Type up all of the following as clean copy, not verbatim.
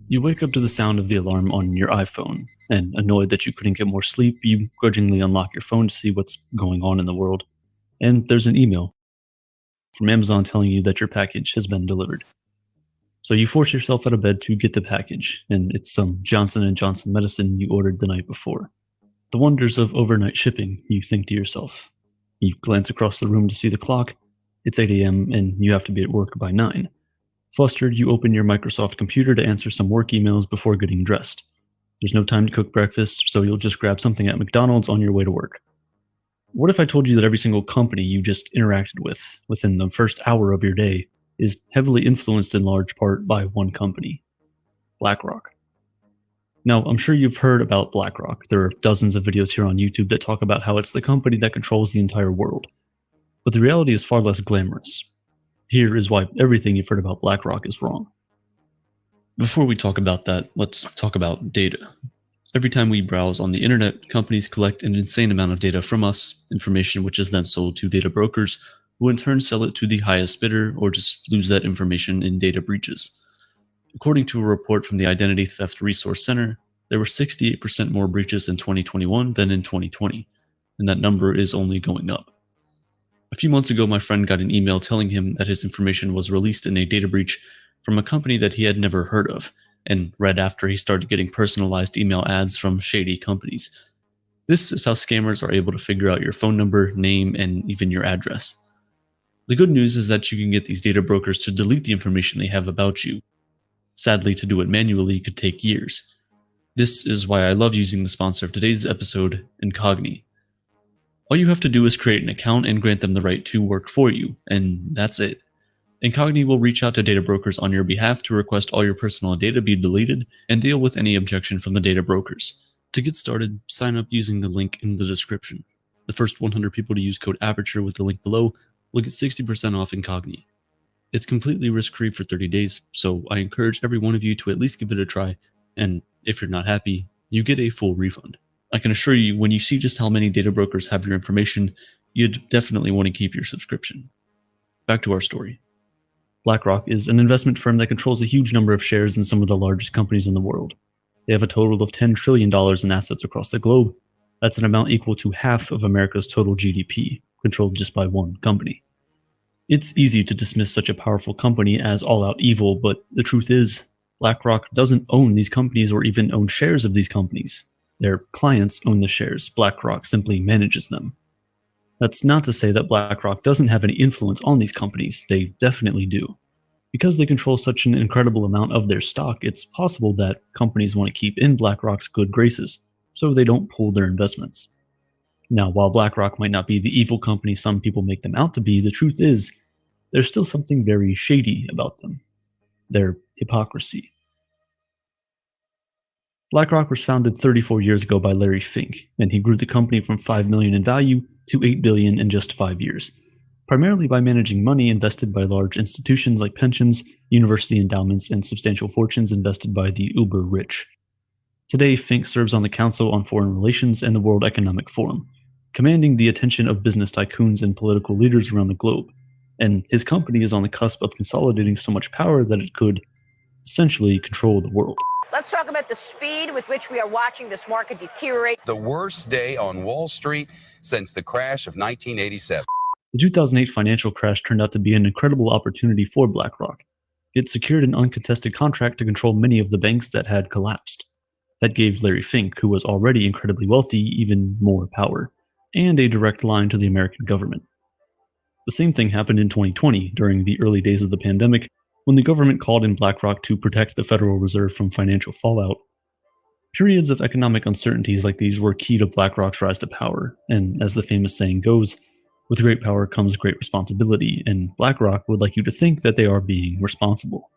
You wake up to the sound of the alarm on your iPhone, and annoyed that you couldn't get more sleep, you grudgingly unlock your phone to see what's going on in the world. And there's an email from Amazon telling you that your package has been delivered. So you force yourself out of bed to get the package, and it's some Johnson & Johnson medicine you ordered the night before. The wonders of overnight shipping, you think to yourself. You glance across the room to see the clock. It's 8 a.m., and you have to be at work by 9. Flustered, you open your Microsoft computer to answer some work emails before getting dressed. There's no time to cook breakfast, so you'll just grab something at McDonald's on your way to work. What if I told you that every single company you just interacted with within the first hour of your day is heavily influenced in large part by one company, BlackRock? Now, I'm sure you've heard about BlackRock. There are dozens of videos here on YouTube that talk about how it's the company that controls the entire world. But the reality is far less glamorous. Here is why everything you've heard about BlackRock is wrong. Before we talk about that, let's talk about data. Every time we browse on the internet, companies collect an insane amount of data from us, information which is then sold to data brokers, who in turn sell it to the highest bidder or just lose that information in data breaches. According to a report from the Identity Theft Resource Center, there were 68% more breaches in 2021 than in 2020, and that number is only going up. A few months ago, my friend got an email telling him that his information was released in a data breach from a company that he had never heard of, and right after he started getting personalized email ads from shady companies. This is how scammers are able to figure out your phone number, name, and even your address. The good news is that you can get these data brokers to delete the information they have about you. Sadly, to do it manually could take years. This is why I love using the sponsor of today's episode, Incogni. All you have to do is create an account and grant them the right to work for you, and that's it. Incogni will reach out to data brokers on your behalf to request all your personal data be deleted and deal with any objection from the data brokers. To get started, sign up using the link in the description. The first 100 people to use code APERTURE with the link below will get 60% off Incogni. It's completely risk-free for 30 days, so I encourage every one of you to at least give it a try, and if you're not happy, you get a full refund. I can assure you, when you see just how many data brokers have your information, you'd definitely want to keep your subscription. Back to our story. BlackRock is an investment firm that controls a huge number of shares in some of the largest companies in the world. They have a total of $10 trillion in assets across the globe. That's an amount equal to half of America's total GDP, controlled just by one company. It's easy to dismiss such a powerful company as all-out evil, but the truth is, BlackRock doesn't own these companies or even own shares of these companies. Their clients own the shares. BlackRock simply manages them. That's not to say that BlackRock doesn't have any influence on these companies. They definitely do. Because they control such an incredible amount of their stock, it's possible that companies want to keep in BlackRock's good graces, so they don't pull their investments. Now, while BlackRock might not be the evil company some people make them out to be, the truth is, there's still something very shady about them. Their hypocrisy. BlackRock was founded 34 years ago by Larry Fink, and he grew the company from $5 million in value to $8 billion in just 5 years, primarily by managing money invested by large institutions like pensions, university endowments, and substantial fortunes invested by the uber-rich. Today, Fink serves on the Council on Foreign Relations and the World Economic Forum, commanding the attention of business tycoons and political leaders around the globe, and his company is on the cusp of consolidating so much power that it could essentially control the world. Let's talk about the speed with which we are watching this market deteriorate. The worst day on Wall Street since the crash of 1987. The 2008 financial crash turned out to be an incredible opportunity for BlackRock. It secured an uncontested contract to control many of the banks that had collapsed. That gave Larry Fink, who was already incredibly wealthy, even more power, and a direct line to the American government. The same thing happened in 2020, during the early days of the pandemic, when the government called in BlackRock to protect the Federal Reserve from financial fallout. Periods of economic uncertainties like these were key to BlackRock's rise to power, and as the famous saying goes, with great power comes great responsibility, and BlackRock would like you to think that they are being responsible.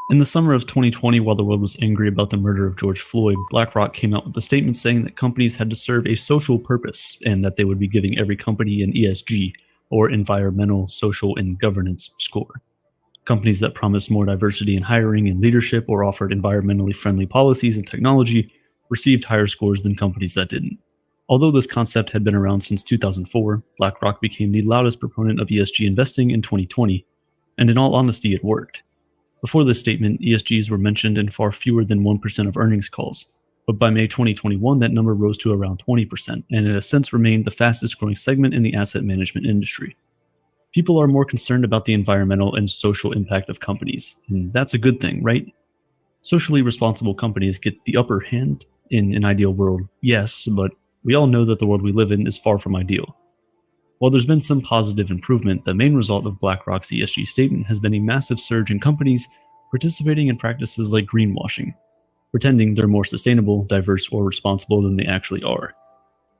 In the summer of 2020, while the world was angry about the murder of George Floyd, BlackRock came out with a statement saying that companies had to serve a social purpose, and that they would be giving every company an ESG, or Environmental, Social, and Governance score. Companies that promised more diversity in hiring and leadership or offered environmentally friendly policies and technology received higher scores than companies that didn't. Although this concept had been around since 2004, BlackRock became the loudest proponent of ESG investing in 2020, and in all honesty, it worked. Before this statement, ESGs were mentioned in far fewer than 1% of earnings calls, but by May 2021, that number rose to around 20%, and in a sense remained the fastest growing segment in the asset management industry. People are more concerned about the environmental and social impact of companies, and that's a good thing, right? Socially responsible companies get the upper hand in an ideal world, yes, but we all know that the world we live in is far from ideal. While there's been some positive improvement, the main result of BlackRock's ESG statement has been a massive surge in companies participating in practices like greenwashing, pretending they're more sustainable, diverse, or responsible than they actually are.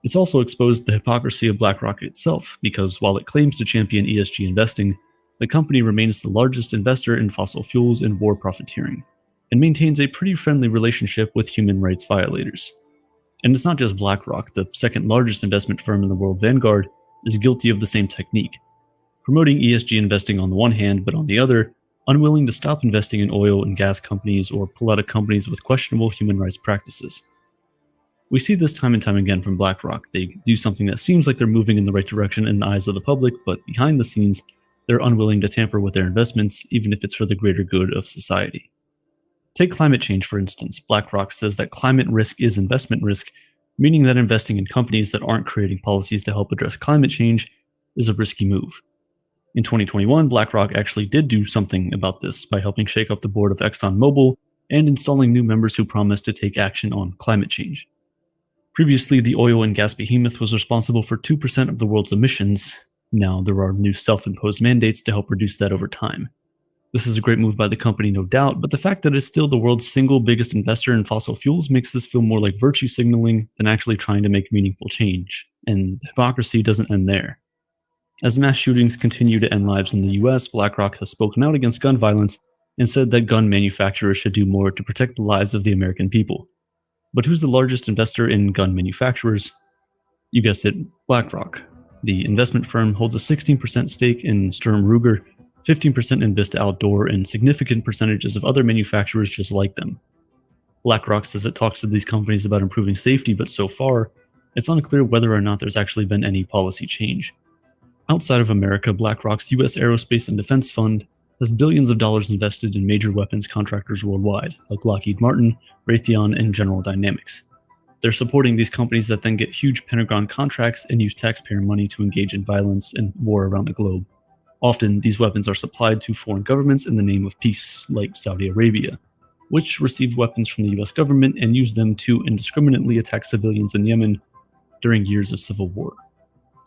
It's also exposed the hypocrisy of BlackRock itself, because while it claims to champion ESG investing, the company remains the largest investor in fossil fuels and war profiteering, and maintains a pretty friendly relationship with human rights violators. And it's not just BlackRock, the second largest investment firm in the world, Vanguard, is guilty of the same technique, promoting ESG investing on the one hand, but on the other, unwilling to stop investing in oil and gas companies or pull out of companies with questionable human rights practices. We see this time and time again from BlackRock. They do something that seems like they're moving in the right direction in the eyes of the public, but behind the scenes, they're unwilling to tamper with their investments, even if it's for the greater good of society. Take climate change, for instance. BlackRock says that climate risk is investment risk, meaning that investing in companies that aren't creating policies to help address climate change is a risky move. In 2021, BlackRock actually did do something about this by helping shake up the board of ExxonMobil and installing new members who promised to take action on climate change. Previously, the oil and gas behemoth was responsible for 2% of the world's emissions. Now there are new self-imposed mandates to help reduce that over time. This is a great move by the company, no doubt, but the fact that it's still the world's single biggest investor in fossil fuels makes this feel more like virtue signaling than actually trying to make meaningful change, and the hypocrisy doesn't end there. As mass shootings continue to end lives in the US, BlackRock has spoken out against gun violence and said that gun manufacturers should do more to protect the lives of the American people. But who's the largest investor in gun manufacturers? You guessed it, BlackRock. The investment firm holds a 16% stake in Sturm Ruger, 15% in Vista Outdoor, and significant percentages of other manufacturers just like them. BlackRock says it talks to these companies about improving safety, but so far, it's unclear whether or not there's actually been any policy change. Outside of America, BlackRock's U.S. Aerospace and Defense Fund has billions of dollars invested in major weapons contractors worldwide, like Lockheed Martin, Raytheon, and General Dynamics. They're supporting these companies that then get huge Pentagon contracts and use taxpayer money to engage in violence and war around the globe. Often, these weapons are supplied to foreign governments in the name of peace, like Saudi Arabia, which received weapons from the US government and used them to indiscriminately attack civilians in Yemen during years of civil war.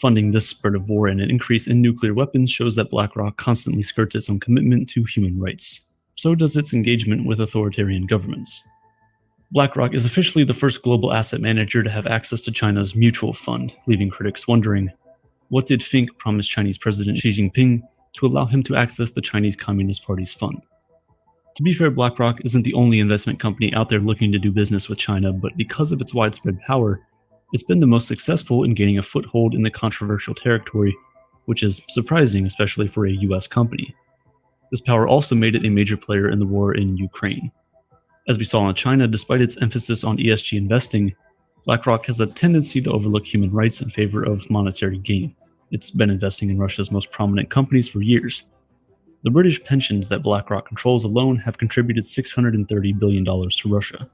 Funding this spread of war and an increase in nuclear weapons shows that BlackRock constantly skirts its own commitment to human rights. So does its engagement with authoritarian governments. BlackRock is officially the first global asset manager to have access to China's mutual fund, leaving critics wondering, what did Fink promise Chinese President Xi Jinping to allow him to access the Chinese Communist Party's fund? To be fair, BlackRock isn't the only investment company out there looking to do business with China, but because of its widespread power, it's been the most successful in gaining a foothold in the controversial territory, which is surprising, especially for a US company. This power also made it a major player in the war in Ukraine. As we saw in China, despite its emphasis on ESG investing, BlackRock has a tendency to overlook human rights in favor of monetary gain. It's been investing in Russia's most prominent companies for years. The British pensions that BlackRock controls alone have contributed $630 billion to Russia.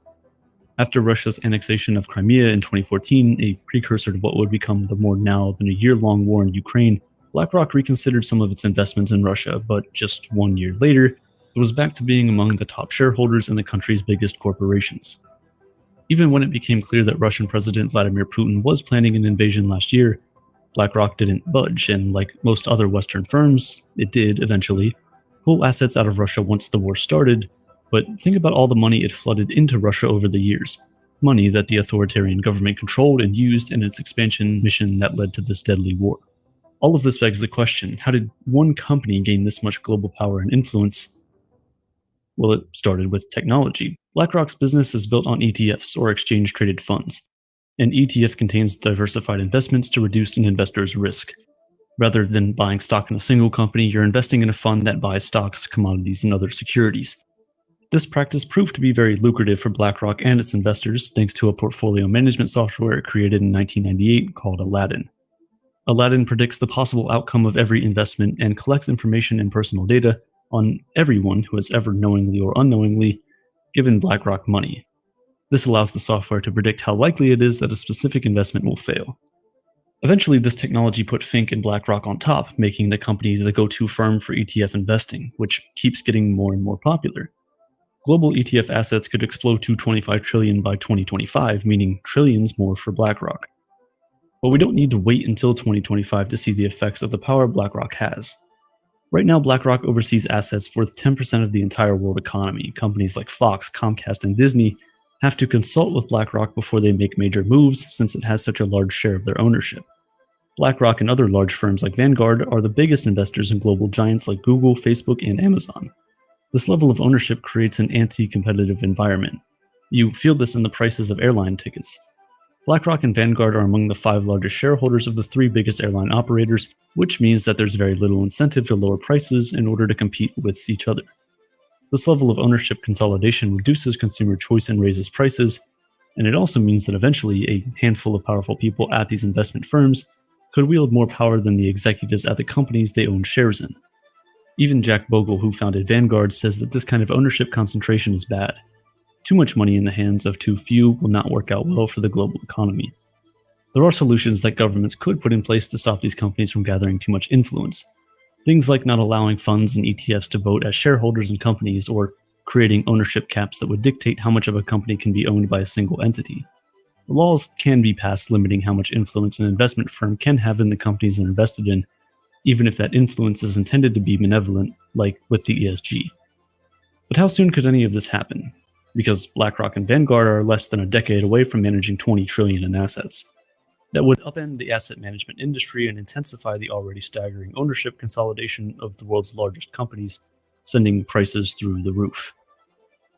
After Russia's annexation of Crimea in 2014, a precursor to what would become the more now than a year-long war in Ukraine, BlackRock reconsidered some of its investments in Russia, but just 1 year later, it was back to being among the top shareholders in the country's biggest corporations. Even when it became clear that Russian President Vladimir Putin was planning an invasion last year, BlackRock didn't budge, and like most other Western firms, it did, eventually, pull assets out of Russia once the war started, but think about all the money it flooded into Russia over the years. Money that the authoritarian government controlled and used in its expansion mission that led to this deadly war. All of this begs the question, how did one company gain this much global power and influence? Well, it started with technology. BlackRock's business is built on ETFs, or exchange-traded funds. An ETF contains diversified investments to reduce an investor's risk. Rather than buying stock in a single company, you're investing in a fund that buys stocks, commodities, and other securities. This practice proved to be very lucrative for BlackRock and its investors thanks to a portfolio management software it created in 1998 called Aladdin. Aladdin predicts the possible outcome of every investment and collects information and personal data on everyone who has ever knowingly or unknowingly given BlackRock money. This allows the software to predict how likely it is that a specific investment will fail. Eventually, this technology put Fink and BlackRock on top, making the company the go-to firm for ETF investing, which keeps getting more and more popular. Global ETF assets could explode to 25 trillion by 2025, meaning trillions more for BlackRock. But we don't need to wait until 2025 to see the effects of the power BlackRock has. Right now, BlackRock oversees assets worth 10% of the entire world economy. Companies like Fox, Comcast, and Disney have to consult with BlackRock before they make major moves, since it has such a large share of their ownership. BlackRock and other large firms like Vanguard are the biggest investors in global giants like Google, Facebook, and Amazon. This level of ownership creates an anti-competitive environment. You feel this in the prices of airline tickets. BlackRock and Vanguard are among the 5 largest shareholders of the 3 biggest airline operators, which means that there's very little incentive to lower prices in order to compete with each other. This level of ownership consolidation reduces consumer choice and raises prices, and it also means that eventually a handful of powerful people at these investment firms could wield more power than the executives at the companies they own shares in. Even Jack Bogle, who founded Vanguard, says that this kind of ownership concentration is bad. Too much money in the hands of too few will not work out well for the global economy. There are solutions that governments could put in place to stop these companies from gathering too much influence. Things like not allowing funds and ETFs to vote as shareholders in companies, or creating ownership caps that would dictate how much of a company can be owned by a single entity. The laws can be passed limiting how much influence an investment firm can have in the companies they're invested in, even if that influence is intended to be benevolent, like with the ESG. But how soon could any of this happen? Because BlackRock and Vanguard are less than a decade away from managing 20 trillion in assets. That would upend the asset management industry and intensify the already staggering ownership consolidation of the world's largest companies, sending prices through the roof.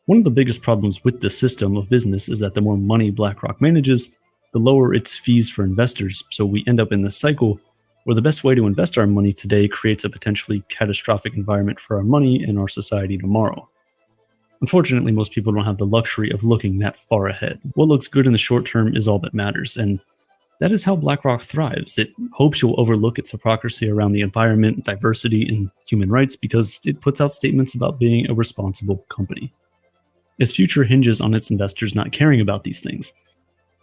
One of the biggest problems with this system of business is that the more money BlackRock manages, the lower its fees for investors, so we end up in this cycle where the best way to invest our money today creates a potentially catastrophic environment for our money and our society tomorrow. Unfortunately, most people don't have the luxury of looking that far ahead. What looks good in the short term is all that matters, and that is how BlackRock thrives. It hopes you'll overlook its hypocrisy around the environment, diversity, and human rights because it puts out statements about being a responsible company. Its future hinges on its investors not caring about these things.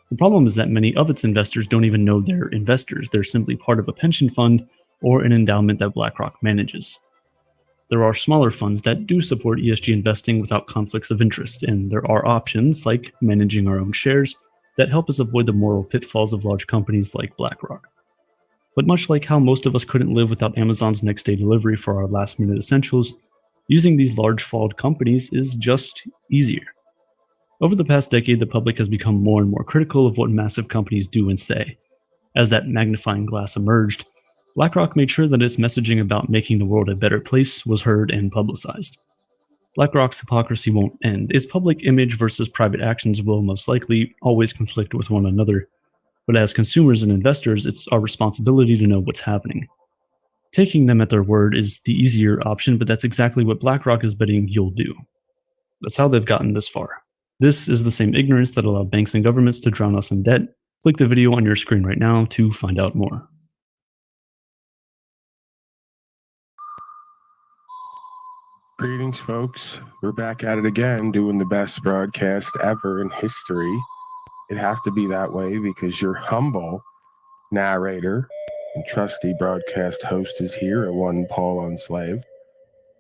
The problem is that many of its investors don't even know they're investors. They're simply part of a pension fund or an endowment that BlackRock manages. There are smaller funds that do support ESG investing without conflicts of interest, and there are options like managing our own shares that help us avoid the moral pitfalls of large companies like BlackRock. But much like how most of us couldn't live without Amazon's next day delivery for our last minute essentials, using these large flawed companies is just easier. Over the past decade, the public has become more and more critical of what massive companies do and say. As that magnifying glass emerged, BlackRock made sure that its messaging about making the world a better place was heard and publicized. BlackRock's hypocrisy won't end. Its public image versus private actions will most likely always conflict with one another. But as consumers and investors, it's our responsibility to know what's happening. Taking them at their word is the easier option, but that's exactly what BlackRock is betting you'll do. That's how they've gotten this far. This is the same ignorance that allowed banks and governments to drown us in debt. Click the video on your screen right now to find out more. Greetings, folks. We're back at it again, doing the best broadcast ever in history. It have to be that way because your humble narrator and trusty broadcast host is here at One Paul Unslaved.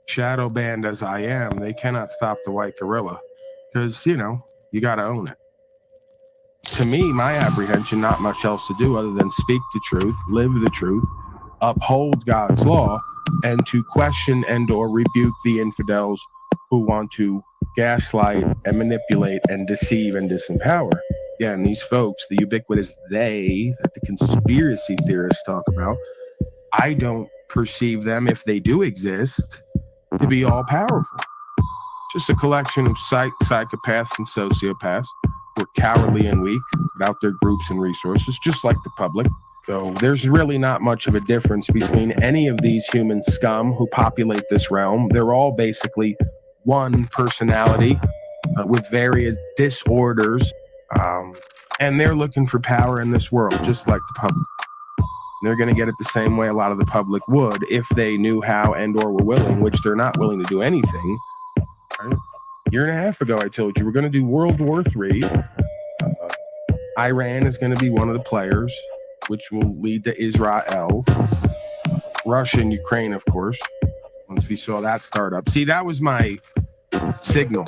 Shadow banned as I am, they cannot stop the white gorilla because, you got to own it. To me, my apprehension, not much else to do other than speak the truth, live the truth, uphold God's law, and to question and or rebuke the infidels who want to gaslight and manipulate and deceive and disempower. Again, these folks, the ubiquitous they that the conspiracy theorists talk about, I don't perceive them, if they do exist, to be all powerful. Just a collection of psychopaths and sociopaths who are cowardly and weak without their groups and resources, just like the public. So there's really not much of a difference between any of these human scum who populate this realm. They're all basically one personality with various disorders, and they're looking for power in this world, just like the public. They're going to get it the same way a lot of the public would if they knew how and or were willing, which they're not willing to do anything. Right? A year and a half ago, I told you we're going to do World War III. Iran is going to be one of the players, which will lead to Israel, Russia, and Ukraine, of course. Once we saw that start up. See, that was my signal.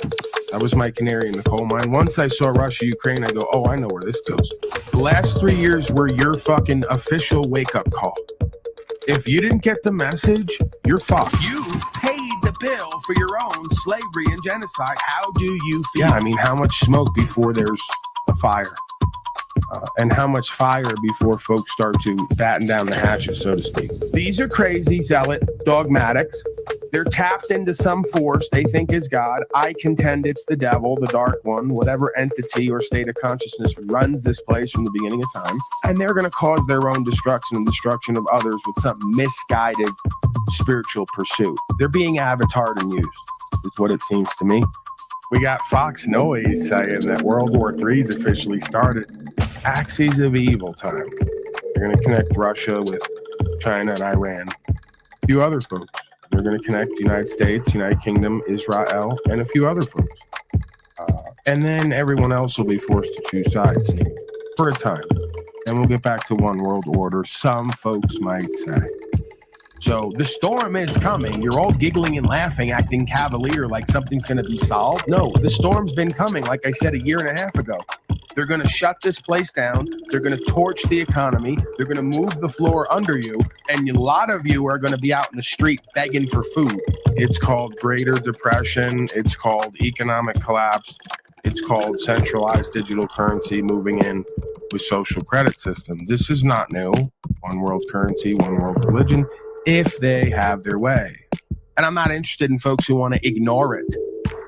That was my canary in the coal mine. Once I saw Russia, Ukraine, I go, oh, I know where this goes. The last 3 years were your fucking official wake-up call. If you didn't get the message, you're fucked. You paid the bill for your own slavery and genocide. How do you feel? Yeah, I mean, how much smoke before there's a fire? And how much fire before folks start to batten down the hatches, so to speak. These are crazy, zealot, dogmatics. They're tapped into some force they think is God. I contend it's the devil, the dark one, whatever entity or state of consciousness runs this place from the beginning of time. And they're going to cause their own destruction and destruction of others with some misguided spiritual pursuit. They're being avatared and used, is what it seems to me. We got Fox Noise saying that World War III's officially started. Axes of evil time. They're going to connect Russia with China and Iran. A few other folks. They're going to connect the United States, United Kingdom, Israel, and a few other folks. And then everyone else will be forced to choose sides for a time. And we'll get back to one world order, some folks might say. So the storm is coming. You're all giggling and laughing, acting cavalier like something's going to be solved. No, the storm's been coming, like I said, a year and a half ago. They're going to shut this place down. They're going to torch the economy. They're going to move the floor under you. And a lot of you are going to be out in the street begging for food. It's called Greater Depression. It's called economic collapse. It's called centralized digital currency moving in with social credit system. This is not new. One world currency, one world religion, if they have their way. And I'm not interested in folks who want to ignore it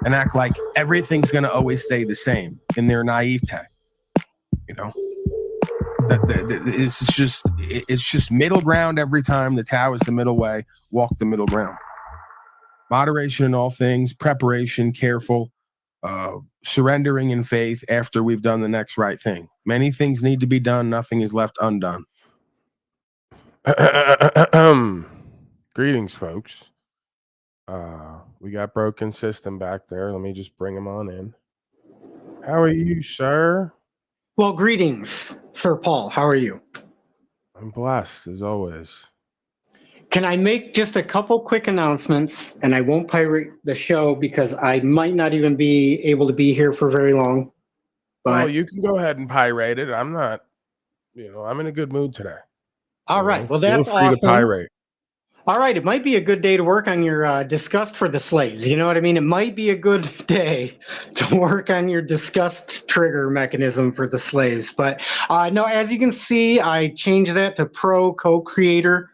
and act like everything's going to always stay the same in their naivete. You know, it's just middle ground every time. The Tao is the middle way. Walk the middle ground. Moderation in all things, preparation, careful, surrendering in faith after we've done the next right thing. Many things need to be done. Nothing is left undone. Greetings, folks. We got Broken System back there. Let me just bring him on in. How are you, sir? Well, greetings, Sir Paul. How are you? I'm blessed, as always. Can I make just a couple quick announcements? And I won't pirate the show because I might not even be able to be here for very long. But well, you can go ahead and pirate it. I'm not, I'm in a good mood today. All right. Well, that's feel free awesome. to pirate. All right, it might be a good day to work on your disgust for the slaves. You know what I mean? It might be a good day to work on your disgust trigger mechanism for the slaves. But no, as you can see, I changed that to pro co-creator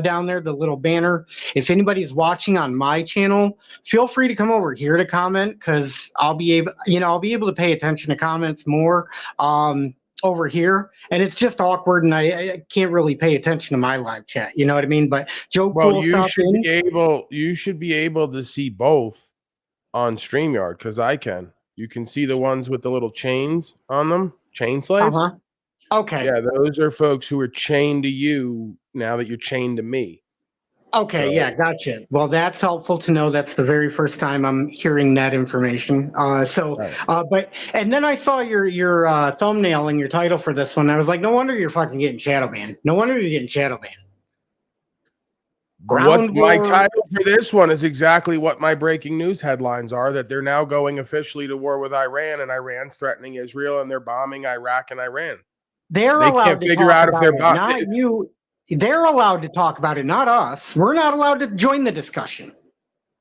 down there, the little banner. If anybody's watching on my channel, feel free to come over here to comment because I'll be able to pay attention to comments more. Over here, and it's just awkward, and I can't really pay attention to my live chat. You know what I mean? But Joe, well, you should be able to see both on StreamYard because I can. You can see the ones with the little chains on them, chain slaves. Okay. Yeah, those are folks who are chained to you now that you're chained to me. Okay, so, yeah, gotcha. Well, that's helpful to know. That's the very first time I'm hearing that information. Right. And then I saw your thumbnail and your title for this one. I was like, no wonder you're fucking getting shadow banned. No wonder you're getting shadow banned. My title for this one is exactly what my breaking news headlines are, that they're now going officially to war with Iran, and Iran's threatening Israel, and they're bombing Iraq and Iran. They allowed to figure out if they're not you. They're allowed to talk about it, not us. We're not allowed to join the discussion.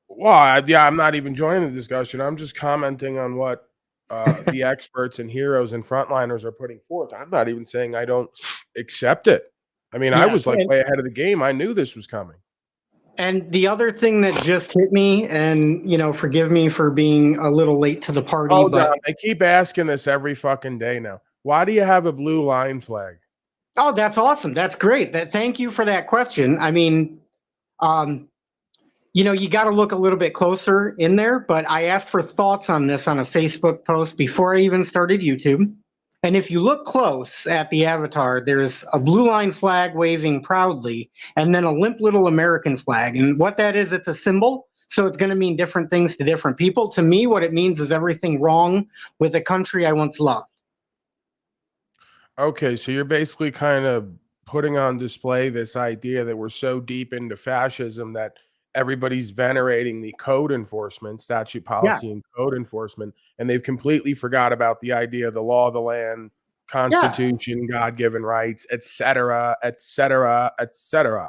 Well, I'm not even joining the discussion. I'm just commenting on what the experts and heroes and frontliners are putting forth. I'm not even saying I don't accept it. I mean, I was like way ahead of the game. I knew this was coming. And the other thing that just hit me, and, forgive me for being a little late to the party. But I keep asking this every fucking day now. Why do you have a blue line flag? Oh, that's awesome. That's great. Thank you for that question. I mean, you got to look a little bit closer in there, but I asked for thoughts on this on a Facebook post before I even started YouTube. And if you look close at the avatar, there's a blue line flag waving proudly, and then a limp little American flag. And what that is, it's a symbol. So it's going to mean different things to different people. To me, what it means is everything wrong with a country I once loved. Okay, so you're basically kind of putting on display this idea that we're so deep into fascism that everybody's venerating the code enforcement, statute, Yeah. policy, and code enforcement, and they've completely forgot about the idea of the law of the land, constitution, God-given rights, etc., etc., etc.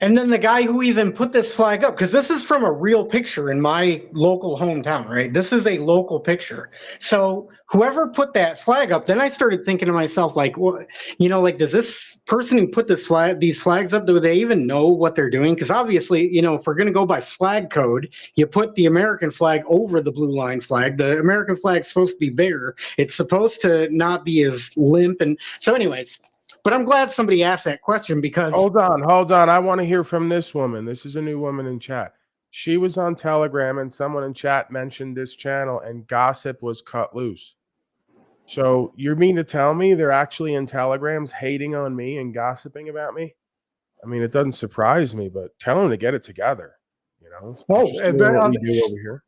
And then the guy who even put this flag up, because this is from a real picture in my local hometown, right? This is a local picture. So whoever put that flag up, then I started thinking to myself, like, well, like, does this person who put these flags up, do they even know what they're doing? Because obviously, if we're going to go by flag code, you put the American flag over the blue line flag. The American flag is supposed to be bigger. It's supposed to not be as limp. And so anyways, but I'm glad somebody asked that question because Hold on. I want to hear from this woman. This is a new woman in chat. She was on Telegram and someone in chat mentioned this channel and gossip was cut loose. So you mean to tell me they're actually in Telegrams hating on me and gossiping about me? I mean, it doesn't surprise me, but tell them to get it together. Just doing what we do over here.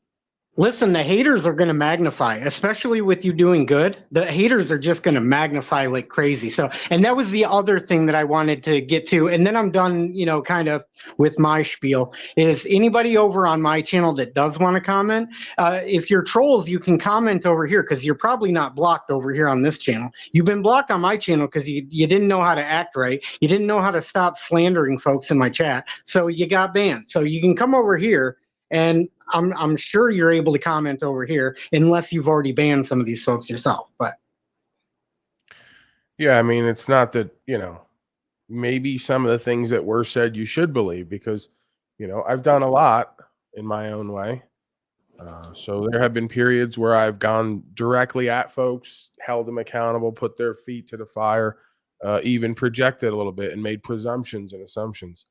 Listen, the haters are going to magnify, especially with you doing good. The haters are just going to magnify like crazy. So, and that was the other thing that I wanted to get to. And then I'm done, kind of with my spiel. Is anybody over on my channel that does want to comment? If you're trolls, you can comment over here because you're probably not blocked over here on this channel. You've been blocked on my channel because you didn't know how to act right. You didn't know how to stop slandering folks in my chat. So you got banned. So you can come over here. And I'm sure you're able to comment over here unless you've already banned some of these folks yourself. But yeah, I mean, it's not that, maybe some of the things that were said you should believe because, I've done a lot in my own way. So there have been periods where I've gone directly at folks, held them accountable, put their feet to the fire, even projected a little bit and made presumptions and assumptions.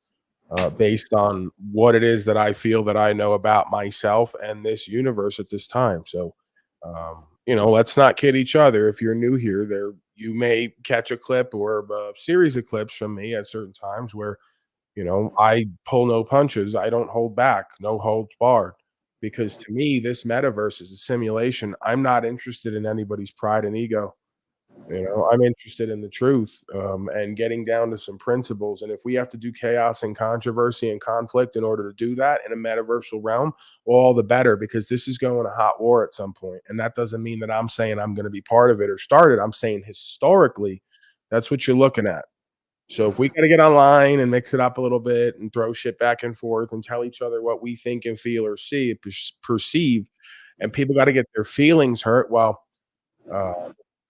Based on what it is that I feel that I know about myself and this universe at this time. So, let's not kid each other. If you're new here, you may catch a clip or a series of clips from me at certain times where, I pull no punches. I don't hold back, no holds barred. Because to me, this metaverse is a simulation. I'm not interested in anybody's pride and ego. I'm interested in the truth and getting down to some principles. And if we have to do chaos and controversy and conflict in order to do that in a metaversal realm, well, all the better, because this is going to hot war at some point. And that doesn't mean that I'm saying I'm going to be part of it or start it. I'm saying historically, that's what you're looking at. So if we got to get online and mix it up a little bit and throw shit back and forth and tell each other what we think and feel or see, perceive, and people got to get their feelings hurt, well,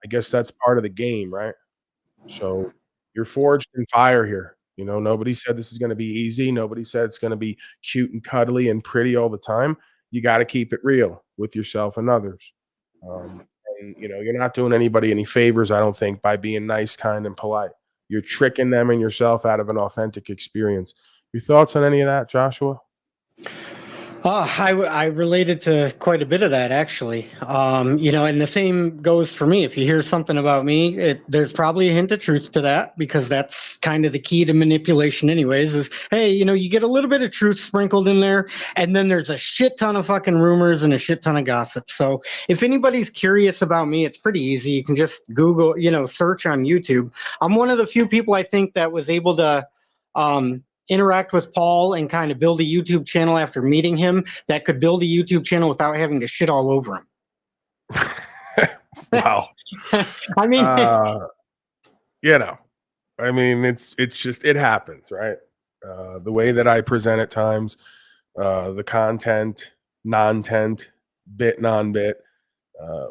I guess that's part of the game, right? So you're forged in fire here. Nobody said this is going to be easy. Nobody said it's going to be cute and cuddly and pretty all the time. You got to keep it real with yourself and others. And you're not doing anybody any favors, I don't think, by being nice, kind, and polite. You're tricking them and yourself out of an authentic experience. Your thoughts on any of that, Joshua? I related to quite a bit of that, actually. And the same goes for me. If you hear something about me, there's probably a hint of truth to that because that's kind of the key to manipulation anyways is, hey, you get a little bit of truth sprinkled in there and then there's a shit ton of fucking rumors and a shit ton of gossip. So if anybody's curious about me, it's pretty easy. You can just Google, search on YouTube. I'm one of the few people I think that was able to, interact with Paul and kind of build a YouTube channel after meeting him that could build a YouTube channel without having to shit all over him. Wow. I mean, it's just, it happens, right? The way that I present at times, the content, non-tent, bit, non-bit,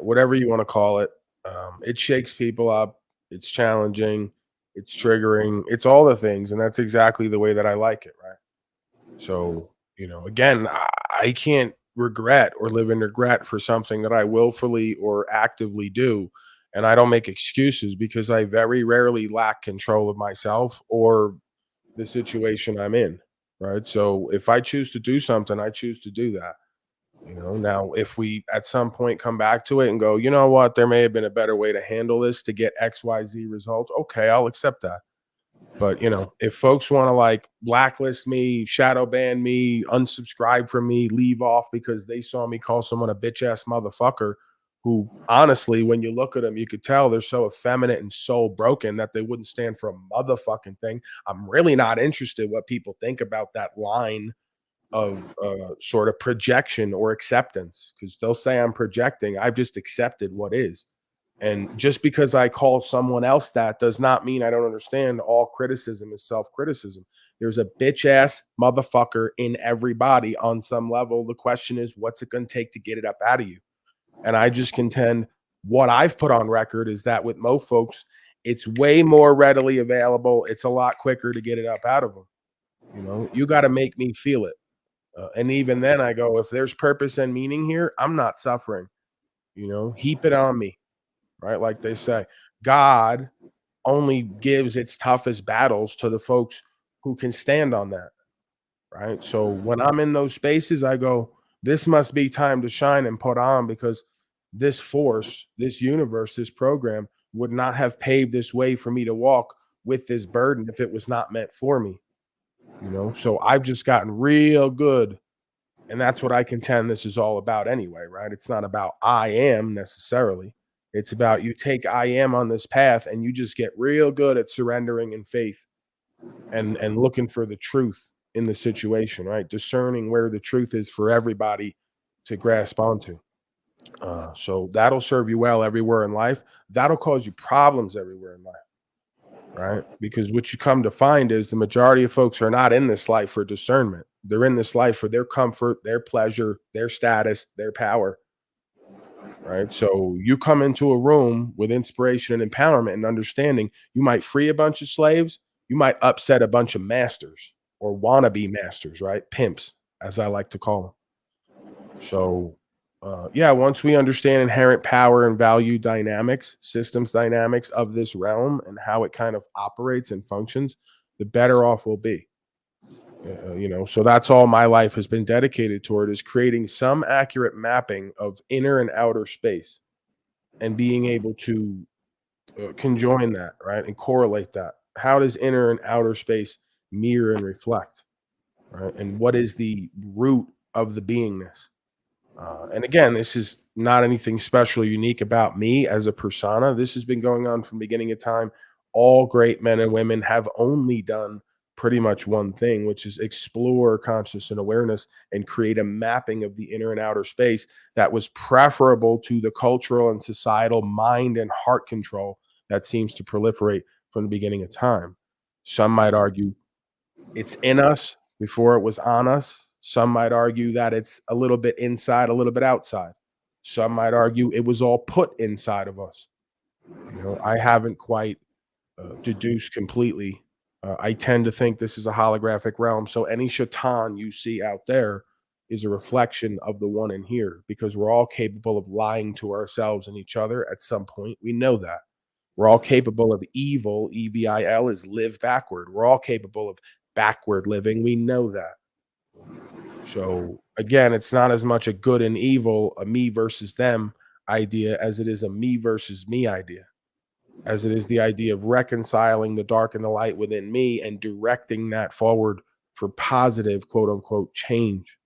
whatever you want to call it, it shakes people up. It's challenging. It's triggering. It's all the things. And that's exactly the way that I like it, right? So, again, I can't regret or live in regret for something that I willfully or actively do. And I don't make excuses because I very rarely lack control of myself or the situation I'm in, right? So if I choose to do something, I choose to do that. Now if we at some point come back to it and go, you know what, there may have been a better way to handle this to get XYZ results. Okay, I'll accept that. But if folks want to like blacklist me, shadow ban me, unsubscribe from me, leave off because they saw me call someone a bitch ass motherfucker, who honestly, when you look at them, you could tell they're so effeminate and so broken that they wouldn't stand for a motherfucking thing. I'm really not interested what people think about that line of sort of projection or acceptance, because they'll say I'm projecting. I've just accepted what is. And just because I call someone else that does not mean I don't understand all criticism is self-criticism. There's a bitch ass motherfucker in everybody on some level. The question is, what's it going to take to get it up out of you? And I just contend what I've put on record is that with most folks, it's way more readily available. It's a lot quicker to get it up out of them. You got to make me feel it. And even then I go, if there's purpose and meaning here, I'm not suffering. Heap it on me. Right? Like they say, God only gives its toughest battles to the folks who can stand on that. Right? So when I'm in those spaces, I go, this must be time to shine and put on, because this force, this universe, this program would not have paved this way for me to walk with this burden if it was not meant for me. So I've just gotten real good. And that's what I contend this is all about anyway, right? It's not about I am necessarily. It's about you take I am on this path and you just get real good at surrendering in faith and looking for the truth in the situation, right? Discerning where the truth is for everybody to grasp onto. So that'll serve you well everywhere in life. That'll cause you problems everywhere in life, right? Because what you come to find is the majority of folks are not in this life for discernment. They're in this life for their comfort, their pleasure, their status, their power. Right. So you come into a room with inspiration and empowerment and understanding. You might free a bunch of slaves. You might upset a bunch of masters or wannabe masters, right? Pimps, as I like to call them. So, once we understand inherent power and value dynamics, systems dynamics of this realm and how it kind of operates and functions, the better off we'll be. So that's all my life has been dedicated toward, is creating some accurate mapping of inner and outer space and being able to conjoin that, right, and correlate that. How does inner and outer space mirror and reflect, right? And what is the root of the beingness? And again, this is not anything special or unique about me as a persona. This has been going on from the beginning of time. All great men and women have only done pretty much one thing, which is explore consciousness and awareness and create a mapping of the inner and outer space that was preferable to the cultural and societal mind and heart control that seems to proliferate from the beginning of time. Some might argue it's in us before it was on us. Some might argue that it's a little bit inside, a little bit outside. Some might argue it was all put inside of us. I haven't quite deduced completely. I tend to think this is a holographic realm. So any shaitan you see out there is a reflection of the one in here, because we're all capable of lying to ourselves and each other at some point. We know that. We're all capable of evil. EVIL is live backward. We're all capable of backward living. We know that. So again, it's not as much a good and evil, a me versus them idea, as it is a me versus me idea, as it is the idea of reconciling the dark and the light within me and directing that forward for positive, quote unquote, change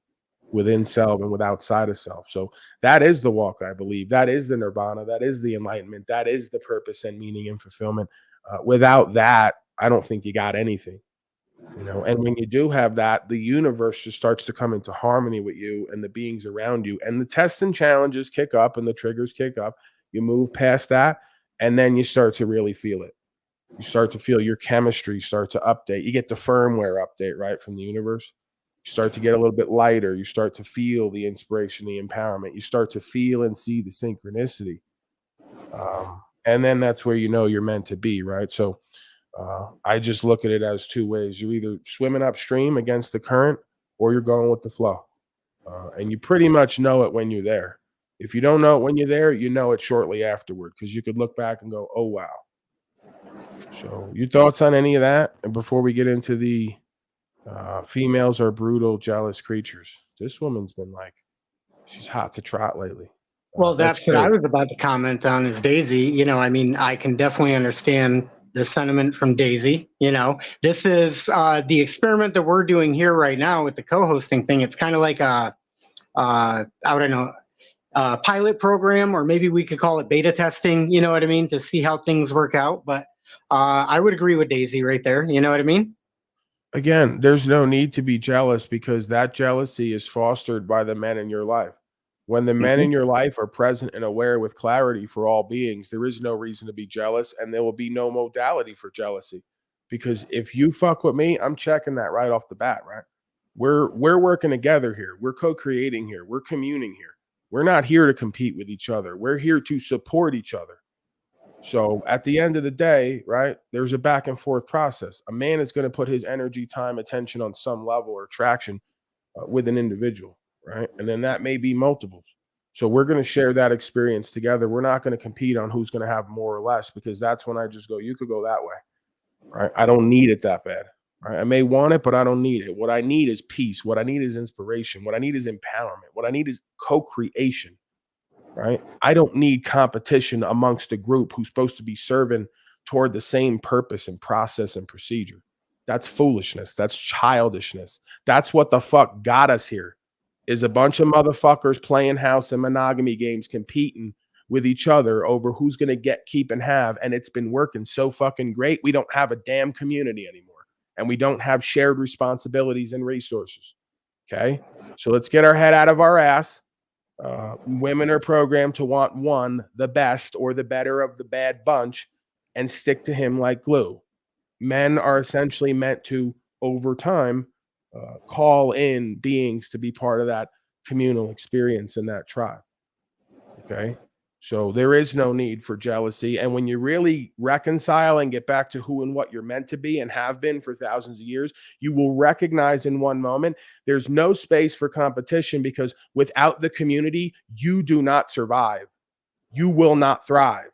within self and with outside of self. So that is the walk, I believe. That is the nirvana. That is the enlightenment. That is the purpose and meaning and fulfillment. Without that, I don't think you got anything. And when you do have that, the universe just starts to come into harmony with you and the beings around you, and the tests and challenges kick up and the triggers kick up. You move past that, and then you start to really feel it. You start to feel your chemistry start to update. You get the firmware update, right, from the universe. You start to get a little bit lighter. You start to feel the inspiration, the empowerment. You start to feel and see the synchronicity. And then that's where you're meant to be, right? So I just look at it as two ways. You're either swimming upstream against the current or you're going with the flow. And you pretty much know it when you're there. If you don't know it when you're there, you know it shortly afterward, because you could look back and go, oh, wow. So your thoughts on any of that? And before we get into the females are brutal, jealous creatures. This woman's been like She's hot to trot lately. Well, that's what I great. was about to comment on is Daisy. I mean, I can definitely understand the sentiment from Daisy. This is the experiment that we're doing here right now with the co-hosting thing. It's kind of like I don't know, pilot program, or maybe we could call it beta testing, you know what I mean, to see how things work out. But I would agree with Daisy right there. You know what I mean? Again, there's no need to be jealous because that jealousy is fostered by the men in your life. When the men in your life are present and aware with clarity for all beings, there is no reason to be jealous, and there will be no modality for jealousy. Because if you fuck with me, I'm checking that right off the bat, right? We're working together here. We're co-creating here. We're communing here. We're not here to compete with each other. We're here to support each other. So at the end of the day, right, there's a back and forth process. A man is going to put his energy, time, attention on some level or attraction with an individual, right? And then that may be multiples. So we're going to share that experience together. We're not going to compete on who's going to have more or less, because that's when I just go, you could go that way, right? I don't need it that bad. Right? I may want it, but I don't need it. What I need is peace. What I need is inspiration. What I need is empowerment. What I need is co-creation. Right? I don't need competition amongst a group who's supposed to be serving toward the same purpose and process and procedure. That's foolishness. That's childishness. That's what the fuck got us here, is a bunch of motherfuckers playing house and monogamy games, competing with each other over who's going to get, keep, and have. And it's been working so fucking great. We don't have a damn community anymore. And we don't have shared responsibilities and resources. Okay? So let's get our head out of our ass. Women are programmed to want one, the best or the better of the bad bunch, and stick to him like glue. Men are essentially meant to, over time, call in beings to be part of that communal experience in that tribe. Okay? So there is no need for jealousy. And when you really reconcile and get back to who and what you're meant to be and have been for thousands of years, you will recognize in one moment there's no space for competition, because without the community, you do not survive. You will not thrive.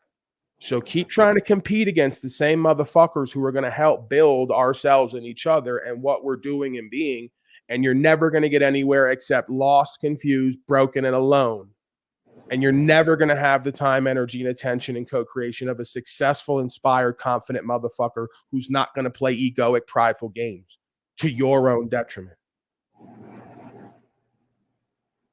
So keep trying to compete against the same motherfuckers who are going to help build ourselves and each other and what we're doing and being. And you're never going to get anywhere except lost, confused, broken, and alone. And you're never going to have the time, energy, and attention and co-creation of a successful, inspired, confident motherfucker who's not going to play egoic, prideful games to your own detriment.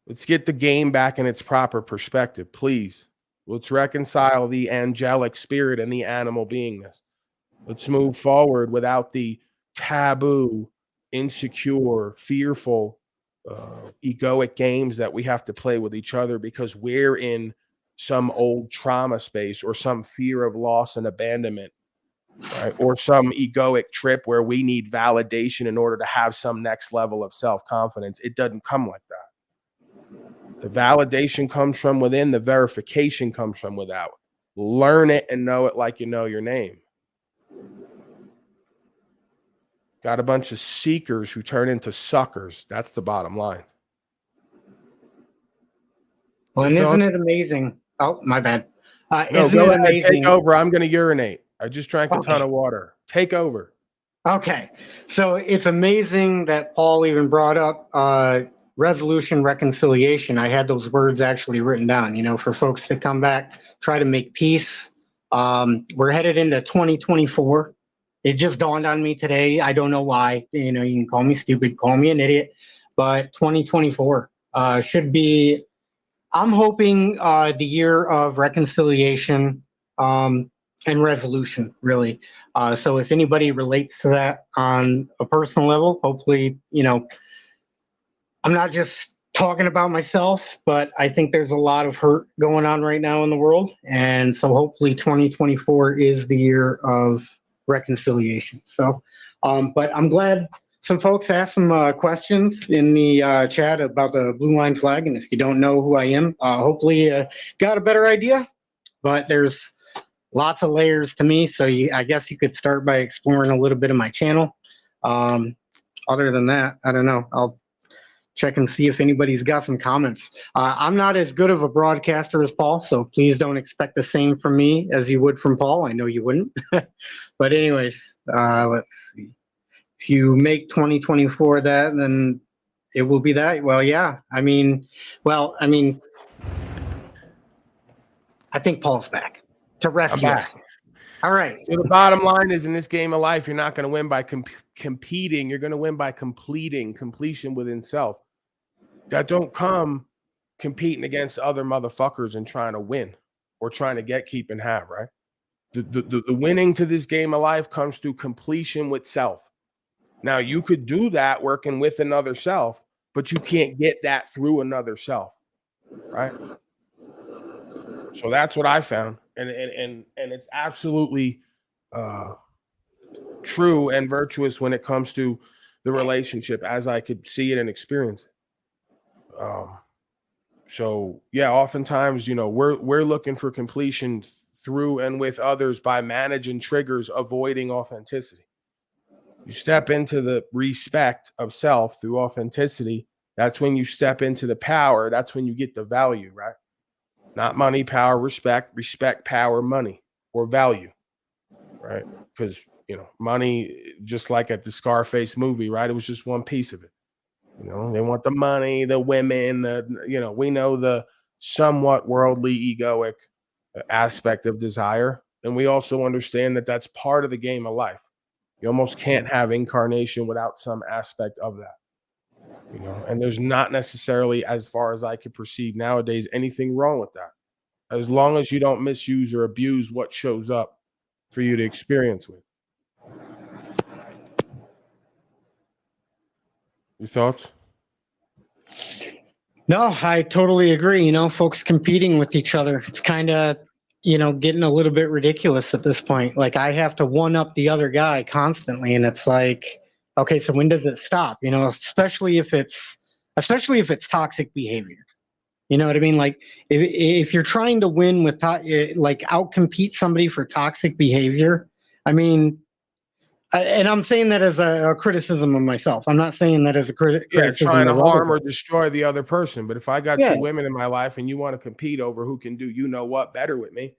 Let's get the game back in its proper perspective, please. Let's reconcile the angelic spirit and the animal beingness. Let's move forward without the taboo, insecure, fearful, egoic games that we have to play with each other because we're in some old trauma space or some fear of loss and abandonment, right? Or some egoic trip where we need validation in order to have some next level of self-confidence. It doesn't come like that. The validation comes from within. The verification comes from without. Learn it and know it like you know your name. Got a bunch of seekers who turn into suckers. That's the bottom line. Well, and isn't it amazing? Oh, my bad. No, isn't go it ahead. amazing? Take over. I'm going to urinate. I just drank a ton of water. Take over. Okay. So it's amazing that Paul even brought up resolution, reconciliation. I had those words actually written down, for folks to come back, try to make peace. We're headed into 2024. It just dawned on me today. I don't know why. You can call me stupid, call me an idiot, but 2024 should be, I'm hoping, the year of reconciliation and resolution, really. So if anybody relates to that on a personal level, hopefully, I'm not just talking about myself, but I think there's a lot of hurt going on right now in the world. And so hopefully 2024 is the year of reconciliation. So, but I'm glad some folks asked some questions in the chat about the Blue Line Flag. And if you don't know who I am, hopefully you got a better idea. But there's lots of layers to me. So I guess you could start by exploring a little bit of my channel. Other than that, I don't know. I'll check and see if anybody's got some comments. I'm not as good of a broadcaster as Paul, so please don't expect the same from me as you would from Paul. I know you wouldn't. But anyways, let's see. If you make 2024 that, then It will be that. Well, yeah. I mean, I think Paul's back to rescue I'm us. back. All right. So the bottom line is, in this game of life, you're not going to win by competing. You're going to win by completion within self. That don't come competing against other motherfuckers and trying to win or trying to get, keep, and have, right? The winning to this game of life comes through completion with self. Now, you could do that working with another self, but you can't get that through another self, right? So that's what I found. And it's absolutely true and virtuous when it comes to the relationship as I could see it and experience it. So yeah, oftentimes, we're looking for completion through and with others by managing triggers, avoiding authenticity. You step into the respect of self through authenticity. That's when you step into the power. That's when you get the value, right? Not money, power, respect, power, money, or value, right? Because, money, just like at the Scarface movie, right? It was just one piece of it. They want the money, the women, we know the somewhat worldly, egoic aspect of desire. And we also understand that that's part of the game of life. You almost can't have incarnation without some aspect of that, and there's not necessarily, as far as I could perceive nowadays, anything wrong with that. As long as you don't misuse or abuse what shows up for you to experience with. Your thoughts? No, I totally agree. Folks competing with each other. It's kind of, getting a little bit ridiculous at this point. Like, I have to one up the other guy constantly, and it's like, okay, so when does it stop? Especially if it's toxic behavior. You know what I mean? Like, if you're trying to win with like outcompete somebody for toxic behavior, I mean, and I'm saying that as a criticism of myself. I'm not saying that as a criticism. Trying to of harm other or destroy the other person. But if I got Yeah. two women in my life and you want to compete over who can do what better with me,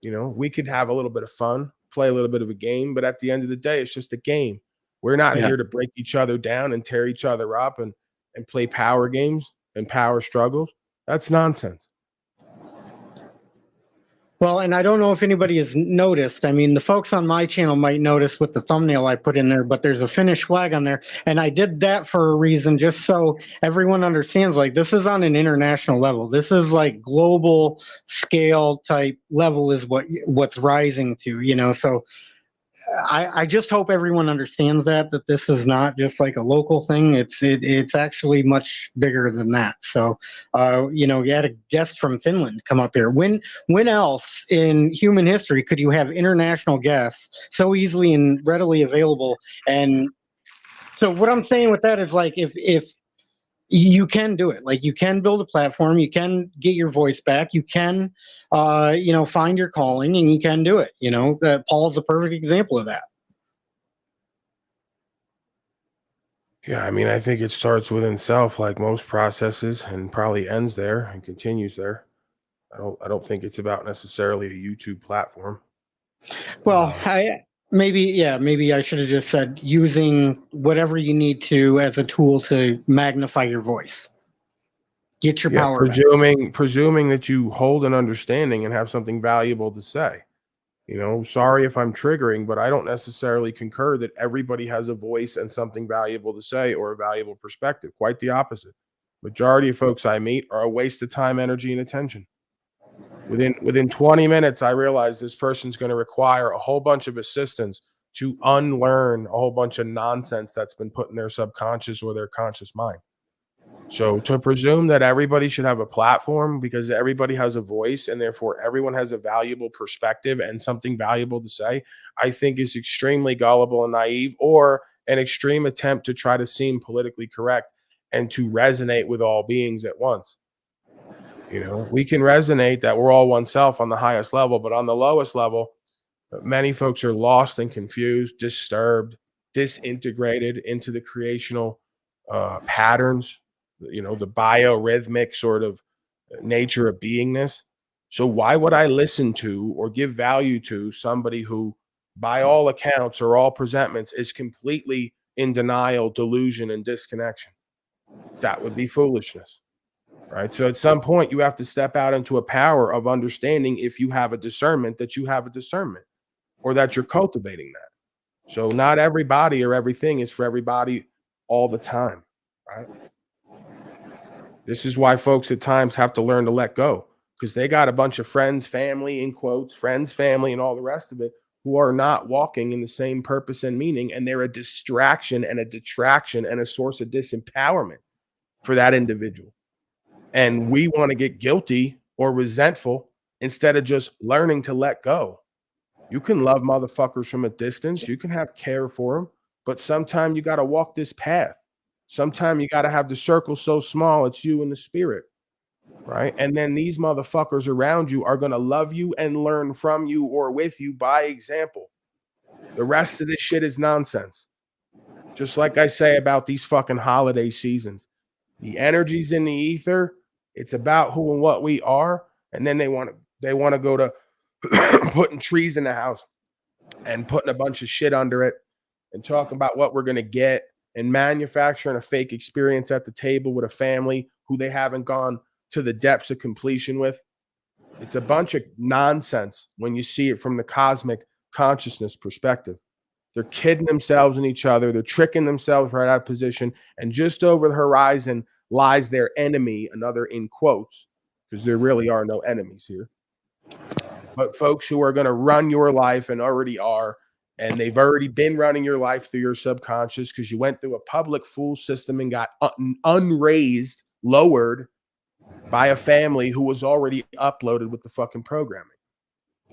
we could have a little bit of fun, play a little bit of a game. But at the end of the day, it's just a game. We're not here to break each other down and tear each other up and play power games and power struggles. That's nonsense. Well, and I don't know if anybody has noticed. I mean, the folks on my channel might notice with the thumbnail I put in there, but there's a Finnish flag on there. And I did that for a reason, just so everyone understands, like, this is on an international level. This is like global scale type level is what's rising to, so I just hope everyone understands that this is not just like a local thing. It's actually much bigger than that. So, you had a guest from Finland come up here. When else in human history could you have international guests so easily and readily available? And so what I'm saying with that is, like, if you can do it, like, you can build a platform, you can get your voice back, you can find your calling, and you can do it. Paul's a perfect example of that. Yeah, I mean, I think it starts within self, like most processes, and probably ends there and continues there. I don't think it's about necessarily a YouTube platform. Well, maybe I should have just said using whatever you need to as a tool to magnify your voice. Get your power back. Presuming that you hold an understanding and have something valuable to say. Sorry if I'm triggering, but I don't necessarily concur that everybody has a voice and something valuable to say or a valuable perspective. Quite the opposite. Majority of folks I meet are a waste of time, energy, and attention. Within 20 minutes, I realize this person's going to require a whole bunch of assistance to unlearn a whole bunch of nonsense that's been put in their subconscious or their conscious mind. So to presume that everybody should have a platform because everybody has a voice and therefore everyone has a valuable perspective and something valuable to say, I think is extremely gullible and naive, or an extreme attempt to try to seem politically correct and to resonate with all beings at once. We can resonate that we're all oneself on the highest level, but on the lowest level, many folks are lost and confused, disturbed, disintegrated into the creational patterns, the biorhythmic sort of nature of beingness. So why would I listen to or give value to somebody who, by all accounts or all presentments, is completely in denial, delusion, and disconnection? That would be foolishness, right? So at some point, you have to step out into a power of understanding if you have a discernment that you have a discernment or that you're cultivating that. So not everybody or everything is for everybody all the time, right? This is why folks at times have to learn to let go because they got a bunch of friends, family, in quotes, friends, family, and all the rest of it who are not walking in the same purpose and meaning. And they're a distraction and a detraction and a source of disempowerment for that individual. And we want to get guilty or resentful instead of just learning to let go. You can love motherfuckers from a distance. You can have care for them, but sometimes you got to walk this path. Sometimes you got to have the circle so small it's you and the spirit, right? And then these motherfuckers around you are going to love you and learn from you or with you by example. The rest of this shit is nonsense. Just like I say about these fucking holiday seasons. The energy's in the ether. It's about who and what we are. And then they want to go to putting trees in the house and putting a bunch of shit under it and talking about what we're going to get and manufacturing a fake experience at the table with a family who they haven't gone to the depths of completion with. It's a bunch of nonsense when you see it from the cosmic consciousness perspective. They're kidding themselves and each other. They're tricking themselves right out of position. And just over the horizon lies their enemy, another in quotes, because there really are no enemies here. But folks who are going to run your life and already are, and they've already been running your life through your subconscious because you went through a public fool system and got unraised, lowered by a family who was already uploaded with the fucking programming.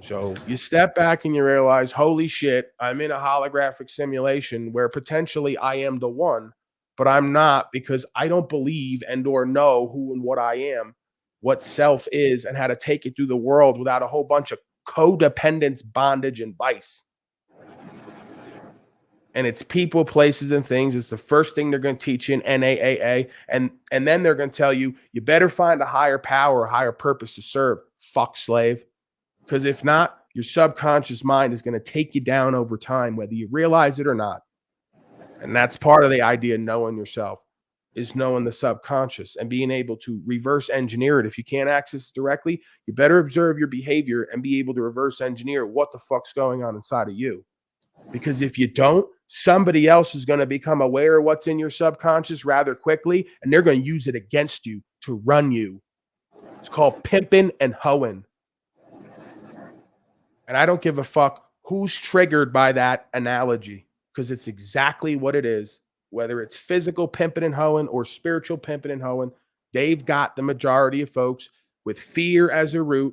So you step back and you realize, holy shit, I'm in a holographic simulation where potentially I am the one, but I'm not because I don't believe and or know who and what I am, what self is, and how to take it through the world without a whole bunch of codependence, bondage, and vice. And it's people, places, and things. It's the first thing they're going to teach you in NAAA. And then they're going to tell you, you better find a higher power, a higher purpose to serve, fuck slave. Because if not, your subconscious mind is going to take you down over time, whether you realize it or not. And that's part of the idea of knowing yourself, is knowing the subconscious and being able to reverse engineer it. If you can't access it directly, you better observe your behavior and be able to reverse engineer what the fuck's going on inside of you. Because if you don't, somebody else is going to become aware of what's in your subconscious rather quickly, and they're going to use it against you to run you. It's called pimping and hoeing. And I don't give a fuck who's triggered by that analogy, because it's exactly what it is. Whether it's physical pimping and hoeing or spiritual pimping and hoeing, they've got the majority of folks with fear as a root,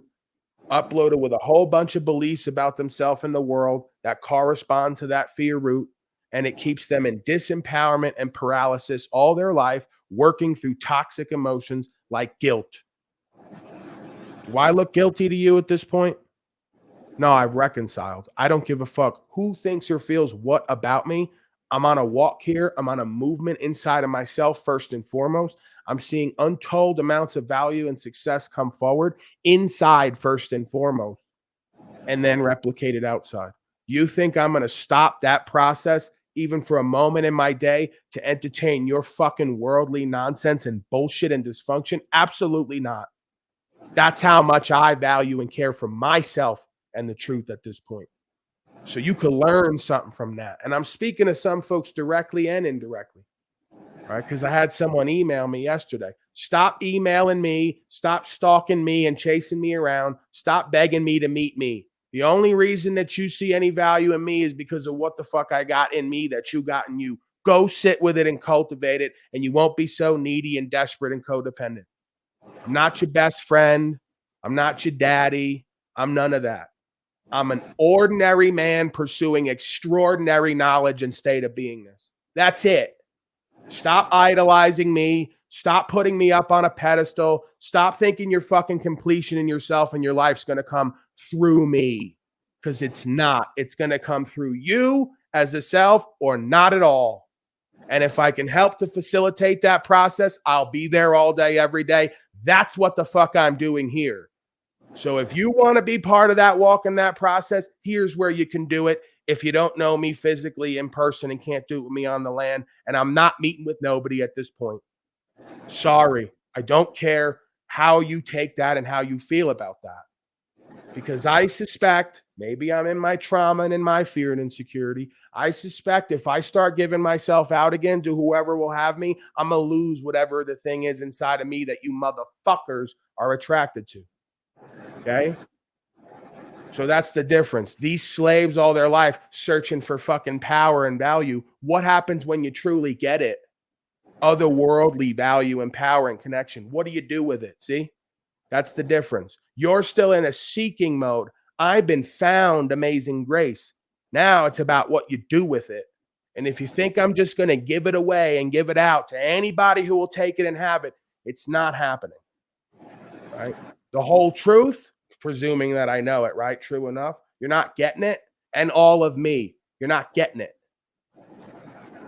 uploaded with a whole bunch of beliefs about themselves and the world that correspond to that fear root. And it keeps them in disempowerment and paralysis all their life, working through toxic emotions like guilt. Do I look guilty to you at this point? No, I've reconciled. I don't give a fuck who thinks or feels what about me. I'm on a walk here. I'm on a movement inside of myself first and foremost. I'm seeing untold amounts of value and success come forward inside first and foremost, and then replicate it outside. You think I'm going to stop that process even for a moment in my day to entertain your fucking worldly nonsense and bullshit and dysfunction? Absolutely not. That's how much I value and care for myself and the truth at this point. So you can learn something from that. And I'm speaking to some folks directly and indirectly, right? Because I had someone email me yesterday. Stop emailing me. Stop stalking me and chasing me around. Stop begging me to meet me. The only reason that you see any value in me is because of what the fuck I got in me that you got in you. Go sit with it and cultivate it, and you won't be so needy and desperate and codependent. I'm not your best friend. I'm not your daddy. I'm none of that. I'm an ordinary man pursuing extraordinary knowledge and state of beingness. That's it. Stop idolizing me. Stop putting me up on a pedestal. Stop thinking your fucking completion in yourself and your life's going to come through me, because it's not. It's going to come through you as a self or not at all. And if I can help to facilitate that process, I'll be there all day, every day. That's what the fuck I'm doing here. So if you want to be part of that walk in that process, here's where you can do it. If you don't know me physically in person and can't do it with me on the land, and I'm not meeting with nobody at this point. Sorry. I don't care how you take that and how you feel about that. Because I suspect, maybe I'm in my trauma and in my fear and insecurity, I suspect if I start giving myself out again to whoever will have me, I'm going to lose whatever the thing is inside of me that you motherfuckers are attracted to. Okay? So that's the difference. These slaves all their life searching for fucking power and value. What happens when you truly get it? Otherworldly value and power and connection. What do you do with it? See? That's the difference. You're still in a seeking mode. I've been found, amazing grace. Now it's about what you do with it. And if you think I'm just going to give it away and give it out to anybody who will take it and have it, it's not happening. Right? The whole truth, presuming that I know it, right? True enough. You're not getting it. And all of me, you're not getting it.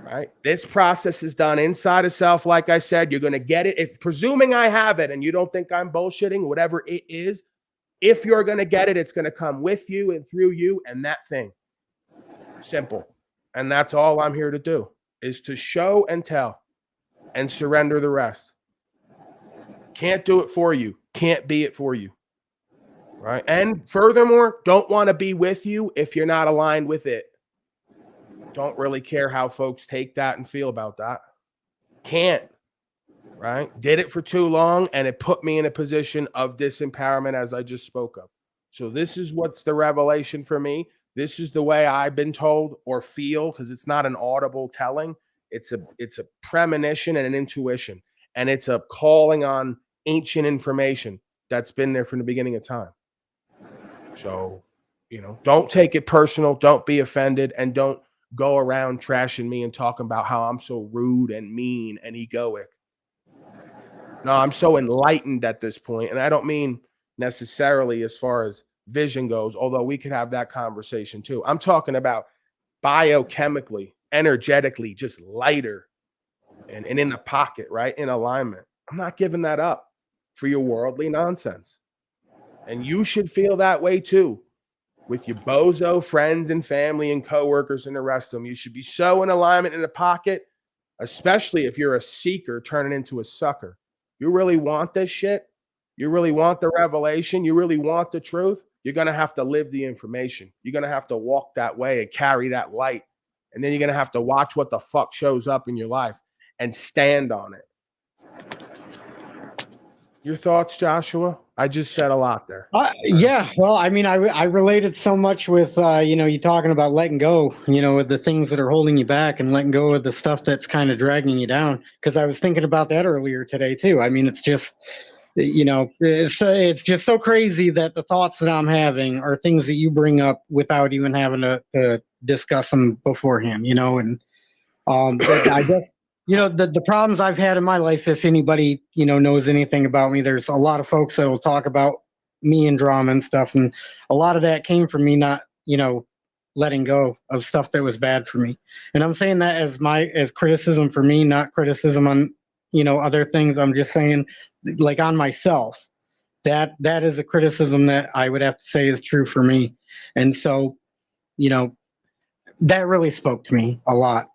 Right? This process is done inside of self. Like I said, you're going to get it. If presuming I have it and you don't think I'm bullshitting, whatever it is, if you're going to get it, it's going to come with you and through you and that thing. Simple. And that's all I'm here to do, is to show and tell and surrender the rest. Can't do it for you. Can't be it for you. Right? And furthermore, don't want to be with you if you're not aligned with it. Don't really care how folks take that and feel about that. Can't, right? Did it for too long, and it put me in a position of disempowerment, as I just spoke of. So this is what's the revelation for me. This is the way I've been told or feel, because it's not an audible telling. It's a premonition and an intuition, and it's a calling on ancient information that's been there from the beginning of time. So, don't take it personal. Don't be offended, and don't go around trashing me and talking about how I'm so rude and mean and egoic. No, I'm so enlightened at this point. And I don't mean necessarily as far as vision goes, although we could have that conversation too. I'm talking about biochemically, energetically, just lighter and in the pocket, right? In alignment. I'm not giving that up for your worldly nonsense. And you should feel that way too. With your bozo friends and family and coworkers and the rest of them. You should be so in alignment in the pocket, especially if you're a seeker turning into a sucker. You really want this shit? You really want the revelation? You really want the truth? You're going to have to live the information. You're going to have to walk that way and carry that light. And then you're going to have to watch what the fuck shows up in your life and stand on it. Your thoughts, Joshua? I just said a lot there. Yeah, well, I mean, I related so much with, you talking about letting go, with the things that are holding you back and letting go of the stuff that's kind of dragging you down. Because I was thinking about that earlier today, too. I mean, it's just, it's just so crazy that the thoughts that I'm having are things that you bring up without even having to discuss them beforehand, and I guess, the problems I've had in my life, if anybody, knows anything about me, there's a lot of folks that will talk about me and drama and stuff. And a lot of that came from me not, letting go of stuff that was bad for me. And I'm saying that as criticism for me, not criticism on, other things. I'm just saying, like, on myself, that is a criticism that I would have to say is true for me. And so, that really spoke to me a lot.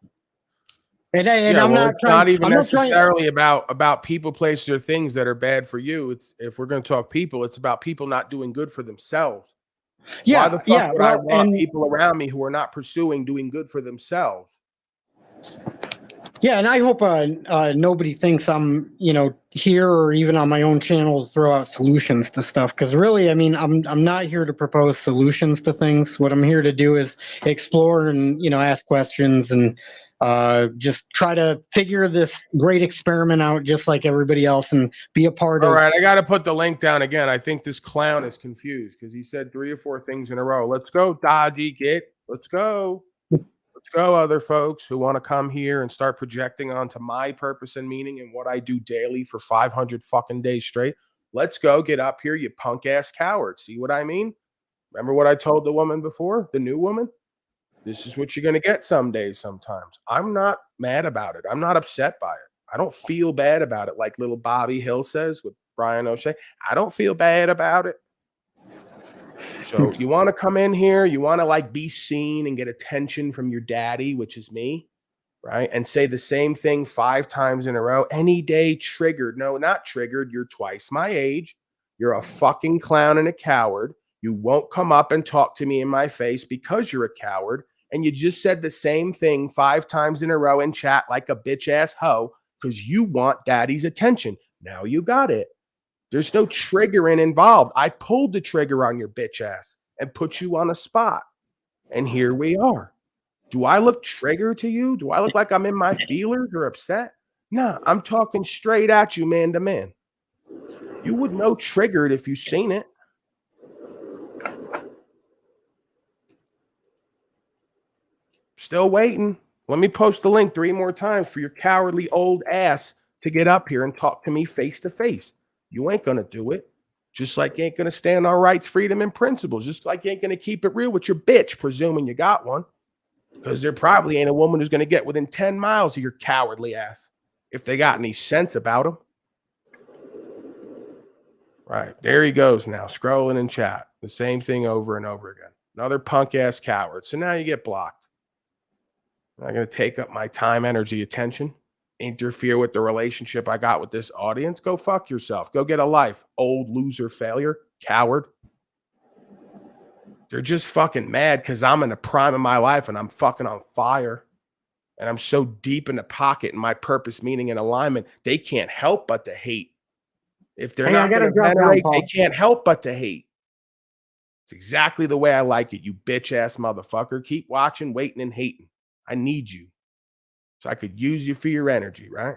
And I'm not it's not even necessarily about people, places, or things that are bad for you. It's, if we're going to talk people, it's about people not doing good for themselves. Yeah, why the fuck would I want people around me who are not pursuing doing good for themselves? Yeah, and I hope nobody thinks I'm, here or even on my own channel to throw out solutions to stuff. Because really, I mean, I'm not here to propose solutions to things. What I'm here to do is explore and, ask questions and just try to figure this great experiment out just like everybody else and be a part of. All right, I got to put the link down again. I think this clown is confused because he said 3 or 4 things in a row. Let's go, Dodgy Git. Let's go. Let's go, other folks who want to come here and start projecting onto my purpose and meaning and what I do daily for 500 fucking days straight. Let's go, get up here, you punk ass coward. See what I mean? Remember what I told the woman before, the new woman? This is what you're going to get some days sometimes. I'm not mad about it. I'm not upset by it. I don't feel bad about it, like little Bobby Hill says with Brian O'Shea. I don't feel bad about it. So you want to come in here, you want to like be seen and get attention from your daddy, which is me. right? And say the same thing 5 times in a row, any day triggered. No, not triggered. You're twice my age. You're a fucking clown and a coward. You won't come up and talk to me in my face because you're a coward. And you just said the same thing 5 times in a row in chat like a bitch ass hoe because you want daddy's attention. Now you got it. There's no triggering involved. I pulled the trigger on your bitch ass and put you on a spot. And here we are. Do I look triggered to you? Do I look like I'm in my feelers or upset? Nah, I'm talking straight at you, man to man. You would know triggered if you seen it. Still waiting. Let me post the link 3 more times for your cowardly old ass to get up here and talk to me face to face. You ain't going to do it. Just like you ain't going to stand on rights, freedom, and principles. Just like you ain't going to keep it real with your bitch, presuming you got one. Because there probably ain't a woman who's going to get within 10 miles of your cowardly ass if they got any sense about them. Right. There he goes now, scrolling in chat. The same thing over and over again. Another punk-ass coward. So now you get blocked. I'm not going to take up my time, energy, attention, interfere with the relationship I got with this audience. Go fuck yourself. Go get a life, old loser failure, coward. They're just fucking mad because I'm in the prime of my life and I'm fucking on fire. And I'm so deep in the pocket and my purpose, meaning, and alignment, they can't help but to hate. If they're not going to venerate, they can't help but to hate. It's exactly the way I like it, you bitch-ass motherfucker. Keep watching, waiting, and hating. I need you. So I could use you for your energy, right?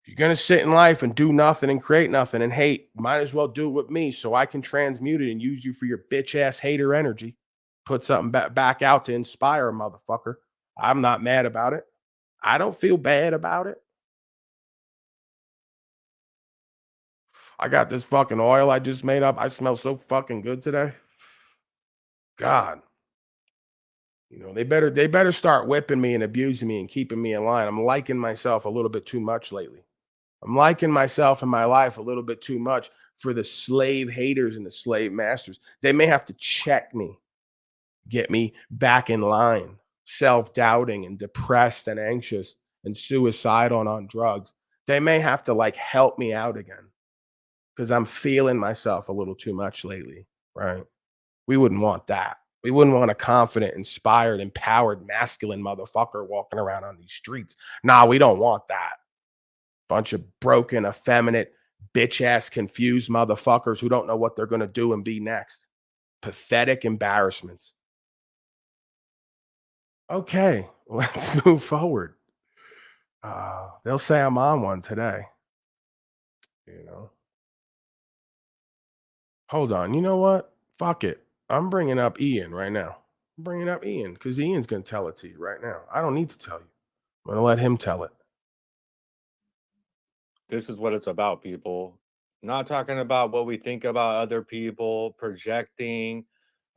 If you're going to sit in life and do nothing and create nothing and hate, might as well do it with me so I can transmute it and use you for your bitch-ass hater energy. Put something back out to inspire a motherfucker. I'm not mad about it. I don't feel bad about it. I got this fucking oil I just made up. I smell so fucking good today. God. You know, they better start whipping me and abusing me and keeping me in line. I'm liking myself a little bit too much lately. I'm liking myself and my life a little bit too much for the slave haters and the slave masters. They may have to check me, get me back in line, self-doubting and depressed and anxious and suicidal and on drugs. They may have to like help me out again because I'm feeling myself a little too much lately, right? We wouldn't want that. We wouldn't want a confident, inspired, empowered, masculine motherfucker walking around on these streets. Nah, we don't want that. Bunch of broken, effeminate, bitch-ass, confused motherfuckers who don't know what they're going to do and be next. Pathetic embarrassments. Okay, let's move forward. They'll say I'm on one today. You know. Hold on. You know what? Fuck it. I'm bringing up Ian right now. I'm bringing up Ian because Ian's going to tell it to you right now. I don't need to tell you. I'm going to let him tell it. This is what it's about, people. Not talking about what we think about other people, projecting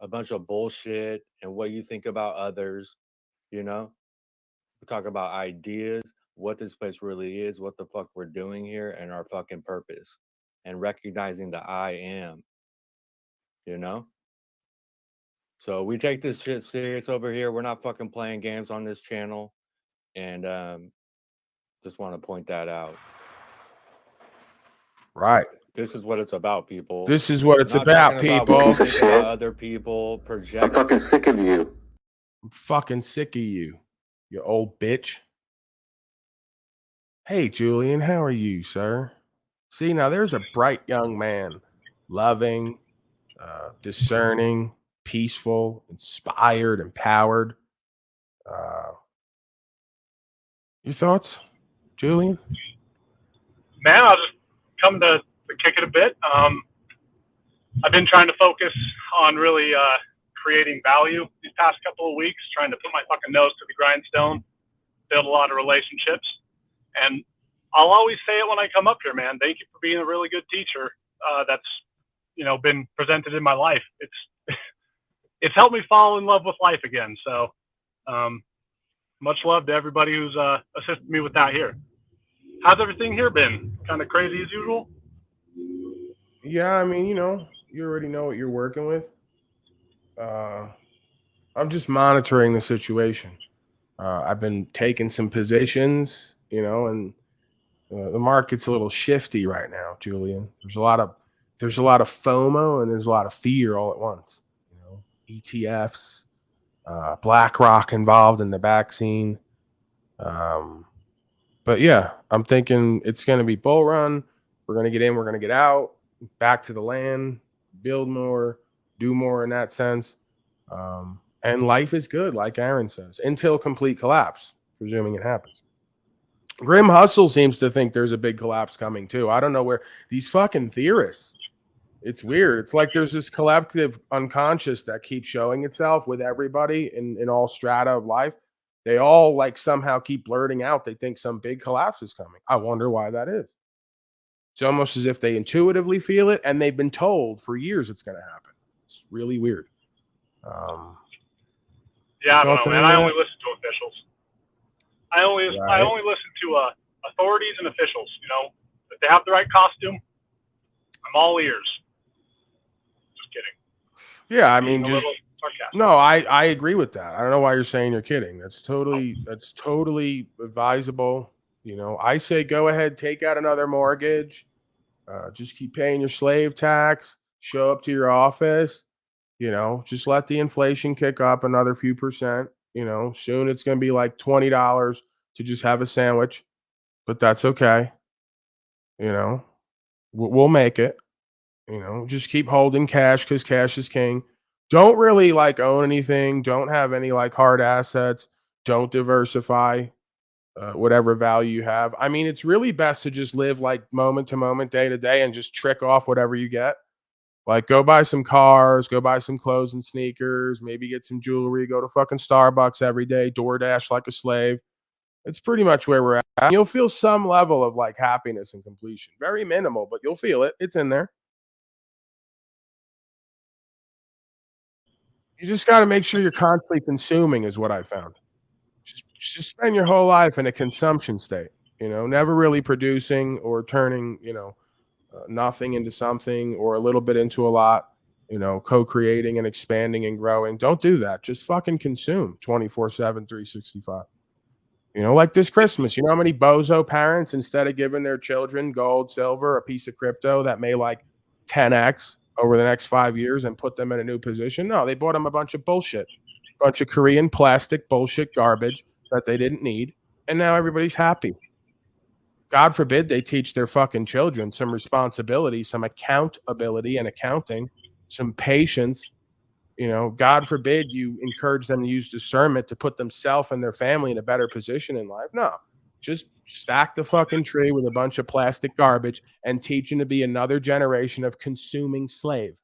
a bunch of bullshit and what you think about others, you know? We talk about ideas, what this place really is, what the fuck we're doing here, and our fucking purpose. And recognizing the I am, you know? So we take this shit serious over here. We're not fucking playing games on this channel. And just want to point that out. Right. This is what it's about, people. This is what it's Not about, talking about people. what we think about other people, project. I'm fucking sick of you. I'm fucking sick of you, you old bitch. Hey, Julian, how are you, sir? See, now there's a bright young man, loving, discerning, peaceful, inspired, empowered. Your thoughts, Julian? Man, I'll just come to kick it a bit. I've been trying to focus on really creating value these past couple of weeks, trying to put my fucking nose to the grindstone, build a lot of relationships. And I'll always say it when I come up here, man. Thank you for being a really good teacher that's, you know, been presented in my life. It's helped me fall in love with life again. So much love to everybody who's assisted me with that here. How's everything here been? Kind of crazy as usual? Yeah, I mean, you know, you already know what you're working with. I'm just monitoring the situation. I've been taking some positions, you know, and the market's a little shifty right now, Julian. There's a lot of FOMO and there's a lot of fear all at once. You know, ETFs, BlackRock involved in the vaccine. But yeah, I'm thinking it's going to be bull run. We're going to get in, we're going to get out, back to the land, build more, do more in that sense. And life is good, like Aaron says, until complete collapse, presuming it happens. Grim Hustle seems to think there's a big collapse coming too. I don't know where these fucking theorists. It's weird. It's like there's this collective unconscious that keeps showing itself with everybody in all strata of life. They all like somehow keep blurting out they think some big collapse is coming. I wonder why that is. It's almost as if they intuitively feel it and they've been told for years it's going to happen. It's really weird. Yeah, I don't know, man. I only listen to officials. I only listen to authorities and officials. You know, if they have the right costume, I'm all ears. Just kidding. Yeah, I mean, just no. I agree with that. I don't know why you're saying you're kidding. That's totally advisable. You know, I say go ahead, take out another mortgage. Just keep paying your slave tax. Show up to your office. You know, just let the inflation kick up another few percent. You know, soon it's going to be like $20 to just have a sandwich, but that's okay. You know, we'll make it. You know, just keep holding cash because cash is king. Don't really like own anything. Don't have any like hard assets. Don't diversify whatever value you have. I mean, it's really best to just live like moment to moment, day to day, and just trick off whatever you get. Like, go buy some cars, go buy some clothes and sneakers, maybe get some jewelry, go to fucking Starbucks every day, DoorDash like a slave. It's pretty much where we're at. You'll feel some level of like happiness and completion. Very minimal, but you'll feel it. It's in there. You just got to make sure you're constantly consuming is what I found. Just spend your whole life in a consumption state, you know, never really producing or turning, you know, nothing into something or a little bit into a lot, you know, co-creating and expanding and growing. Don't do that. Just fucking consume 24/7, 365. You know, like this Christmas, you know how many bozo parents, instead of giving their children gold, silver, a piece of crypto that may like 10x over the next 5 years and put them in a new position? No, they bought them a bunch of bullshit, a bunch of Korean plastic bullshit garbage that they didn't need. And now everybody's happy. God forbid they teach their fucking children some responsibility, some accountability and accounting, some patience. You know, God forbid you encourage them to use discernment to put themselves and their family in a better position in life. No, just stack the fucking tree with a bunch of plastic garbage and teach them to be another generation of consuming slave.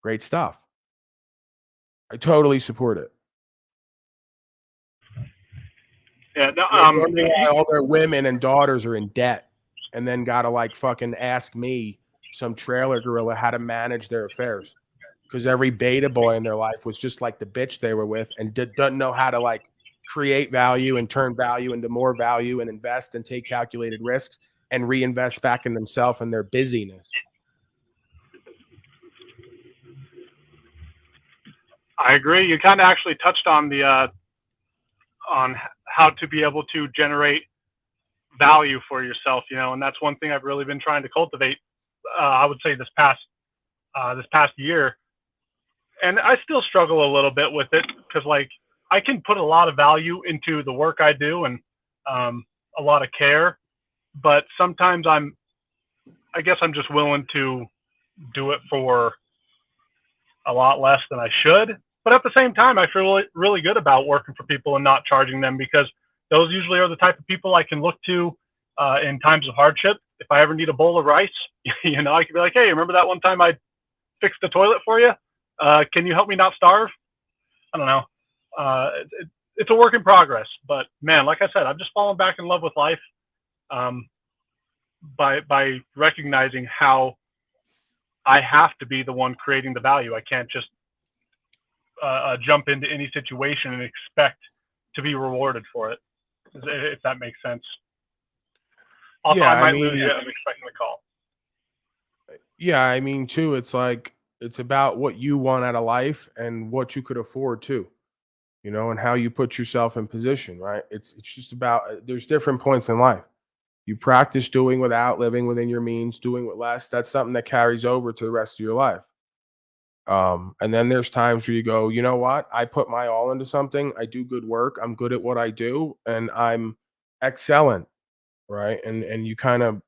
Great stuff. I totally support it. Yeah, no, wondering why all their women and daughters are in debt, and then gotta like fucking ask me, some trailer gorilla, how to manage their affairs, because every beta boy in their life was just like the bitch they were with, and doesn't know how to like create value and turn value into more value and invest and take calculated risks and reinvest back in themselves and their busyness. I agree. You kind of actually touched on the on how to be able to generate value for yourself, you know, and that's one thing I've really been trying to cultivate. I would say this past year, and I still struggle a little bit with it because like I can put a lot of value into the work I do and a lot of care, but sometimes I guess I'm just willing to do it for a lot less than I should. But at the same time, I feel really, really good about working for people and not charging them, because those usually are the type of people I can look to in times of hardship. If I ever need a bowl of rice, you know, I can be like, hey, remember that one time I fixed the toilet for you? Can you help me not starve? I don't know. It's a work in progress. But man, like I said, I've just fallen back in love with life by recognizing how I have to be the one creating the value. I can't just jump into any situation and expect to be rewarded for it, if that makes sense. Also, yeah, I might lose you. I'm expecting the call. Yeah, I mean, too, it's like, it's about what you want out of life and what you could afford too. and how you put yourself in position, right? It's just about, there's different points in life. You practice doing without, living within your means, doing with less. That's something that carries over to the rest of your life. And then there's times where you go, you know what? I put my all into something. I do good work. I'm good at what I do, and I'm excellent, right? And you kind of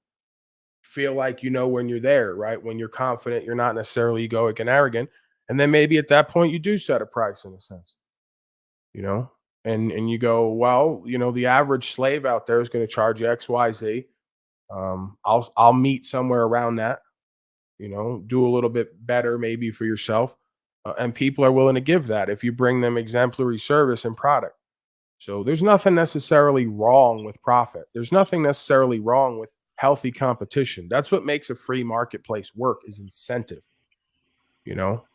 feel like when you're there, right? When you're confident, you're not necessarily egoic and arrogant. And then maybe at that point you do set a price in a sense, you know, and you go, well, the average slave out there is going to charge you XYZ. I'll meet somewhere around that, do a little bit better maybe for yourself. And people are willing to give that if you bring them exemplary service and product. So there's nothing necessarily wrong with profit. There's nothing necessarily wrong with healthy competition. That's what makes a free marketplace work, is incentive.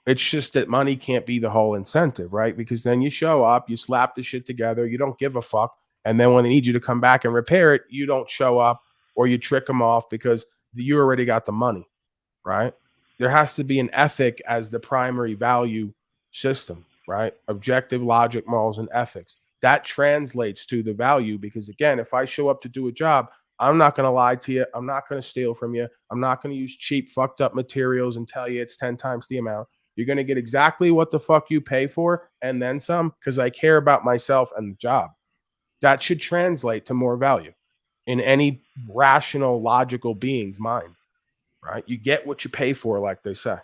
It's just that money can't be the whole incentive, right? Because then you show up, you slap the shit together, you don't give a fuck. And then when they need you to come back and repair it, you don't show up, or you trick them off because you already got the money, right? There has to be an ethic as the primary value system, right? Objective logic, morals, and ethics. That translates to the value, because again, if I show up to do a job, I'm not going to lie to you. I'm not going to steal from you. I'm not going to use cheap, fucked up materials and tell you it's 10 times the amount. You're going to get exactly what the fuck you pay for, and then some, because I care about myself and the job. That should translate to more value in any rational, logical being's mind, right? You get what you pay for, like they say.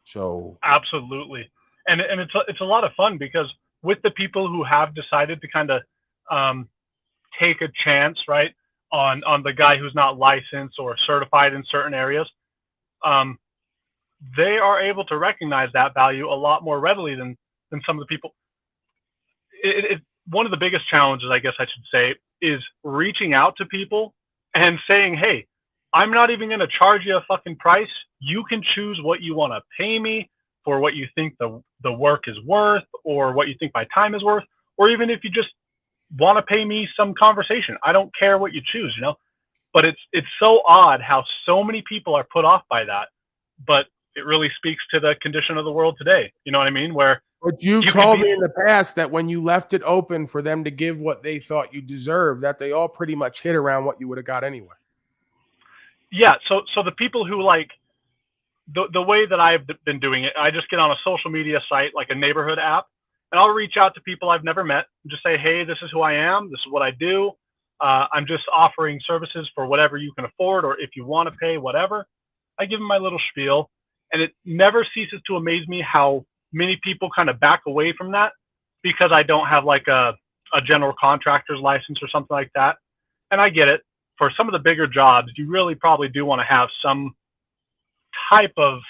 So absolutely. And it's a lot of fun, because with the people who have decided to kind of take a chance, right, on the guy who's not licensed or certified in certain areas, they are able to recognize that value a lot more readily than some of the people. One of the biggest challenges, I guess I should say, is reaching out to people and saying, hey, I'm not even going to charge you a fucking price. You can choose what you want to pay me for, what you think the work is worth, or what you think my time is worth, or even if you just want to pay me some conversation. I don't care what you choose, but it's so odd how so many people are put off by that. But it really speaks to the condition of the world today. You know what I mean? But you told me in the past that when you left it open for them to give what they thought you deserved, that they all pretty much hit around what you would have got anyway. Yeah. So the people who like the way that I've been doing it, I just get on a social media site, like a neighborhood app, and I'll reach out to people I've never met and just say, hey, this is who I am. This is what I do. I'm just offering services for whatever you can afford, or if you want to pay, whatever. I give them my little spiel, and it never ceases to amaze me how many people kind of back away from that because I don't have like a general contractor's license or something like that. And I get it. For some of the bigger jobs, you really probably do want to have some type of,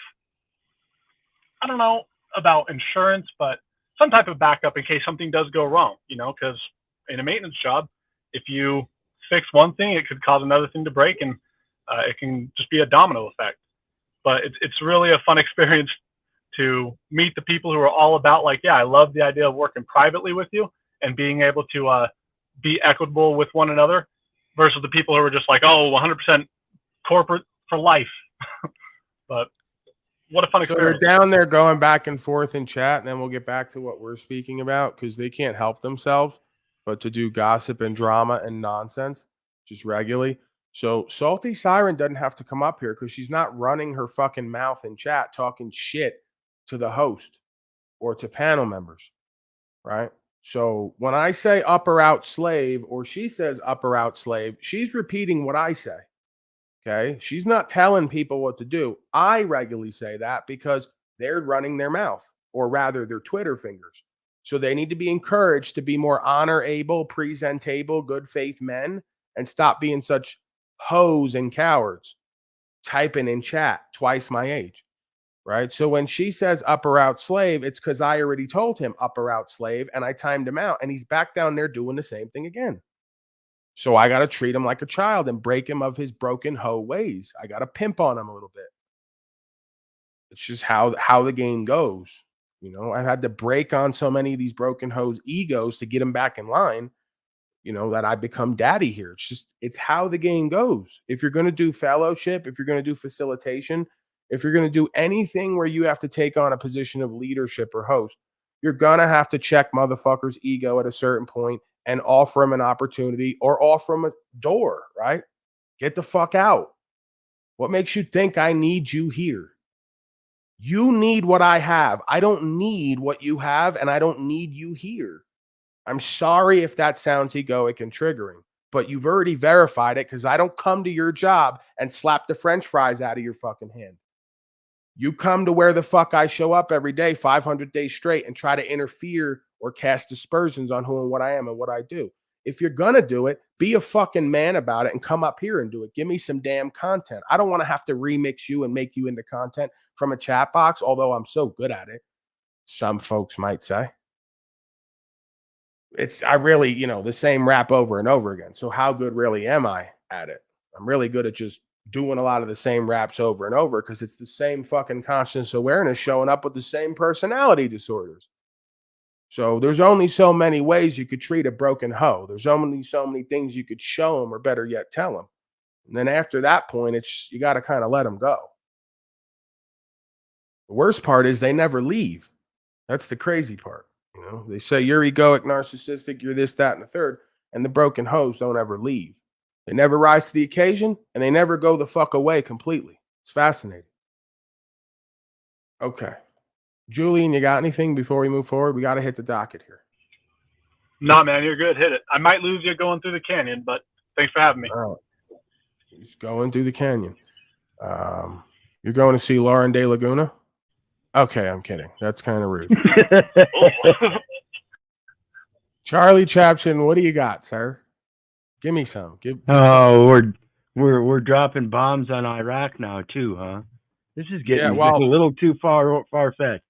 I don't know about insurance, but some type of backup in case something does go wrong, because in a maintenance job, if you fix one thing, it could cause another thing to break, and it can just be a domino effect. But it's really a fun experience to meet the people who are all about like, yeah, I love the idea of working privately with you and being able to be equitable with one another, versus the people who are just like, oh, 100% corporate for life. But what a fun experience. So they're down there going back and forth in chat, and then we'll get back to what we're speaking about, because they can't help themselves but to do gossip and drama and nonsense just regularly. So Salty Siren doesn't have to come up here because she's not running her fucking mouth in chat talking shit to the host or to panel members, right? So when I say up or out slave, or she says up or out slave, she's repeating what I say. Okay. She's not telling people what to do. I regularly say that because they're running their mouth, or rather their Twitter fingers. So they need to be encouraged to be more honor-able, presentable, good faith men, and stop being such hoes and cowards typing in chat twice my age. Right. So when she says up or out slave, it's because I already told him up or out slave, and I timed him out, and he's back down there doing the same thing again. So I got to treat him like a child and break him of his broken hoe ways. I got to pimp on him a little bit. It's just how the game goes. I've had to break on so many of these broken hoes' egos to get them back in line, that I become daddy here. It's how the game goes. If you're going to do fellowship, if you're going to do facilitation, if you're going to do anything where you have to take on a position of leadership or host, you're going to have to check motherfuckers' ego at a certain point and offer them an opportunity or offer them a door, right? Get the fuck out. What makes you think I need you here? You need what I have. I don't need what you have, and I don't need you here. I'm sorry if that sounds egoic and triggering, but you've already verified it because I don't come to your job and slap the French fries out of your fucking hand. You come to where the fuck I show up every day, 500 days straight, and try to interfere or cast aspersions on who and what I am and what I do. If you're going to do it, be a fucking man about it and come up here and do it. Give me some damn content. I don't want to have to remix you and make you into content from a chat box, although I'm so good at it, some folks might say. I really, the same rap over and over again. So how good really am I at it? I'm really good at just doing a lot of the same raps over and over because it's the same fucking conscious awareness showing up with the same personality disorders. So there's only so many ways you could treat a broken hoe. There's only so many things you could show them or better yet tell them. And then after that point, you got to kind of let them go. The worst part is they never leave. That's the crazy part. They say you're egoic, narcissistic, you're this, that, and the third, and the broken hoes don't ever leave. They never rise to the occasion, and they never go the fuck away completely. It's fascinating. Okay. Julian, you got anything before we move forward? We got to hit the docket here. No, man, you're good. Hit it. I might lose you going through the canyon, but thanks for having me. All right. He's going through the canyon. You're going to see Lauren De Laguna? Okay, I'm kidding. That's kind of rude. Charlie Chapchin, what do you got, sir? Give me some. We're dropping bombs on Iraq now too, huh? This is getting a little too far-fetched.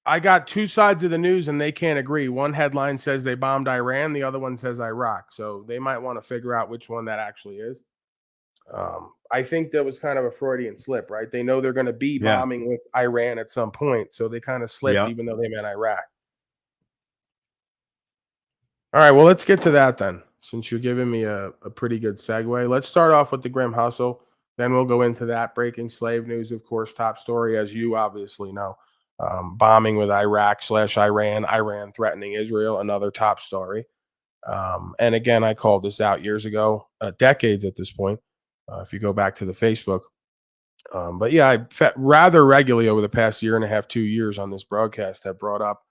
I got two sides of the news and they can't agree. One headline says they bombed Iran, the other one says Iraq. So they might want to figure out which one that actually is. I think that was kind of a Freudian slip, right? They know they're going to be bombing with Iran at some point, so they kind of slipped even though they meant Iraq. All right, well, let's get to that then, since you're giving me a pretty good segue. Let's start off with the Grim Hustle. Then we'll go into that breaking slave news, of course, top story, as you obviously know. Bombing with Iraq/Iran, Iran threatening Israel, another top story. And again, I called this out years ago, decades at this point. If you go back to the Facebook. But yeah, I rather regularly over the past year and a half, 2 years on this broadcast have brought up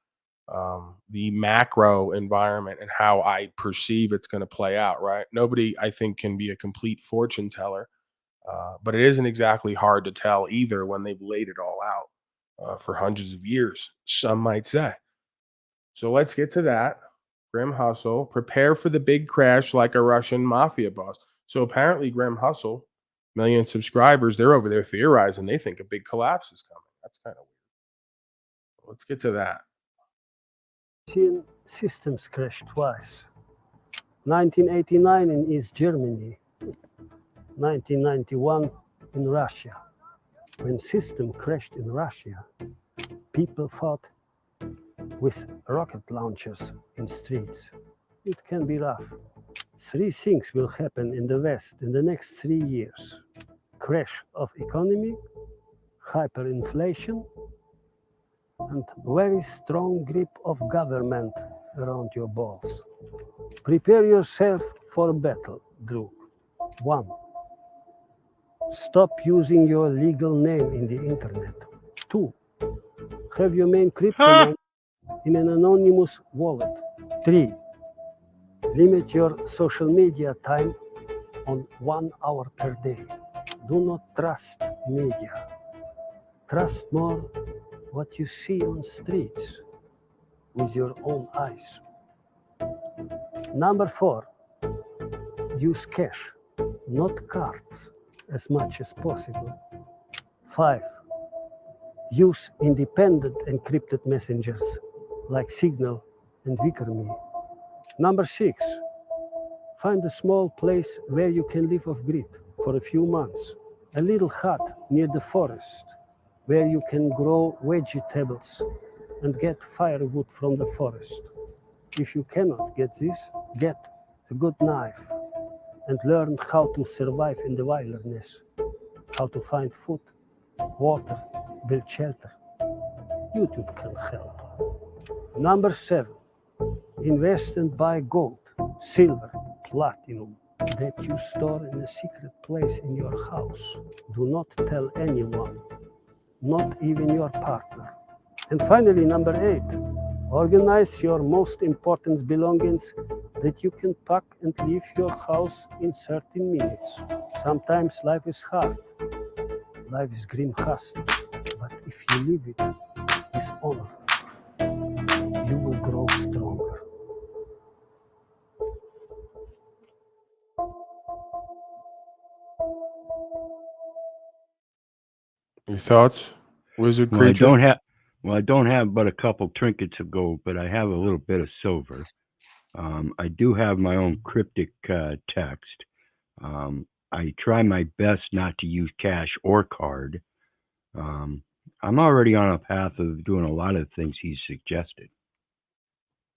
the macro environment and how I perceive it's going to play out, right? Nobody, I think, can be a complete fortune teller, but it isn't exactly hard to tell either when they've laid it all out for hundreds of years, some might say. So let's get to that. Grim Hustle, prepare for the big crash like a Russian mafia boss. So apparently Grim Hustle, 1 million subscribers, they're over there theorizing. They think a big collapse is coming. That's kind of weird. Let's get to that. Systems crashed twice. 1989 in East Germany, 1991 in Russia. When system crashed in Russia, people fought with rocket launchers in streets. It can be rough. 3 things will happen in the West in the next 3 years. Crash of economy, hyperinflation, and very strong grip of government around your balls. Prepare yourself for battle, Druk. 1. Stop using your legal name in the internet. 2. Have your main crypto in an anonymous wallet. 3. Limit your social media time on 1 hour per day. Do not trust media. Trust more what you see on streets with your own eyes. Number 4, use cash, not cards, as much as possible. 5, use independent encrypted messengers like Signal and Vicker.me. Number 6, find a small place where you can live off grid for a few months. A little hut near the forest where you can grow vegetables and get firewood from the forest. If you cannot get this, get a good knife and learn how to survive in the wilderness, how to find food, water, build shelter. YouTube can help. Number 7, invest and buy gold, silver, platinum that you store in a secret place in your house. Do not tell anyone, not even your partner. And finally, number 8, organize your most important belongings that you can pack and leave your house in 30 minutes. Sometimes life is hard. Life is grim hustle. But if you live it with honor, you will grow stronger. Your thoughts, wizard Well, creature? I don't have but a couple trinkets of gold, but I have a little bit of silver. I do have my own cryptic text. I try my best not to use cash or card. I'm already on a path of doing a lot of things he's suggested.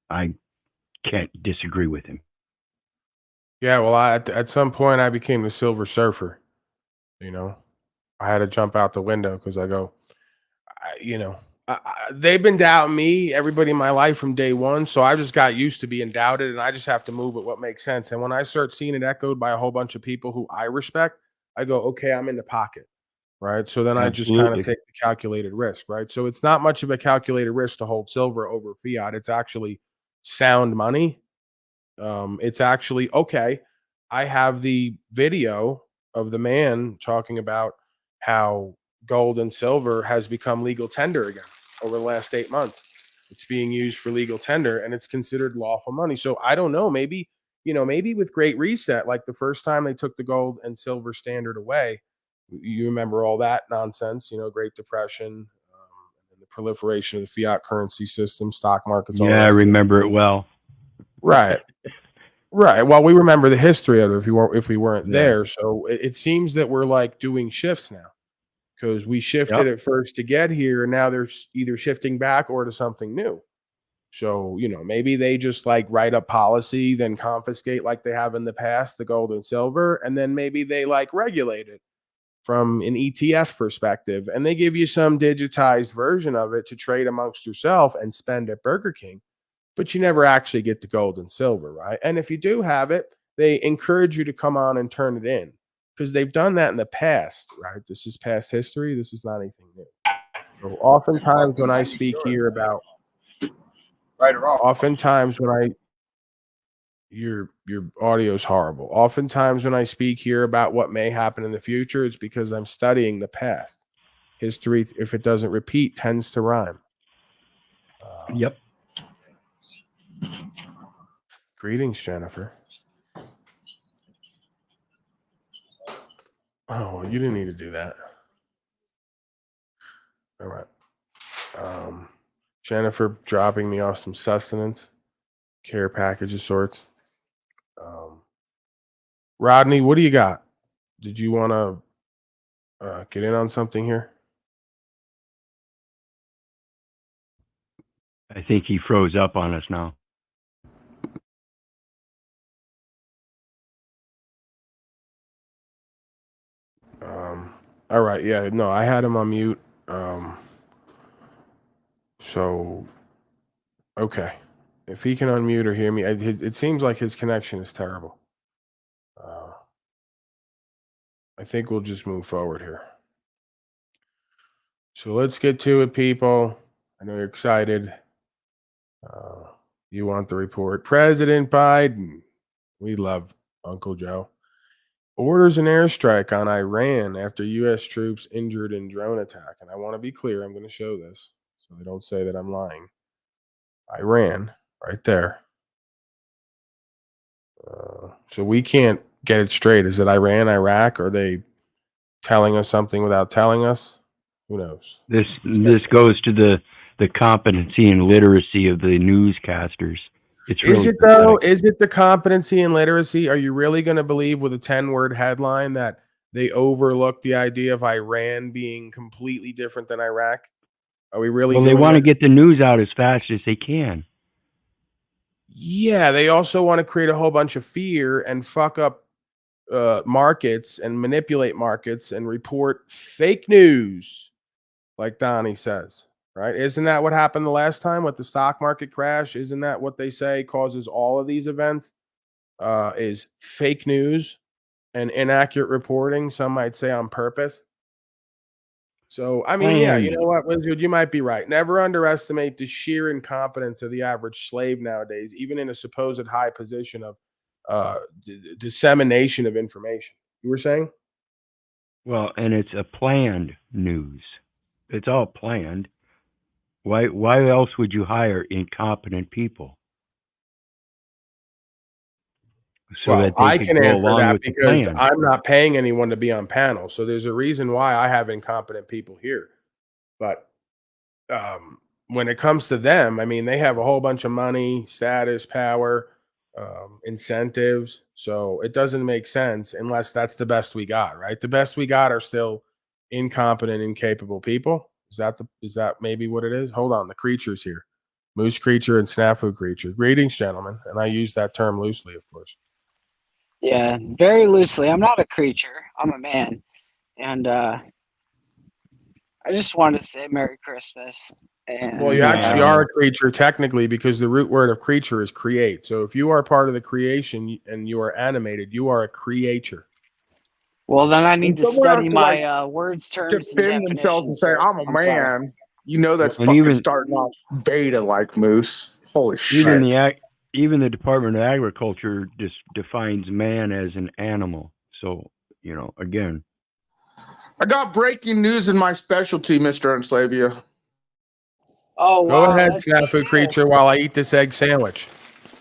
I can't disagree with him. Yeah, well, at some point I became the Silver Surfer. You know, I had to jump out the window because I go, they've been doubting me, everybody in my life from day one. So I just got used to being doubted, and I just have to move with what makes sense. And when I start seeing it echoed by a whole bunch of people who I respect, I go, okay, I'm in the pocket, right? So then I just kind of Absolutely. take the calculated risk, right? So it's not much of a calculated risk to hold silver over fiat. It's actually sound money. It's actually okay. I have the video of the man talking about how gold and silver has become legal tender again over the last 8 months. It's being used for legal tender and it's considered lawful money. So I don't know, maybe with Great Reset, like the first time they took the gold and silver standard away, you remember all that nonsense, Great Depression, and the proliferation of the fiat currency system, stock markets, all Yeah, I that. remember it well. Right. Right. Well, we remember the history of it if we weren't Yeah. there. So it seems that we're like doing shifts now because we shifted Yep. at first to get here, and now there's either shifting back or to something new. So, maybe they just like write up policy, then confiscate like they have in the past, the gold and silver, and then maybe they like regulate it from an ETF perspective, and they give you some digitized version of it to trade amongst yourself and spend at Burger King. But you never actually get the gold and silver, right? And if you do have it, they encourage you to come on and turn it in because they've done that in the past, right? This is past history. This is not anything new. So oftentimes when I speak here about right or wrong, oftentimes when your audio is horrible. Oftentimes when I speak here about what may happen in the future, it's because I'm studying the past. History, if it doesn't repeat, tends to rhyme. Yep. Greetings, Jennifer. Oh, you didn't need to do that. All right. Jennifer dropping me off some sustenance, care package of sorts. Rodney, what do you got? Did you want to get in on something here? I think he froze up on us now. All right. Yeah. No, I had him on mute. So, okay. If he can unmute or hear me, it seems like his connection is terrible. I think we'll just move forward here. So let's get to it, people. I know you're excited. You want the report. President Biden, we love Uncle Joe, orders an airstrike on Iran after U.S. troops injured in drone attack. And I want to be clear, I'm going to show this so they don't say that I'm lying. Iran, right there. So we can't get it straight. Is it Iran, Iraq? Are they telling us something without telling us? Who knows? This goes to the competency and literacy of the newscasters. It's really Is it though? Is it the competency and literacy? Are you really going to believe with a 10-word headline that they overlook the idea of Iran being completely different than Iraq? Are we really? Well, they want to get the news out as fast as they can. Yeah, they also want to create a whole bunch of fear and fuck up markets and manipulate markets and report fake news, like Donnie says. right? Isn't that what happened the last time with the stock market crash? Isn't that what they say causes all of these events? Is fake news and inaccurate reporting. Some might say on purpose. So, I mean, yeah, you know what, Wizard, you might be right. Never underestimate the sheer incompetence of the average slave nowadays, even in a supposed high position of dissemination of information. You were saying? Well, and it's a planned news. It's all planned. Why else would you hire incompetent people? So Well, that they I could can go answer along that with the because plan. I'm not paying anyone to be on panels. So there's a reason why I have incompetent people here. But when it comes to them, I mean, they have a whole bunch of money, status, power, incentives. So it doesn't make sense unless that's the best we got, right? The best we got are still incompetent, incapable people. Is that maybe what it is? Hold on, the creatures here. Moose creature and snafu creature. Greetings, gentlemen. And I use that term loosely, of course. Yeah, very loosely. I'm not a creature. I'm a man. And I just wanted to say Merry Christmas. And, Well, you actually are a creature technically because the root word of creature is create. So if you are part of the creation and you are animated, you are a creature. Well, then I need to someone study has to, my words, terms, and defend themselves and definitions. say, sir. I'm a man. sorry. You know that's And fucking even- starting off beta like Moose. Holy Even shit. even the Department of Agriculture just defines man as an animal. So, you know, again, I got breaking news in my specialty, Mr. Unslavia. Oh, Go wow. ahead, Let's see snafu creature, this. while I eat this egg sandwich.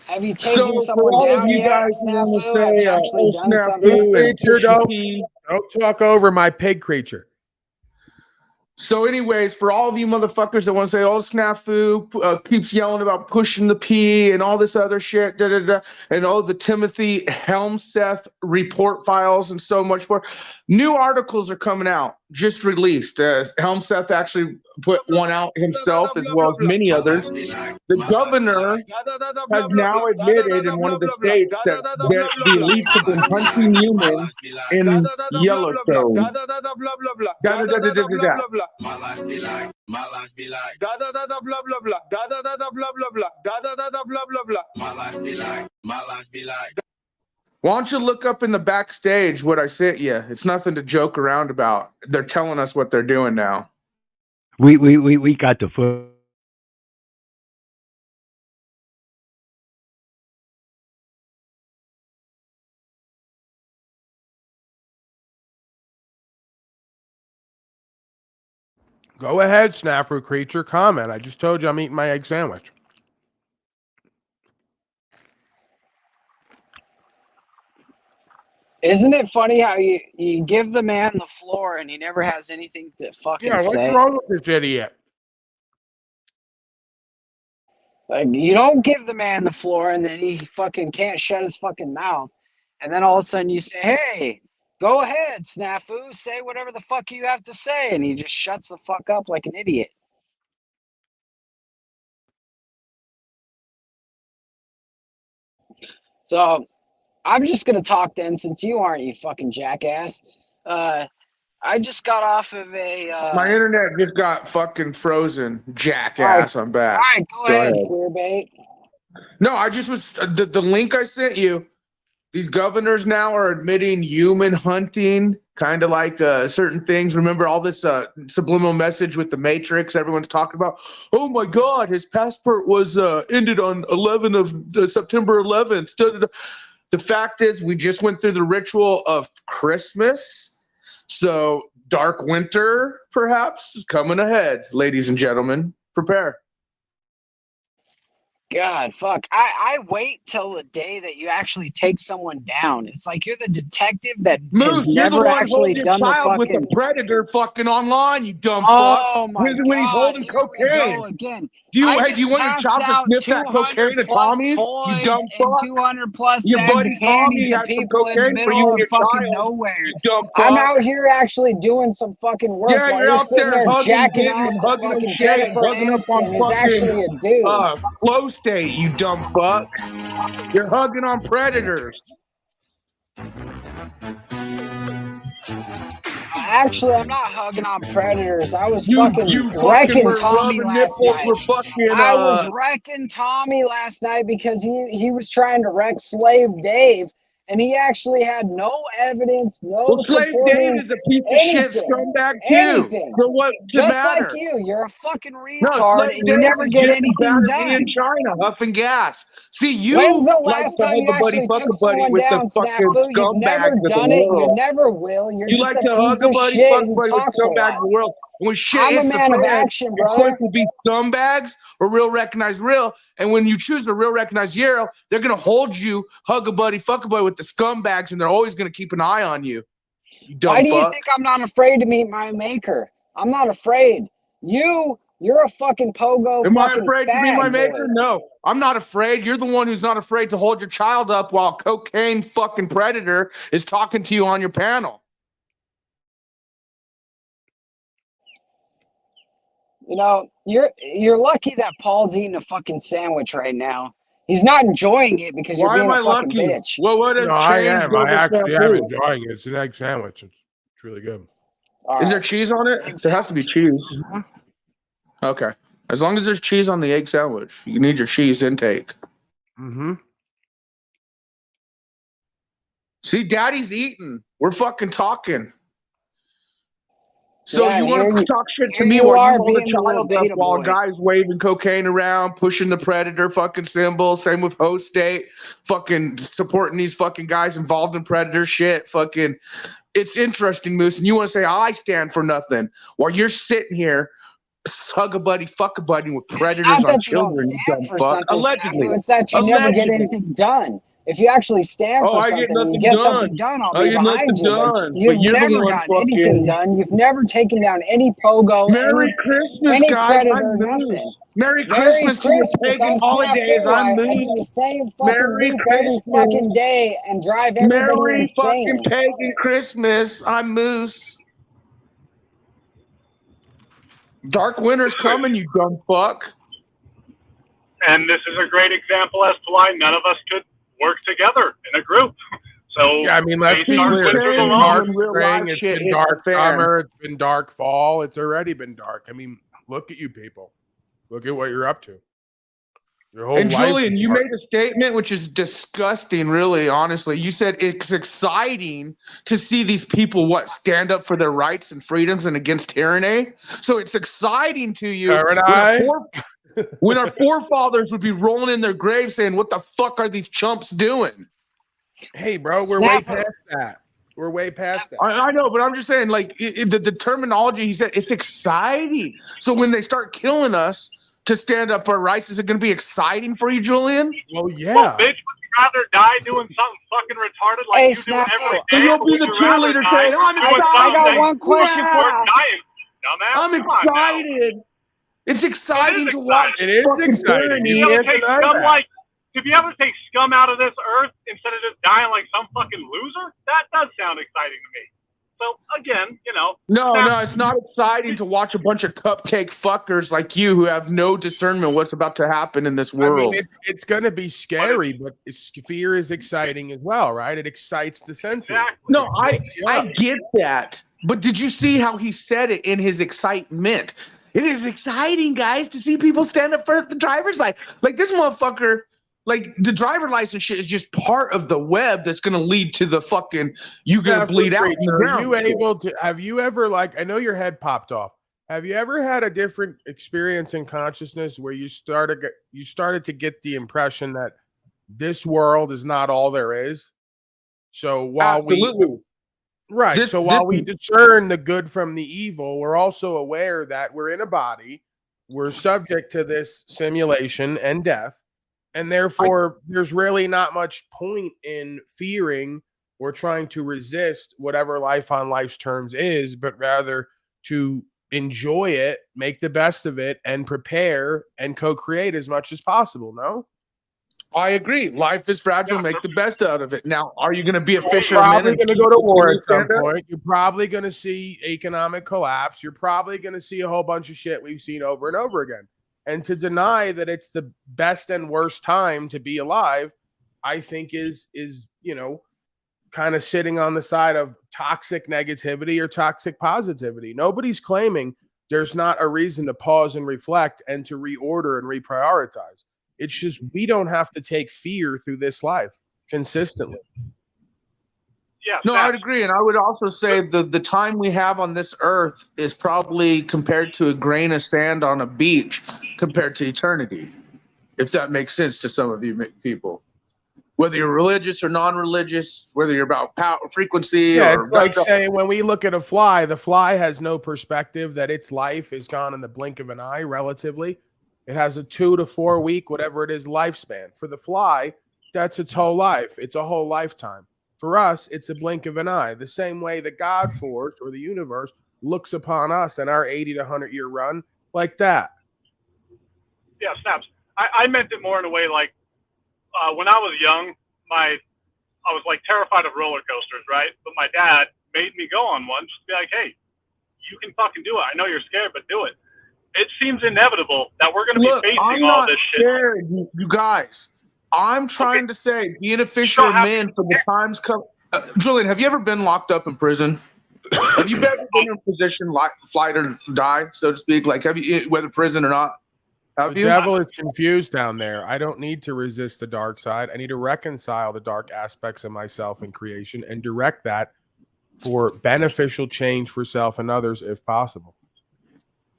Have you So taken for someone all of down you yet, guys who want to Snafu? Have say, you actually oh, done Snafu something? and Creature, Pusha don't talk over my pig creature. So, anyways, for all of you motherfuckers that want to say, "Oh, Snafu keeps yelling about pushing the P and all this other shit," and oh, the Timothy Helmseth report files and so much more, new articles are coming out, just released. Helmseth actually put one out himself, as well as many others. The governor has now admitted in one of the states that the elites have been hunting humans in Yellowstone. My life be like, my life be like, da da da da blah blah blah, da da da da blah blah blah, da da da da blah blah blah. My life be like, my life be like. Why don't you look up in the backstage what I sent you? It's nothing to joke around about. They're telling us what they're doing now. we got the foot. Go ahead, snafu creature, comment. I just told you I'm eating my egg sandwich. Isn't it funny how you give the man the floor and he never has anything to fucking Yeah, what's say? wrong with this idiot? Like, you don't give the man the floor and then he fucking can't shut his fucking mouth. And then all of a sudden you say, hey, go ahead, Snafu, say whatever the fuck you have to say. And he just shuts the fuck up like an idiot. So I'm just going to talk then, since you aren't, you fucking jackass. I just got off of a... My internet just got fucking frozen. Jackass, I'm back. All right, go ahead, queerbait. No, I just was... The link I sent you, these governors now are admitting human hunting, kind of like certain things. Remember all this subliminal message with the Matrix everyone's talking about? Oh my God, his passport was ended on September 11th. The fact is, we just went through the ritual of Christmas. So dark winter, perhaps, is coming ahead, ladies and gentlemen. Prepare. God, fuck. I wait till the day that you actually take someone down. It's like you're the detective that has You're the never one actually holding done the child with fucking... the predator fucking online, you dumb Oh fuck. my When he's God, holding here we cocaine. go again. Do you I want just your passed child to out sniff that 200 cocaine at plus Tommy's? You toys dumb and fuck. 200 plus Your bags buddy of candy Tommy to had some people in the cocaine for you middle and of your fucking child. nowhere. You dumb I'm fuck. out here actually doing some fucking work Yeah, while you're you're out sitting there there hugging, jacking getting, off and to hugging fucking O'Shea and Jennifer hugging up on Aniston, who's actually a dude. flow state, you dumb fuck. You're hugging on predators. Actually, I'm not hugging on predators. I was You fucking fucking wrecking were Tommy rubbing last nipples night. with fucking I was wrecking Tommy last night because he was trying to wreck Slave Dave, and he actually had no evidence, no well, Slave Dave supporting is a piece of shit anything. scumbag too. Anything. So what's the Just like matter? you, you're a fucking No, retard, Slave and you Dave never is get just as anything bad as me in done. China, huffing gas. See, you When's the like last to time hug you a buddy, actually fuck took a buddy someone with the down, fucking Snafu? You've never scumbags of the done it. You world. never will. You're You just like a to hug piece a of buddy, shit fuck a who buddy with talks a scumbags lot. of the world. When shit I'm a hits the man of fan, action, your choice brother. will be scumbags or real recognize real. And when you choose the real recognize real, they're gonna hold you, hug a buddy, fuck a buddy with the scumbags, and they're always gonna keep an eye on you. You dumb Why do you fuck. think I'm not afraid to meet my maker? I'm not afraid. You're a fucking pogo Am I fucking afraid to be my fag maker? boy. No, I'm not afraid. You're the one who's not afraid to hold your child up while cocaine fucking predator is talking to you on your panel. You know, you're lucky that Paul's eating a fucking sandwich right now. He's not enjoying it because you're Why being am I a fucking lucky? bitch. Well, what has No, I changed am. I over actually am snafu? enjoying it. It's an egg sandwich. It's really good. All Is there right. cheese on it? Egg There has to be cheese. Okay. As long as there's cheese on the egg sandwich, you need your cheese intake. Mm-hmm. See, Daddy's eating. We're fucking talking. So Yeah, you and want here to you- talk shit to here me you while are you hold a being the little child up beta while boy. guys waving cocaine around, pushing the predator fucking symbol. Same with host state, fucking supporting these fucking guys involved in predator shit. Fucking, it's interesting, Moose. And you want to say I stand for nothing while you're sitting here, hug a buddy, fuck a buddy with It's predators not on that you don't children. You stand dumb for fuck. something, Allegedly. Snafu. It's that you never get Allegedly. anything done. If you actually stand Oh, for I something get and you nothing get done. something done, I'll I be get behind nothing you. But done. you've But you're the never one gotten anything fucking. done. You've never taken down any pogo, Merry Christmas, any guys. predator, I'm nothing. Moose. Merry Merry Christmas to your Christmas. pagan I'm holidays. Snafu. I'm I do the Moose. same fucking Merry loop every fucking Christmas. day and drive everybody Merry fucking insane. pagan Christmas. I'm Moose. Dark winter's coming, you dumb fuck. And this is a great example as to why none of us could work together in a group. So Yeah, I mean, let's based be on clear. It's winter been alone, dark when real spring. life It's shit been hits dark the fan. summer. It's been dark fall. It's already been dark. I mean, look at you people. Look at what you're up to. Your whole And life Julian, is you dark. made a statement which is disgusting, really, honestly. You said it's exciting to see these people stand up for their rights and freedoms and against tyranny. So it's exciting to you Paradise. when our forefathers would be rolling in their graves saying, "What the fuck are these chumps doing?" Hey, bro, we're Snap way past that. We're way past that. I know, but I'm just saying, like the terminology he said, it's exciting. So when they start killing us to stand up for our rights, is it going to be exciting for you, Julian? Well, yeah. well, bitch, would you rather die doing something fucking retarded like Hey, you do Snafu. every day? So you'll or be would the you rather cheerleader die saying, "I'm doing I got something one question for worth you. dying, dumbass? I'm Come on now. excited. It's exciting to exciting. watch. It is fucking exciting. tyranny. To be You able to can't take deny scum that. like, to be able to take scum out of this earth instead of just dying like some fucking loser, that does sound exciting to me. So again, you know, No, it's not exciting to watch a bunch of cupcake fuckers like you who have no discernment what's about to happen in this I mean, world. it's going to be scary, but fear is exciting as well, right? It excites the senses. exactly. No, It wakes you I up. get that. But did you see how he said it in his excitement? It is exciting, guys, to see people stand up for the driver's license. Like this motherfucker, like the driver license shit is just part of the web that's gonna lead to the fucking you gonna Now, bleed out. Preacher, are you able to? Have you ever I know your head popped off. Have you ever had a different experience in consciousness where you started to get the impression that this world is not all there is? So while Absolutely. we discern the good from the evil, we're also aware that we're in a body, we're subject to this simulation and death, and therefore there's really not much point in fearing or trying to resist whatever life on life's terms is, but rather to enjoy it, make the best of it, and prepare and co-create as much as possible. No? I agree. Life is fragile. Make the best out of it. Now, are you going to be a You're fisherman? probably going to go to war at some stand up? point. You're probably going to see economic collapse. You're probably going to see a whole bunch of shit we've seen over and over again. And to deny that it's the best and worst time to be alive, I think is kind of sitting on the side of toxic negativity or toxic positivity. Nobody's claiming there's not a reason to pause and reflect and to reorder and reprioritize. It's just we don't have to take fear through this life consistently. Yeah, No, I'd agree. And I would also say the time we have on this earth is probably compared to a grain of sand on a beach compared to eternity, if that makes sense to some of you people. Whether you're religious or non-religious, whether you're about power, frequency, Yeah, or it's like saying when we look at a fly, the fly has no perspective that its life is gone in the blink of an eye, relatively. It has a 2 to 4 week, whatever it is, lifespan. For the fly, that's its whole life. It's a whole lifetime. For us, it's a blink of an eye. The same way the God force or the universe looks upon us and our 80 to 100 year run like that. Yeah, Snaps. I meant it more in a way like when I was young, I was like terrified of roller coasters, right? But my dad made me go on one, just be like, hey, you can fucking do it. I know you're scared, but do it. It seems inevitable that we're going to be facing all this shit. Scared, you guys. I'm trying to say, be an official man for the times come. Julian, have you ever been locked up in prison? Have you ever been in a position like flight or die, so to speak? Like, have you, whether prison or not? Have The you? devil is confused down there. I don't need to resist the dark side. I need to reconcile the dark aspects of myself and creation and direct that for beneficial change for self and others if possible.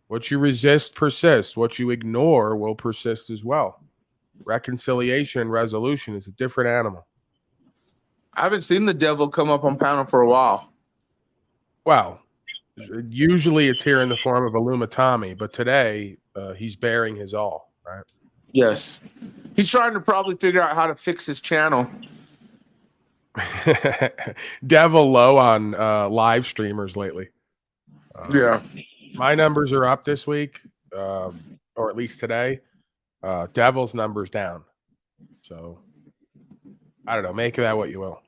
What you resist persists. What you ignore will persist as well. Reconciliation and resolution is a different animal. I haven't seen the devil come up on panel for a while. Well, usually it's here in the form of Illumitami, but today he's bearing his all, right? Yes. He's trying to probably figure out how to fix his channel. Devil low on live streamers lately. Yeah. My numbers are up this week, or at least today. Devil's numbers down. So I don't know. Make of that what you will.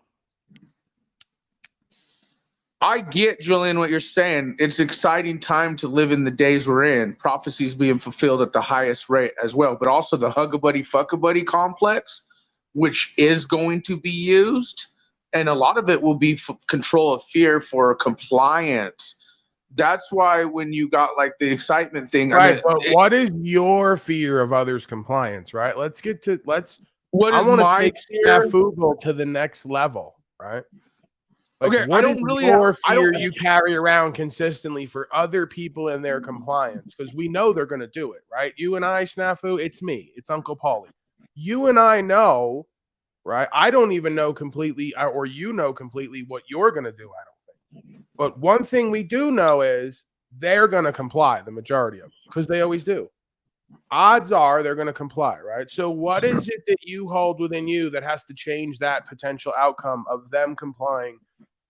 I get, Julian, what you're saying. It's an exciting time to live in the days we're in. Prophecies being fulfilled at the highest rate as well, but also the hug-a-buddy, fuck-a-buddy complex, which is going to be used, and a lot of it will be for control of fear for compliance. That's why when you got like the excitement thing, Right, but what is your fear of others' compliance, right? Let's get to What I is want to my take fear? Snafugle to the next level, right? Like, Okay, what I don't is really your have- I fear don't- you carry around consistently for other people and their compliance? Because we know they're going to do it, right? You and I, Snafu, it's me, it's Uncle Paulie. You and I know, right? I don't even know completely, or you know completely what you're going to do. I don't think. But one thing we do know is they're going to comply, the majority of them, because they always do. Odds are they're going to comply, right? So what is it that you hold within you that has to change that potential outcome of them complying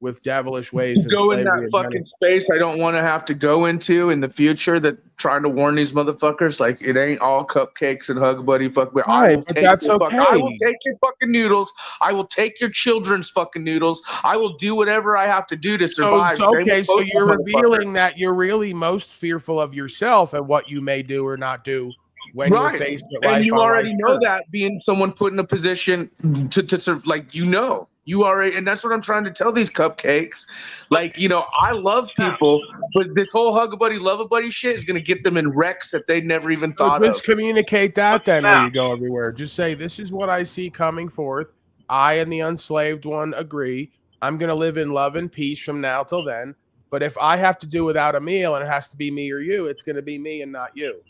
with devilish ways? To go in that fucking space I don't want to have to go into in the future, that trying to warn these motherfuckers like it ain't all cupcakes and hug buddy fuck. I Right, will but take that's your fuck- I will okay. take your fucking noodles. I will take your children's fucking noodles. I will do whatever I have to do to survive. So, Same okay, with so both you're motherfuckers. revealing that you're really most fearful of yourself and what you may do or not do when you're Right. faced with And life you on already life know terms. that, being someone put in a position to serve, like, you already, and that's what I'm trying to tell these cupcakes. Like, I love people, but this whole hug a buddy, love a buddy shit is going to get them in wrecks that they never even So thought just of. communicate that then when you go everywhere. Just say, this is what I see coming forth. I and the unslaved one agree. I'm going to live in love and peace from now till then. But if I have to do without a meal and it has to be me or you, it's going to be me and not you.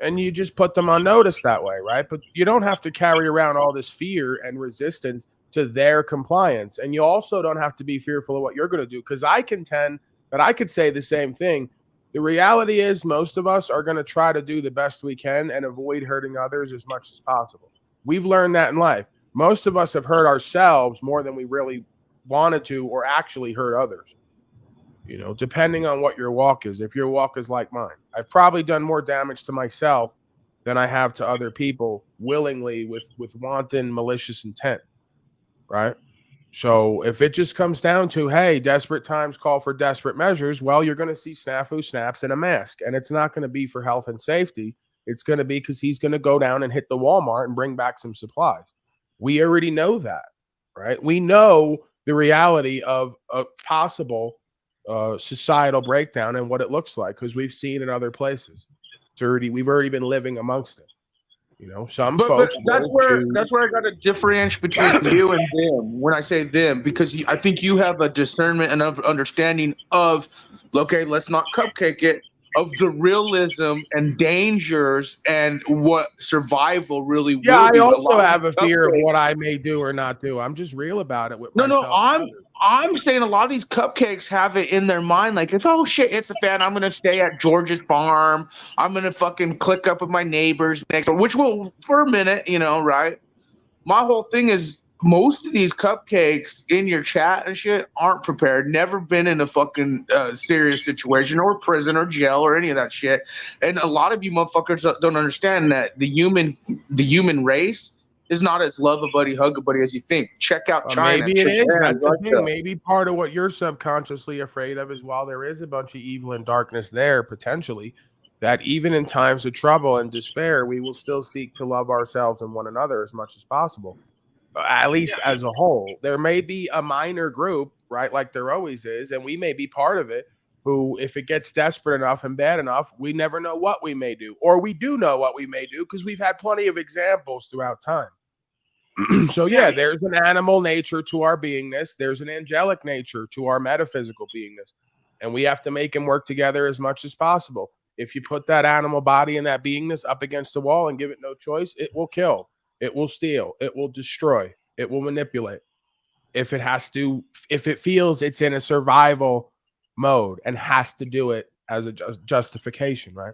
And you just put them on notice that way, right? But you don't have to carry around all this fear and resistance to their compliance. And you also don't have to be fearful of what you're going to do, because I contend that I could say the same thing. The reality is most of us are going to try to do the best we can and avoid hurting others as much as possible. We've learned that in life. Most of us have hurt ourselves more than we really wanted to or actually hurt others. Depending on what your walk is. If your walk is like mine, I've probably done more damage to myself than I have to other people willingly with wanton, malicious intent, right? So if it just comes down to, hey, desperate times call for desperate measures, well, you're going to see Snafu snaps in a mask, and it's not going to be for health and safety. It's going to be because he's going to go down and hit the Walmart and bring back some supplies. We already know that, right? We know the reality of a possible societal breakdown and what it looks like, because we've seen in other places. We've already been living amongst it. You know, some folks. But that's where I got to differentiate between you and them. When I say them, because I think you have a discernment and understanding of, okay, let's not cupcake it, of the realism and dangers and what survival really will be. I also have a fear of what I may do or not do. I'm just real about it with myself. I'm saying a lot of these cupcakes have it in their mind, like, if, oh shit, it's a fan, I'm gonna stay at George's farm. I'm gonna fucking click up with my neighbors next door, which will for a minute, you know, right? My whole thing is most of these cupcakes in your chat and shit aren't prepared, never been in a fucking serious situation or prison or jail or any of that shit. And a lot of you motherfuckers don't understand that the human race is not as love a buddy, hug a buddy as you think. Check out China. Maybe it is. That's the thing. Maybe part of what you're subconsciously afraid of is, while there is a bunch of evil and darkness there, potentially, that even in times of trouble and despair, we will still seek to love ourselves and one another as much as possible. At least as a whole. There may be a minor group, right, like there always is, and we may be part of it, who, if it gets desperate enough and bad enough, we never know what we may do. Or we do know what we may do because we've had plenty of examples throughout time. So yeah, there's an animal nature to our beingness. There's an angelic nature to our metaphysical beingness. And we have to make them work together as much as possible. If you put that animal body and that beingness up against the wall and give it no choice, it will kill. It will steal. It will destroy. It will manipulate. If it feels it's in a survival mode and has to do it as a justification, right?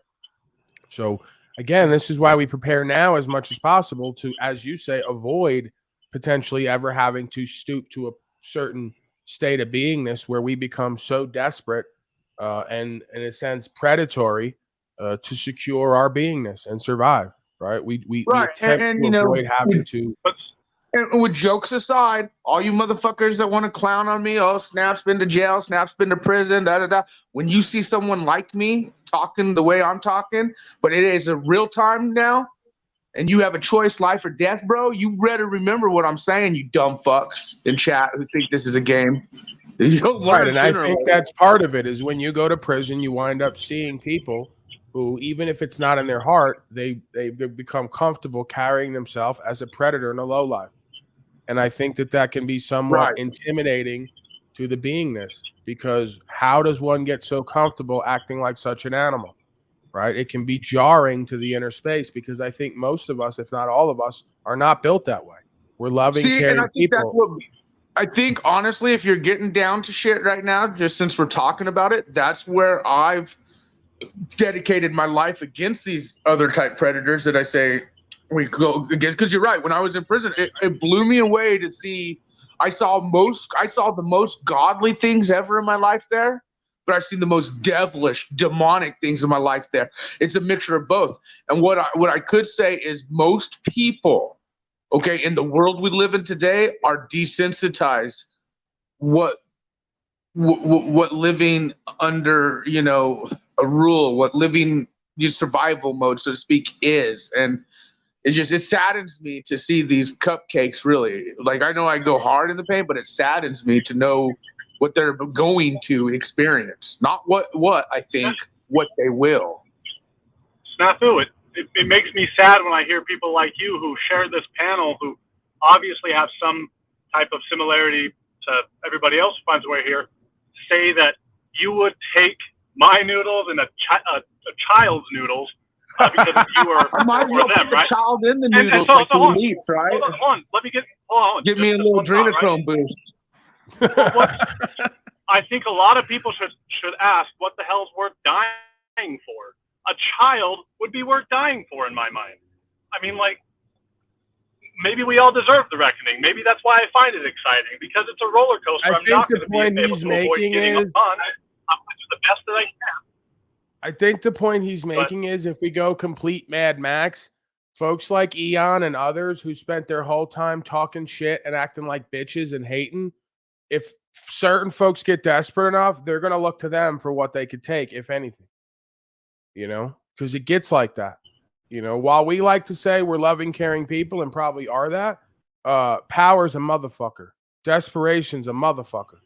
So again, this is why we prepare now as much as possible to, as you say, avoid potentially ever having to stoop to a certain state of beingness where we become so desperate and, in a sense, predatory to secure our beingness and survive. Right? We attempt to avoid having to. And with jokes aside, all you motherfuckers that want to clown on me, oh, Snap's been to jail, Snap's been to prison, When you see someone like me talking the way I'm talking, but it is a real time now, and you have a choice, life or death, bro, you better remember what I'm saying, you dumb fucks in chat who think this is a game. Right, and I think that's part of it, is when you go to prison, you wind up seeing people who, even if it's not in their heart, they become comfortable carrying themselves as a predator and a lowlife. And I think that can be somewhat intimidating to the beingness, because how does one get so comfortable acting like such an animal, right? It can be jarring to the inner space, because I think most of us, if not all of us, are not built that way. We're loving, caring people. I think, honestly, if you're getting down to shit right now, just since we're talking about it, that's where I've dedicated my life against these other type predators that I say we go against. Because you're right, when I was in prison, it blew me away to see. I saw the most godly things ever in my life there, but I've seen the most devilish, demonic things in my life there. It's a mixture of both. And what I could say is most people, okay, in the world we live in today, are desensitized what living under, a rule, what living survival mode, so to speak, is. And it saddens me to see these cupcakes, really. Like, I know I go hard in the paint, but it saddens me to know what they're going to experience. Not what I think, what they will. Snafu, it makes me sad when I hear people like you who share this panel, who obviously have some type of similarity to everybody else who finds a way here, say that you would take my noodles and a child's noodles because you are I might for them, right? Child in the noodles, like the meats, right? Hold on. Let me hold on. Give me a little adrenochrome boost. I think a lot of people should ask, what the hell's worth dying for? A child would be worth dying for, in my mind. I mean, like, maybe we all deserve the reckoning. Maybe that's why I find it exciting, because it's a roller coaster. I think the point he's making is, I'm going to do the best that I can. I think the point he's making is, if we go complete Mad Max, folks like Eon and others who spent their whole time talking shit and acting like bitches and hating, if certain folks get desperate enough, they're going to look to them for what they could take, if anything. Because it gets like that. While we like to say we're loving, caring people, and probably are that, power's a motherfucker. Desperation's a motherfucker.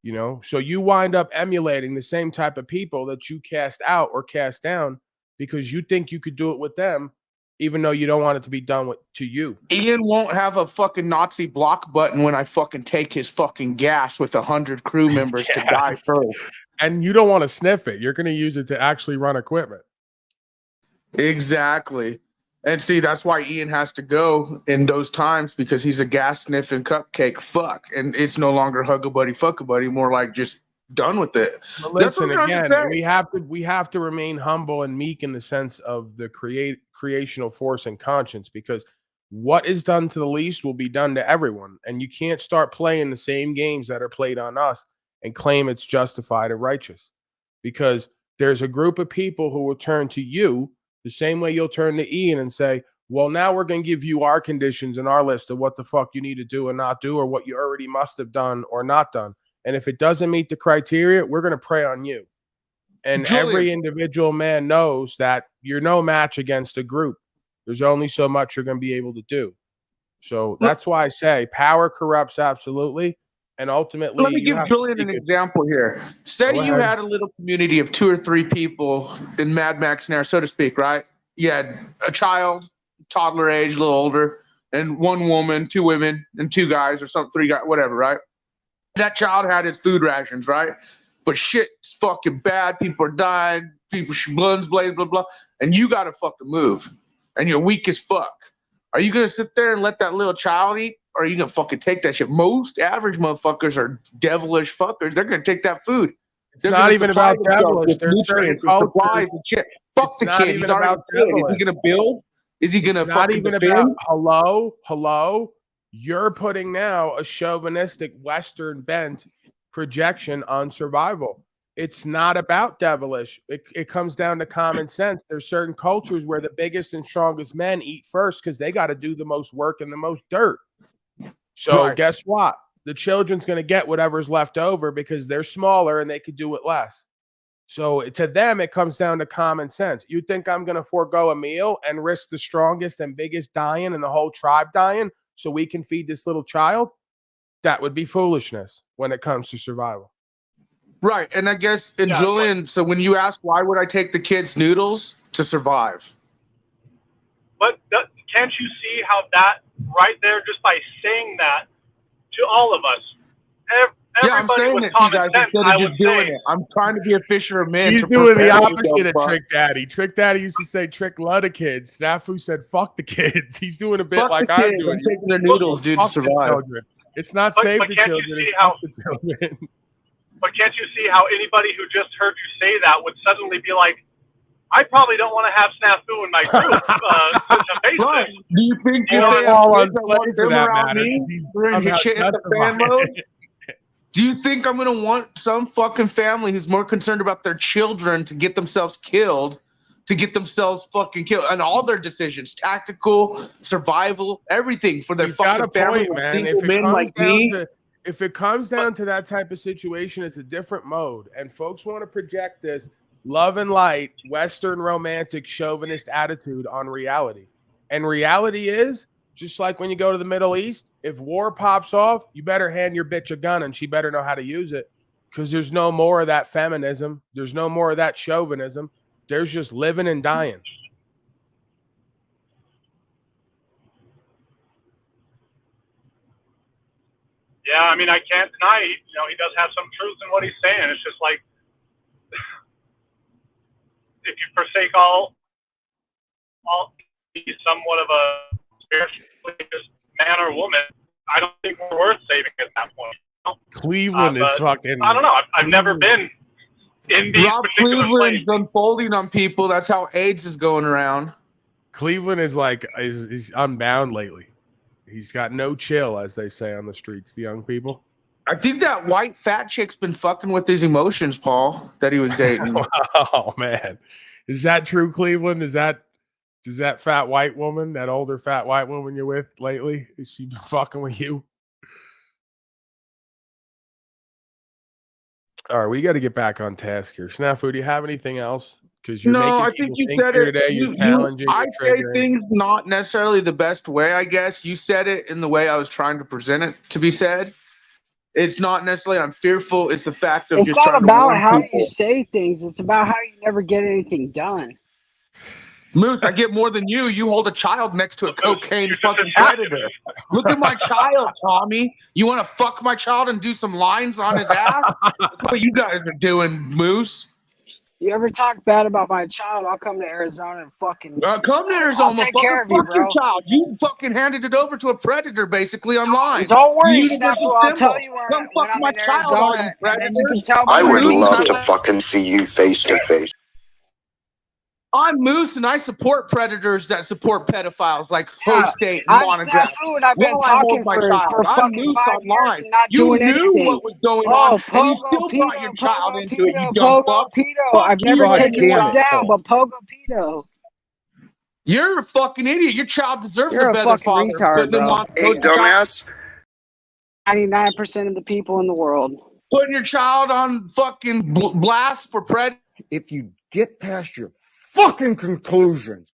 You know, so you wind up emulating the same type of people that you cast out or cast down because you think you could do it with them, even though you don't want it to be done to you. Ian won't have a fucking Nazi block button when I fucking take his fucking gas with 100 crew members to die first. And you don't want to sniff it. You're going to use it to actually run equipment. Exactly. And see, that's why Ian has to go in those times, because he's a gas sniffing cupcake fuck. And it's no longer hug a buddy, fuck a buddy, more like just done with it. But That's what listen, I'm trying to again, say. we have to remain humble and meek in the sense of the creational force and conscience, because what is done to the least will be done to everyone. And you can't start playing the same games that are played on us and claim it's justified or righteous, because there's a group of people who will turn to you the same way you'll turn to Ian and say, well, now we're going to give you our conditions and our list of what the fuck you need to do and not do, or what you already must have done or not done. And if it doesn't meet the criteria, we're going to prey on you. And Julian. every individual man knows that you're no match against a group. There's only so much you're going to be able to do. So that's why I say power corrupts absolutely. And ultimately, Let me give Julian an example here. Say Go you ahead. had a little community of 2 or 3 people in Mad Max scenario, so to speak, right? You had a child, toddler age, a little older, and 1 woman, 2 women, and 2 guys or something, 3 guys, whatever, right? That child had his food rations, right? But shit's fucking bad. People are dying. People guns blazing, blah, blah. And you got to fucking move. And you're weak as fuck. Are you going to sit there and let that little child eat? Or are you going to fucking take that shit? Most average motherfuckers are devilish fuckers. They're going to take that food. It's They're not gonna even supply about themselves devilish. with There's certain nutrients and supplies cultures. and shit. Fuck It's the not kid. even He's already about a kid. Is he devilish. going to build? Is he going to It's not fucking even defend? about hello. You're putting now a chauvinistic Western bent projection on survival. It's not about devilish. It comes down to common sense. There's certain cultures where the biggest and strongest men eat first because they got to do the most work and the most dirt. So Right. guess what? The children's going to get whatever's left over because they're smaller and they could do it less. So to them, it comes down to common sense. You think I'm going to forego a meal and risk the strongest and biggest dying and the whole tribe dying so we can feed this little child? That would be foolishness when it comes to survival. Right. And I guess, and Julian, so when you ask why would I take the kids noodles to survive? But can't you see how that right there, just by saying that to all of us, Yeah, I'm everybody saying with it to you common guys sense, instead I of would just doing say, it. I'm trying to be a fisher of men. He's to doing the prepare you, opposite of dumb fuck. Trick Daddy. Trick Daddy used to say Trick love the kids. Snafu said fuck the kids. He's doing a bit Fuck like the I'm kids. doing. I'm taking their noodles, dude, to Fuck the survive. children. It's not But- save but the can't you children. see It's how- fuck the children. but can't you see how anybody who just heard you say that would suddenly be like, I probably don't want to have snafu in my group to face Right. this. Do you think Or if they have all on kids that want play for them that around matter. me, He's we're in somehow shit in the fan justified. mode? Do you think I'm going to want some fucking family who's more concerned about their children to get themselves killed, to get themselves fucking killed, and all their decisions, tactical, survival, everything for their He's got fucking a family point, with man. single If it men comes like down me? to if it comes down to that type of situation, it's a different mode. And folks want to project this love and light, Western romantic chauvinist attitude on reality. And reality is, just like when you go to the Middle East, if war pops off, you better hand your bitch a gun and she better know how to use it, because there's no more of that feminism. There's no more of that chauvinism. There's just living and dying. Yeah, I mean, I can't deny, he does have some truth in what he's saying. It's just like, if you forsake all be somewhat of a spiritually just man or woman, I don't think we're worth saving at that point. Cleveland is But fucking. I don't know. I've never been in these Rob particular Cleveland's places. unfolding on people. That's how AIDS is going around. Cleveland is like is unbound lately. He's got no chill, as they say on the streets, the young people. I think that white fat chick's been fucking with his emotions, Paul, that he was dating. Oh man, is that true, Cleveland? Does that fat white woman, that older fat white woman you're with lately, is she fucking with you? All right, we got to get back on task here. Snafu, do you have anything else? because you're No, making I think people you think said here it. today. You're challenging. I you're say triggering. things not necessarily the best way, I guess. You said it in the way I was trying to present it to be said. It's not necessarily I'm fearful. It's the fact of It's just not trying to about warn how you people. say things. It's about how you never get anything done. Moose, I get more than you. You hold a child next to a cocaine fucking predator. Look at my child, Tommy. You want to fuck my child and do some lines on his ass? That's what you guys are doing, Moose. You ever talk bad about my child, I'll come to Arizona and fucking Come to Arizona, I'll take care of you, fuck your bro. child. You fucking handed it over to a predator, basically online. Don't worry, The universal Snafu. I'll symbol. tell you Come when fuck I'm my in child, all you Arizona, and then you can predators. tell me I when would you need love to. to fucking see you face to face. I'm Moose, and I support predators that support pedophiles like Yeah, Hostate and I'm Monograph. Snafu, and I've been While I hold talking my for child, I'm fucking Moose 5 online. years and not You doing knew anything. what was going Oh, on, and you Pogo, still brought Pedo, your child Pogo, into it, you Pedo, dumb Pogo, fuck. Pedo. Fuck I've never you and taken your one child. down, but Pogo, Pedo. You're a fucking idiot. Your child deserves You're a a better fucking father. retard, Putting him bro. on, Hey, dumbass. 99% of the people in the world. putting your child on fucking blast for pred. If you get past your fucking conclusions.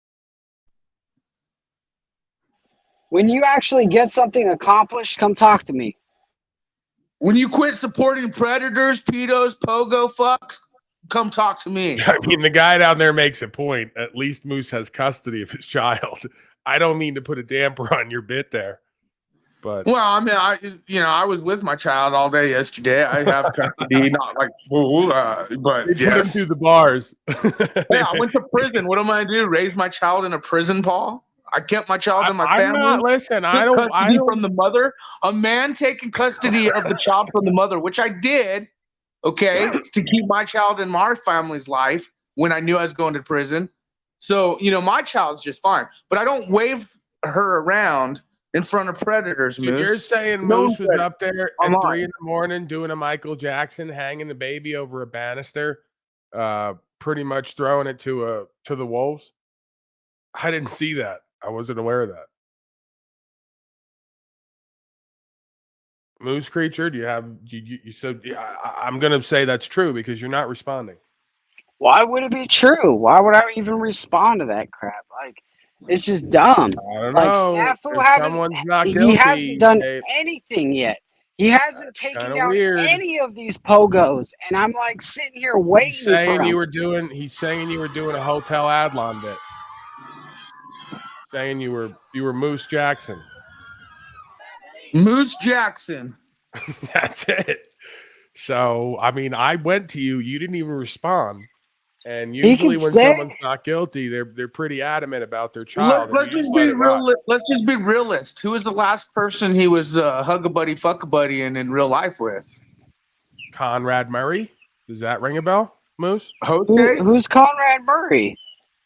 When you actually get something accomplished, come talk to me. When you quit supporting predators, pedos, pogo fucks, come talk to me. I mean, the guy down there makes a point. At least Moose has custody of his child. I don't mean to put a damper on your bit there, but Well, I mean, I was with my child all day yesterday. I have custody, not like fool, but they put him yes. through the bars. Hey, I went to prison. What am I gonna do? Raise my child in a prison, Paul? I kept my child in my I'm family. not. Listen, I Took don't. custody from the mother. A man taking custody of the child from the mother, which I did. Okay, to keep my child in my family's life when I knew I was going to prison. So my child's just fine, but I don't wave her around in front of predators. Dude, Moose. you're saying No Moose was predator. up there I'm at 3 lying. in the morning doing a Michael Jackson, hanging the baby over a banister, pretty much throwing it to the wolves. I didn't see that. I wasn't aware of that. Moose creature, do you have you said I'm gonna say that's true because you're not responding. Why would it be true? Why would I even respond to that crap? Like, it's just dumb. I don't Like, know. Snafu If someone's not he guilty, hasn't done they- anything yet. He hasn't taken kinda down weird. any of these pogos, and I'm like sitting here waiting He's for saying him. you were doing a Hotel Adlon bit. Saying you were Moose Jackson. Moose Jackson. That's it. So I mean, I went to you. You didn't even respond. And He usually, can when say- someone's not guilty, they're pretty adamant about their child. Let's and you just let be it rock. real. Let's just be realist. Who was the last person he was hug a buddy, fuck a buddy, and in real life with? Conrad Murray. Does that ring a bell, Moose? Who's Conrad Murray?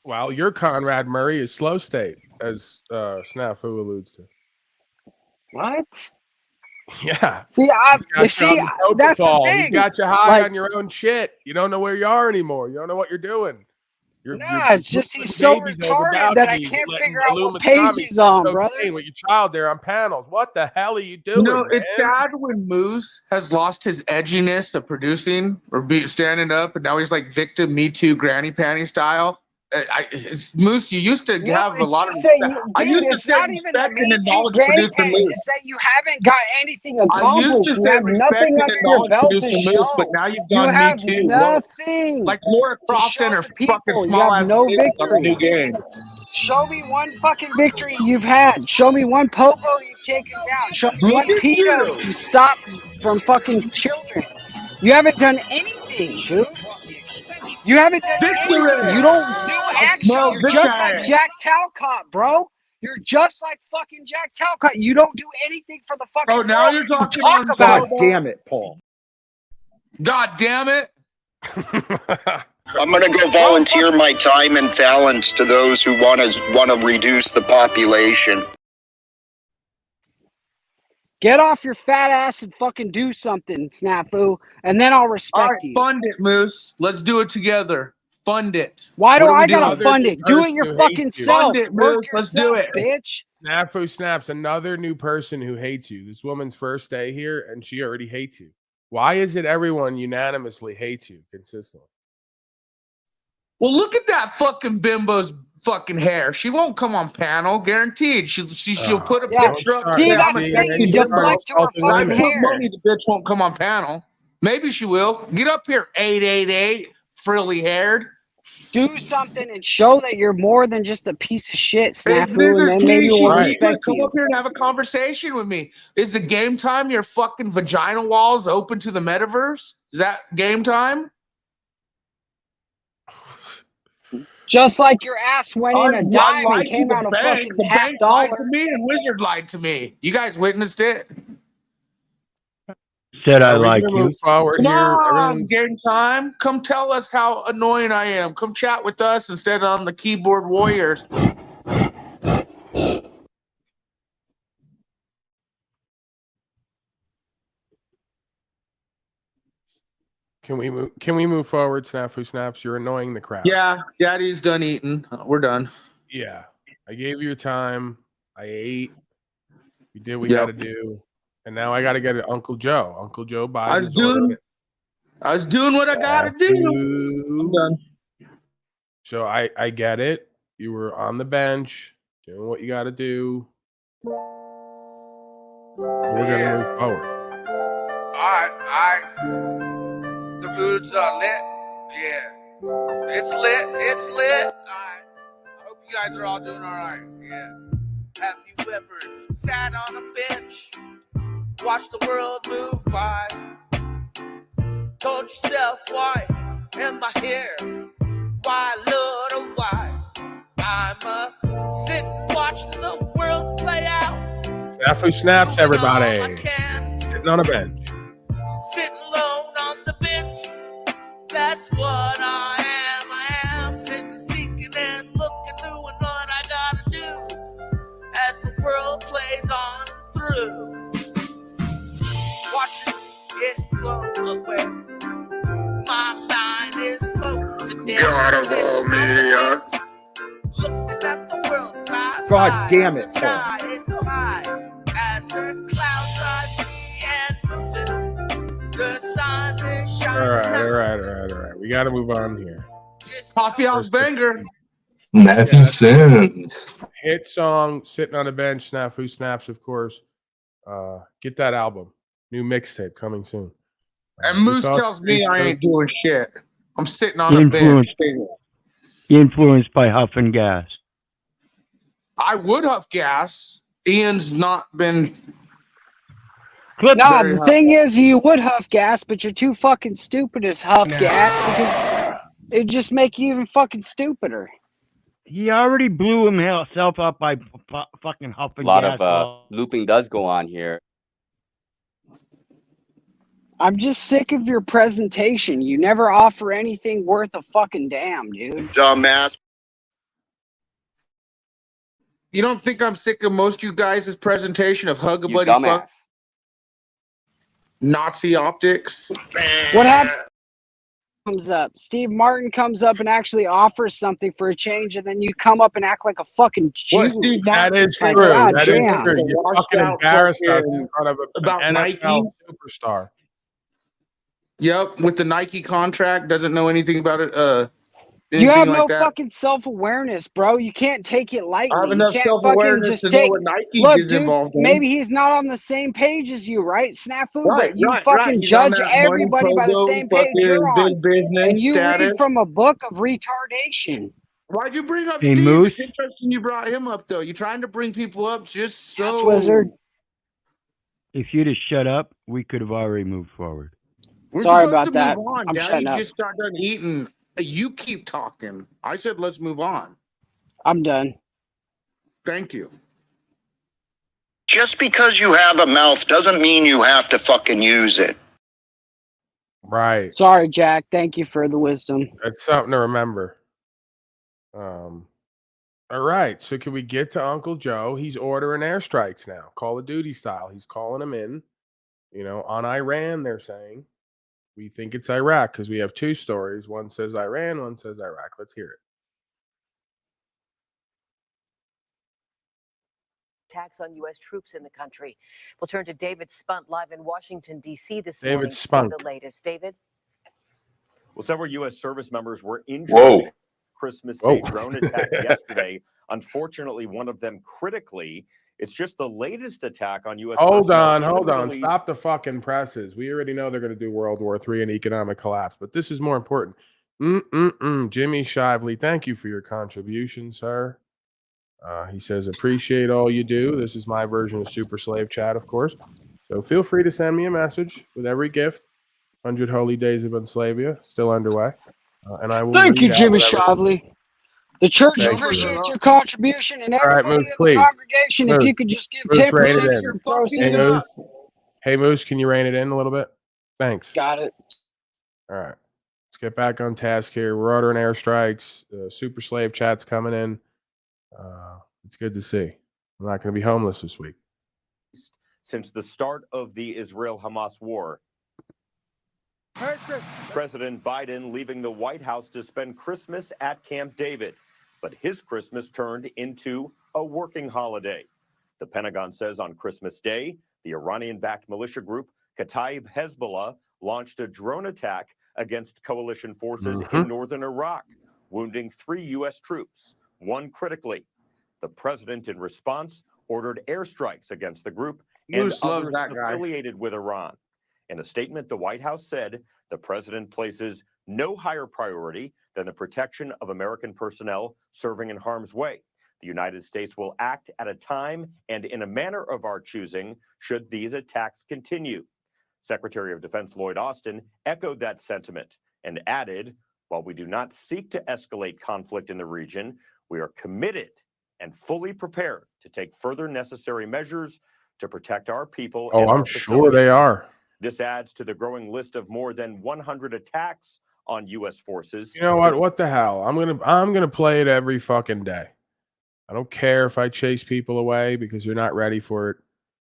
Well, your Conrad Murray is Slow State, as Snafu alludes to. What? Yeah. See, He's got you on that's the propofol. thing. He's got you high Like- on your own shit. You don't know where you are anymore. You don't know what you're doing. You're It's just putting he's so babies over retarded that I balconies, can't letting figure out what Illuminati page he's on, cocaine brother. with your child there on panels. What the hell are you doing? It's man? sad when Moose has lost his edginess of producing or standing up, and now he's like victim Me Too granny panty style. Moose, you used to have a it's lot of just that respect. you- I dude, used to it's say not even the respect Me and Too acknowledge granny producer panties. Moose. It's that you haven't got anything I used accomplished. to You say have respect nothing and under your acknowledge belt to producer Moose, show. but now you've You gone Me have Too. nothing. Like Laura to Crofton show or the people. fucking You small have ass no bitch on the new victory. game. Show me one fucking victory you've had. Show me one pogo you've taken down. Show me one Look at pedo you stopped from fucking children. You haven't done anything, dude. You haven't done Victory. anything. You don't do action. No, You're just like victory. Jack Talcott, bro. You're just like fucking Jack Talcott. You don't do anything for the fucking Oh, now world. you're You talking talk on about God it. damn it, Paul. God damn it. I'm gonna go volunteer my time and talents to those who want to reduce the population. Get off your fat ass and fucking do something, Snafu, and then I'll All respect right, you. fund it, Moose. Let's do it together. Fund it. Why do What are we I gotta doing? fund it? Do it person your who fucking hates you. self. Fund it, Work Moose. Let's do yourself, it. bitch. Snafu snaps another new person who hates you. This woman's first day here, and she already hates you. Why is it everyone unanimously hates you consistently? Well, look at that fucking bimbo's fucking hair. She won't come on panel, guaranteed. She'll put a Yeah. picture up. See, Say, that's I'm the a thing. You bimbo. deflect to her When I fucking put hair. money, the bitch won't come on panel. Maybe she will. Get up here, 888, frilly haired. Do something and show that you're more than just a piece of shit, It's Snafu, and bigger then maybe we'll Right. respect Come you. up here and have a conversation with me. Is the game time your fucking vagina walls open to the metaverse? Is that game time? Just like your ass went in a dime and lied to came the out a bank. fucking The half bank lied to dollar. me and Wizard lied to me. You guys witnessed it. Said I Are we like gonna you. move forward Come here? on, Everyone's- game time. Come tell us how annoying I am. Come chat with us instead of on the keyboard warriors. Can we move forward, Snafu Snaps? You're annoying the crowd. Yeah, Daddy's done eating. We're done. Yeah. I gave you your time. I ate. You did what Yep. you got to do. And now I got to get it Uncle Joe. Uncle Joe Biden. I was doing what I gotta do. I'm done. So I get it. You were on the bench doing what you got to do. We're gonna move forward. All right. The moods are lit. Yeah. It's lit. It's lit. All right. I hope you guys are all doing all right. Yeah. Have you ever sat on a bench, watched the world move by, told yourself, why am I here? Why, Lord, why? I'm sitting watching the world play out. Snafu Snaps, everybody. Sitting on a bench. Sitting alone on the bench. That's what I am. I am sitting, seeking, and looking, doing what I gotta do as the world plays on through. Watching it flow away. My mind is floating today. Gotta Sitting hold on the me up. bench, looking at the world fly God by. damn it, The sky is so high as the clouds rise and moving. The sun is All shining. right. We got to move on here. Coffee house banger. Matthew Sims. Hit song, Sitting on a Bench, Snafu Snaps, of course. Get that album. New mixtape coming soon. And Moose Thoughts, tells me I Facebook? ain't doing shit. I'm sitting on a bench. Influenced by Huff and Gas. I would huff gas. Ian's not been. No, the thing is, you would huff gas, but you're too fucking stupid as huff gas because it'd just make you even fucking stupider. He already blew himself up by fucking Huff A and lot Gas. of looping does go on here. I'm just sick of your presentation. You never offer anything worth a fucking damn, dude. Dumbass. You don't think I'm sick of most of you guys' presentation of Hug a You Buddy dumbass. Fuck Nazi optics? What happened? Comes up. Steve Martin comes up and actually offers something for a change, and then you come up and act like a fucking Jew. What, Steve That Martin? is Like, true. God That is damn. true. You Washed fucking out embarrassed us fucking in front of about an Nike? NFL superstar. Yep, with the Nike contract, doesn't know anything about it. You have anything no like that. fucking self-awareness, bro. You can't take it lightly. I have You enough can't fucking self-awareness just to take. know what Nike Look, is dude, involved in. maybe he's not on the same page as you, right, Snafu? Right, but you right, fucking right. He's on judge that money, everybody by the Pogo, same page you're fucking on, big business and you status. read from a book of retardation. Why'd you bring up Hey, Steve? Moose? It's interesting you brought him up, though. You're trying to bring people up just Yes, so. Wizard. If you'd have shut up, we could have already moved forward. We're Sorry supposed about to that. move on, I'm Daddy. shutting up. Just start done eating. You keep talking. I said let's move on. I'm done. Thank you. Just because you have a mouth doesn't mean you have to fucking use it. Right. Sorry, Jack. Thank you for the wisdom. That's something to remember. All right. So can we get to Uncle Joe? He's ordering airstrikes now, Call of Duty style. He's calling them in. On Iran, they're saying. We think it's Iraq because we have two stories. One says Iran, one says Iraq. Let's hear it. Attacks on U.S. troops in the country. We'll turn to David Spunt live in Washington, D.C. this David morning for Spunt. the latest. David? Well, several U.S. service members were injured Whoa. Christmas Oh. Day drone attack yesterday. Unfortunately, one of them critically. It's just the latest attack on U.S. Hold personnel on, in the hold Middle on. East. Stop the fucking presses. We already know they're going to do World War III and economic collapse, but this is more important. Jimmy Shively, thank you for your contribution, sir. He says, appreciate all you do. This is my version of Super Slave Chat, of course. So feel free to send me a message with every gift. 100 Holy Days of Enslavia, still underway. And I will Thank you, read out Jimmy whatever- Shavely. The church Thank you. appreciates your contribution, and All right, everybody Moose, in please. the congregation, if Moose, you could just give Moose, 10% rein of it in. your Hey, proceeds. Moose. Hey, Moose, can you rein it in a little bit? Thanks. Got it. All right. Let's get back on task here. We're ordering airstrikes. Super Slave Chat's coming in. It's good to see. I'm not going to be homeless this week. Since the start of the Israel-Hamas war. President Biden leaving the White House to spend Christmas at Camp David, but his Christmas turned into a working holiday. The Pentagon says on Christmas Day, the Iranian-backed militia group Kataib Hezbollah launched a drone attack against coalition forces in northern Iraq, wounding 3 U.S. troops, 1 critically. The president, in response, ordered airstrikes against the group and Moose loves others that guy. affiliated with Iran. In a statement, the White House said the president places no higher priority than the protection of American personnel serving in harm's way. The United States will act at a time and in a manner of our choosing should these attacks continue. Secretary of Defense Lloyd Austin echoed that sentiment and added, while we do not seek to escalate conflict in the region, we are committed and fully prepared to take further necessary measures to protect our people. Oh, and I'm our sure they facilities. are. This adds to the growing list of more than 100 attacks on U.S. forces. You know what? What the hell? I'm gonna play it every fucking day. I don't care if I chase people away because you're not ready for it.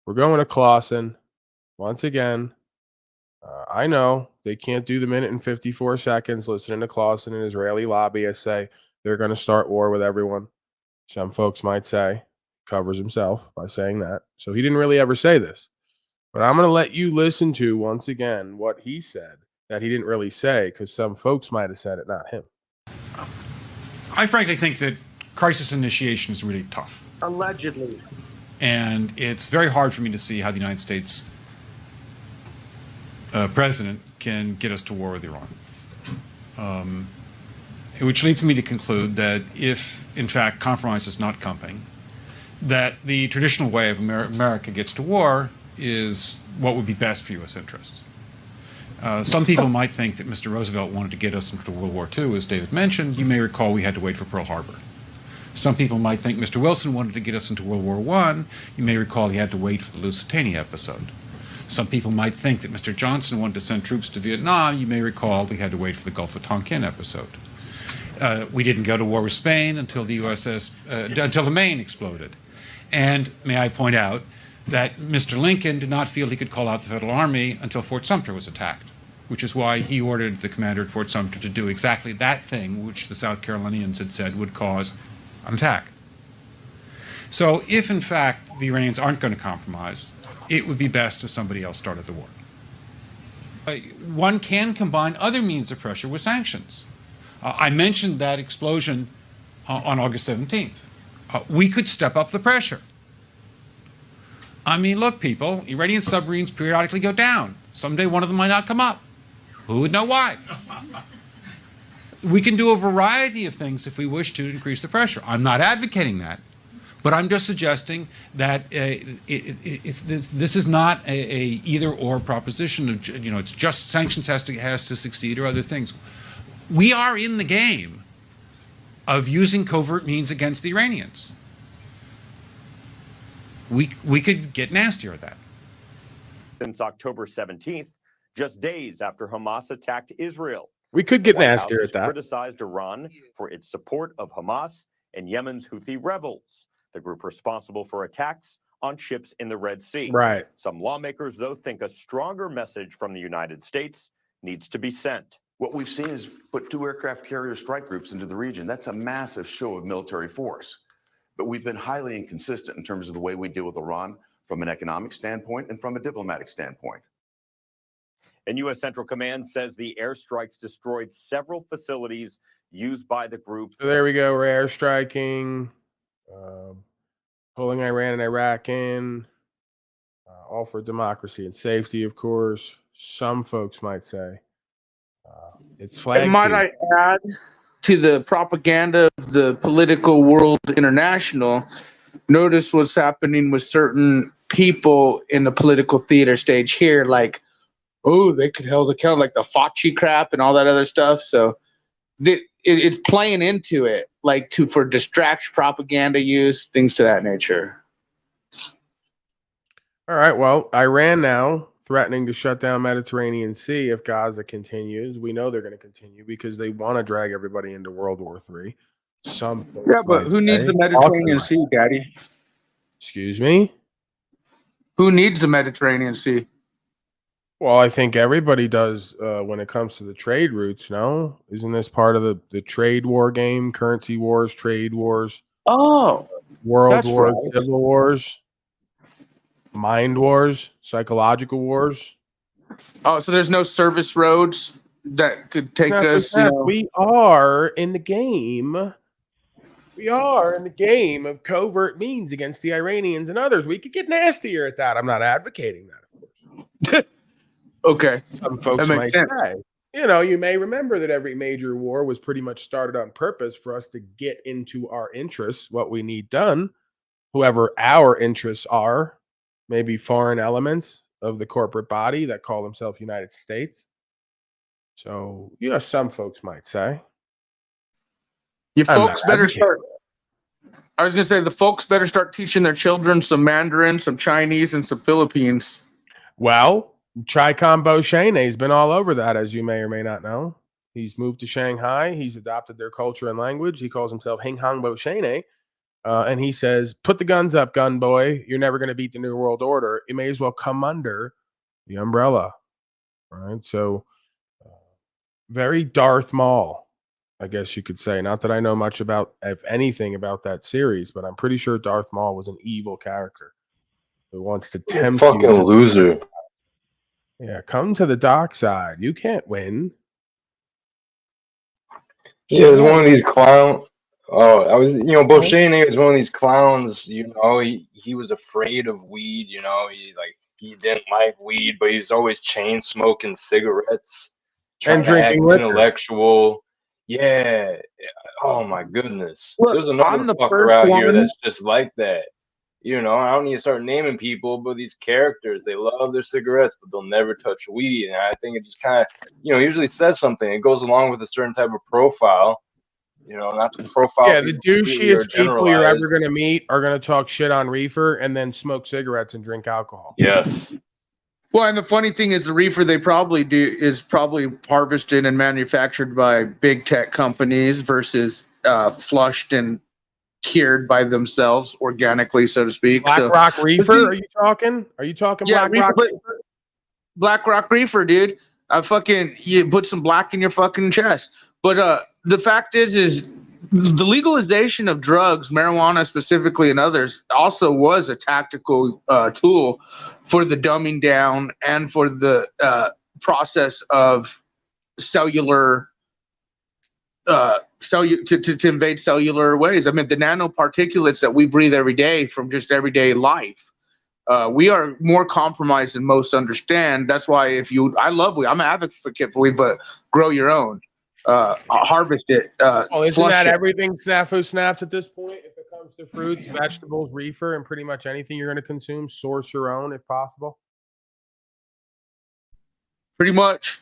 We're going to Clausen once again. I know they can't do the minute and 54 seconds listening to Clausen and Israeli lobbyists say they're going to start war with everyone. Some folks might say covers himself by saying that. So he didn't really ever say this. But I'm going to let you listen to once again what he said that he didn't really say because some folks might have said it, not him. I frankly think that crisis initiation is really tough. Allegedly. And it's very hard for me to see how the United States president can get us to war with Iran. Which leads me to conclude that if, in fact, compromise is not coming, that the traditional way of America gets to war is what would be best for U.S. interests. Some people might think that Mr. Roosevelt wanted to get us into World War II, as David mentioned. You may recall we had to wait for Pearl Harbor. Some people might think Mr. Wilson wanted to get us into World War I. You may recall he had to wait for the Lusitania episode. Some people might think that Mr. Johnson wanted to send troops to Vietnam. You may recall he had to wait for the Gulf of Tonkin episode. We didn't go to war with Spain until the until the Maine exploded. And may I point out that Mr. Lincoln did not feel he could call out the Federal Army until Fort Sumter was attacked, which is why he ordered the commander at Fort Sumter to do exactly that thing which the South Carolinians had said would cause an attack. So if, in fact, the Iranians aren't going to compromise, it would be best if somebody else started the war. One can combine other means of pressure with sanctions. I mentioned that explosion on August 17th. We could step up the pressure. I mean, look, people, Iranian submarines periodically go down. Someday one of them might not come up. Who would know why? We can do a variety of things if we wish to increase the pressure. I'm not advocating that, but I'm just suggesting that this is not a either-or proposition. Of, it's just sanctions has to succeed or other things. We are in the game of using covert means against the Iranians. We could get nastier at that. Since October 17th, just days after Hamas attacked Israel. We could get The White nastier House at that. has criticized Iran for its support of Hamas and Yemen's Houthi rebels, the group responsible for attacks on ships in the Red Sea. Right. Some lawmakers, though, think a stronger message from the United States needs to be sent. What we've seen is put 2 aircraft carrier strike groups into the region. That's a massive show of military force. But we've been highly inconsistent in terms of the way we deal with Iran from an economic standpoint and from a diplomatic standpoint. And U.S. Central Command says the airstrikes destroyed several facilities used by the group. So there we go. We're airstriking, pulling Iran and Iraq in, all for democracy and safety, of course. Some folks might say it's flag. And might I add to the propaganda of the political world international, notice what's happening with certain people in the political theater stage here, like, oh, they could hold account, like the Fauci crap and all that other stuff. So it's playing into it, like for distraction, propaganda use, things to that nature. All right. Well, Iran now threatening to shut down Mediterranean Sea if Gaza continues. We know they're going to continue because they want to drag everybody into World War III. Some folks Yeah, but might who needs say. the Mediterranean Sea, Daddy? Excuse me? Who needs the Mediterranean Sea? Well, I think everybody does when it comes to the trade routes, no? Isn't this part of the trade war game? Currency wars, trade wars, Oh, world that's wars, right. civil wars, mind wars, psychological wars. Oh, so there's no service roads that could take us. We are in the game. We are in the game of covert means against the Iranians and others. We could get nastier at that. I'm not advocating that. Okay. Some folks That might makes sense. say. You know, you may remember that every major war was pretty much started on purpose for us to get into our interests, what we need done, whoever our interests are, maybe foreign elements of the corporate body that call themselves United States. So, yeah, some folks might say. You I'm folks not better advocating. start. I was gonna say the folks better start teaching their children some Mandarin, some Chinese, and some Philippines. Well, Tricom Boshane has been all over that, as you may or may not know. He's moved to Shanghai. He's adopted their culture and language. He calls himself Hing Hong Boshane. And he says, put the guns up, gun boy. You're never going to beat the New World Order. You may as well come under the umbrella. Right? So, very Darth Maul, I guess you could say. Not that I know much about, if anything, about that series, but I'm pretty sure Darth Maul was an evil character who wants to tempt you. Fucking loser. Yeah, come to the dark side. You can't win. Yeah, it's one of these clowns. Boshane is one of these clowns, he was afraid of weed, he didn't like weed, but he's always chain smoking cigarettes And trying to act drinking liquor. intellectual. Yeah. Oh my goodness. Look, There's another I'm the fucker first out here one- that's just like that. I don't need to start naming people, but these characters, they love their cigarettes, but they'll never touch weed. And I think it just kind of, usually says something. It goes along with a certain type of profile, not to profile. Yeah, the people completely or douchiest people you're generalize. ever going to meet are going to talk shit on reefer and then smoke cigarettes and drink alcohol. Yes. Well, and the funny thing is, the reefer they probably do is probably harvested and manufactured by big tech companies versus flushed and cured by themselves organically, so to speak. Black So, Rock Reefer, but see- are you talking? Are you talking Yeah, Black Rock reefer- Reefer? Black Rock Reefer, dude. You put some black in your fucking chest. But the fact is the legalization of drugs, marijuana specifically, and others, also was a tactical tool for the dumbing down and for the process of cellular. To invade cellular ways. I mean, the nanoparticulates that we breathe every day from just everyday life. We are more compromised than most understand. That's why I love weed. I'm an advocate for weed, but grow your own. Harvest it. Well, isn't flush that it. everything Snafu snaps at this point? If it comes to fruits, vegetables, reefer, and pretty much anything you're going to consume, source your own if possible. Pretty much.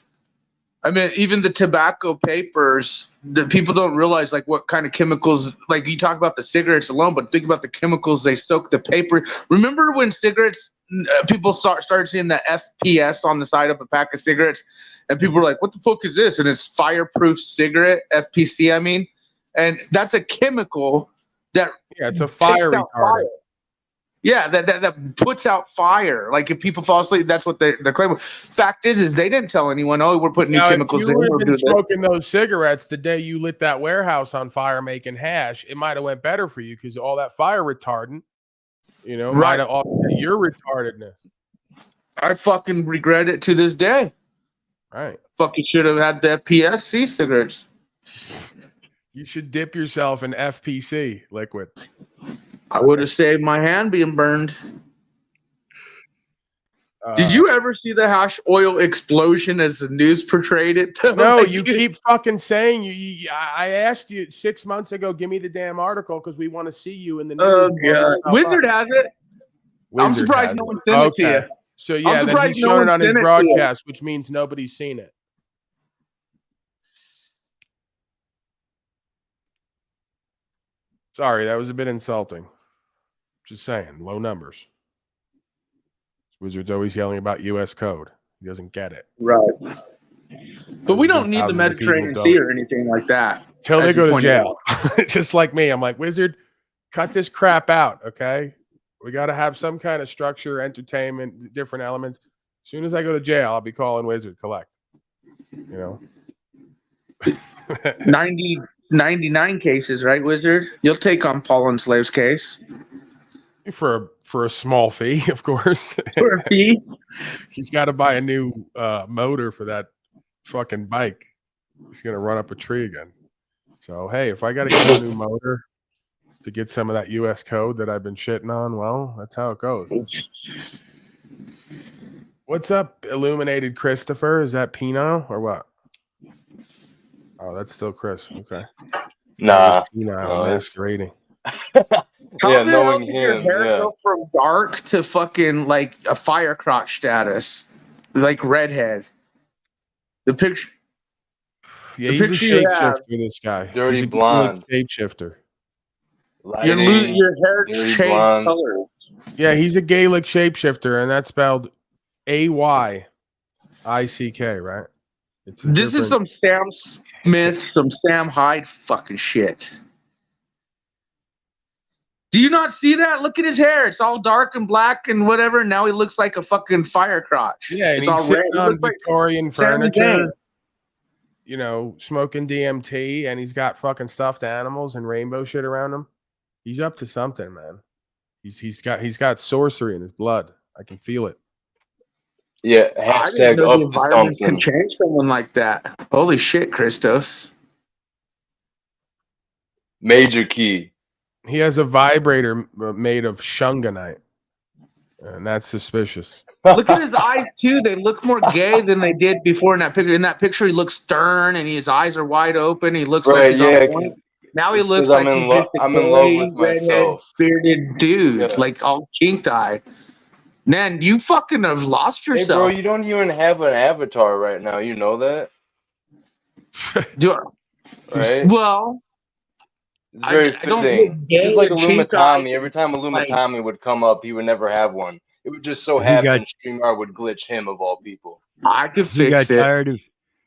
I mean, even the tobacco papers, the people don't realize like what kind of chemicals, like you talk about the cigarettes alone, but think about the chemicals they soak the paper. Remember when cigarettes, people started seeing the FPS on the side of a pack of cigarettes and people were like, what the fuck is this? And it's fireproof cigarette, FPC, I mean. And that's a chemical that it's a fire takes out retardant. fire. Yeah, that puts out fire. Like if people fall asleep, that's what they're claiming. Fact is they didn't tell anyone. Oh, we're putting new Now, chemicals if in. you We'll would do have been this. smoking those cigarettes the day you lit that warehouse on fire making hash, it might have went better for you because all that fire retardant, might have offset your retardedness. I fucking regret it to this day. Right. Fucking should have had the PSC cigarettes. You should dip yourself in FPC liquid. I would have saved my hand being burned. Did you ever see the hash oil explosion as the news portrayed it? No, Like, you keep fucking saying I asked you 6 months ago, give me the damn article because we want to see you in the news. Oh blowing god, yourself Wizard up. has it. I'm Wizard surprised has no it. one sent it to Okay. you. So yeah, then surprised he's no showing one it on his sent it to you. broadcast, which means nobody's seen it. Sorry, that was a bit insulting. Just saying, low numbers. Wizard's always yelling about U.S. code. He doesn't get it. Right. But we don't need the Thousands of people Mediterranean don't. Sea or anything like that. Till they as you go to pointed jail. out. Just like me. I'm like, Wizard, cut this crap out, okay? We got to have some kind of structure, entertainment, different elements. As soon as I go to jail, I'll be calling Wizard collect. You know? 99 cases, right, Wizard? You'll take on Paul and Slave's case. For a small fee, of course. For a fee? He's got to buy a new motor for that fucking bike. He's going to run up a tree again. So, hey, if I got to get a new motor to get some of that U.S. code that I've been shitting on, well, that's how it goes. What's up, Illuminated Christopher? Is that Pino or what? Oh, that's still Chris. Okay. Nah. Pino No. masquerading. How Yeah, the hell knowing did your him, hair yeah. go from dark to fucking like a fire crotch status? Like redhead. The picture. Yeah, The he's a picture you have. shapeshifter, this guy. Dirty He's a blonde. shapeshifter. Lighting, Your hair dirty changed blonde. colors. Yeah, he's a Gaelic shapeshifter, and that's spelled AYICK, right? It's a This is different- some Sam Smith, some Sam Hyde fucking shit. Do you not see that? Look at his hair. It's all dark and black and whatever. And now he looks like a fucking fire crotch. Yeah, and it's he's all red. sitting He on looks like Victorian Sammy furniture, Davis. you know, smoking DMT, and he's got fucking stuffed animals and rainbow shit around him. He's up to something, man. He's got sorcery in his blood. I can feel it. Yeah, I didn't hashtag know the up to environment can something. change someone like that. Holy shit, Christos. Major key. He has a vibrator made of shunganite, and that's suspicious. Look at his eyes too. They look more gay than they did before in that picture. In that picture, he looks stern and his eyes are wide open. He looks like Right, he's yeah. on point. Now he looks Because like he's just a I'm in love gay, with redhead, myself. bearded dude, Yeah. like all chinked eye. Man, you fucking have lost Hey, yourself. bro, you don't even have an avatar right now. You know that, right? Well, It's very I don't fitting. look It's just gay like and cheap Illumatami. Every time like- Illumatami would come up, he would never have one. It would just so He happen StreamYard would glitch him of all people. I could He got fix it.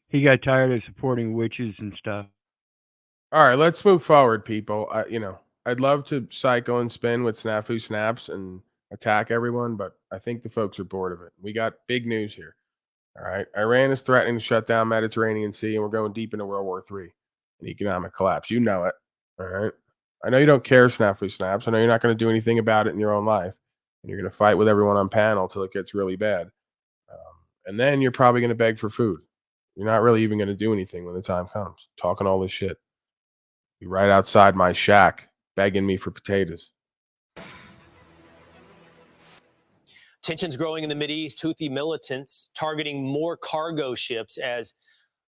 he got tired of supporting witches and stuff. All right, let's move forward, people. I'd love to cycle and spin with Snafu Snaps and attack everyone, but I think the folks are bored of it. We got big news here. All right, Iran is threatening to shut down Mediterranean Sea, and we're going deep into World War III, an economic collapse. You know it. All right. I know you don't care, Snafu Snaps. I know you're not going to do anything about it in your own life, and you're going to fight with everyone on panel till it gets really bad, and then you're probably going to beg for food. You're not really even going to do anything when the time comes. Talking all this shit. You're right outside my shack, begging me for potatoes. Tensions growing in the Mideast, Houthi militants targeting more cargo ships as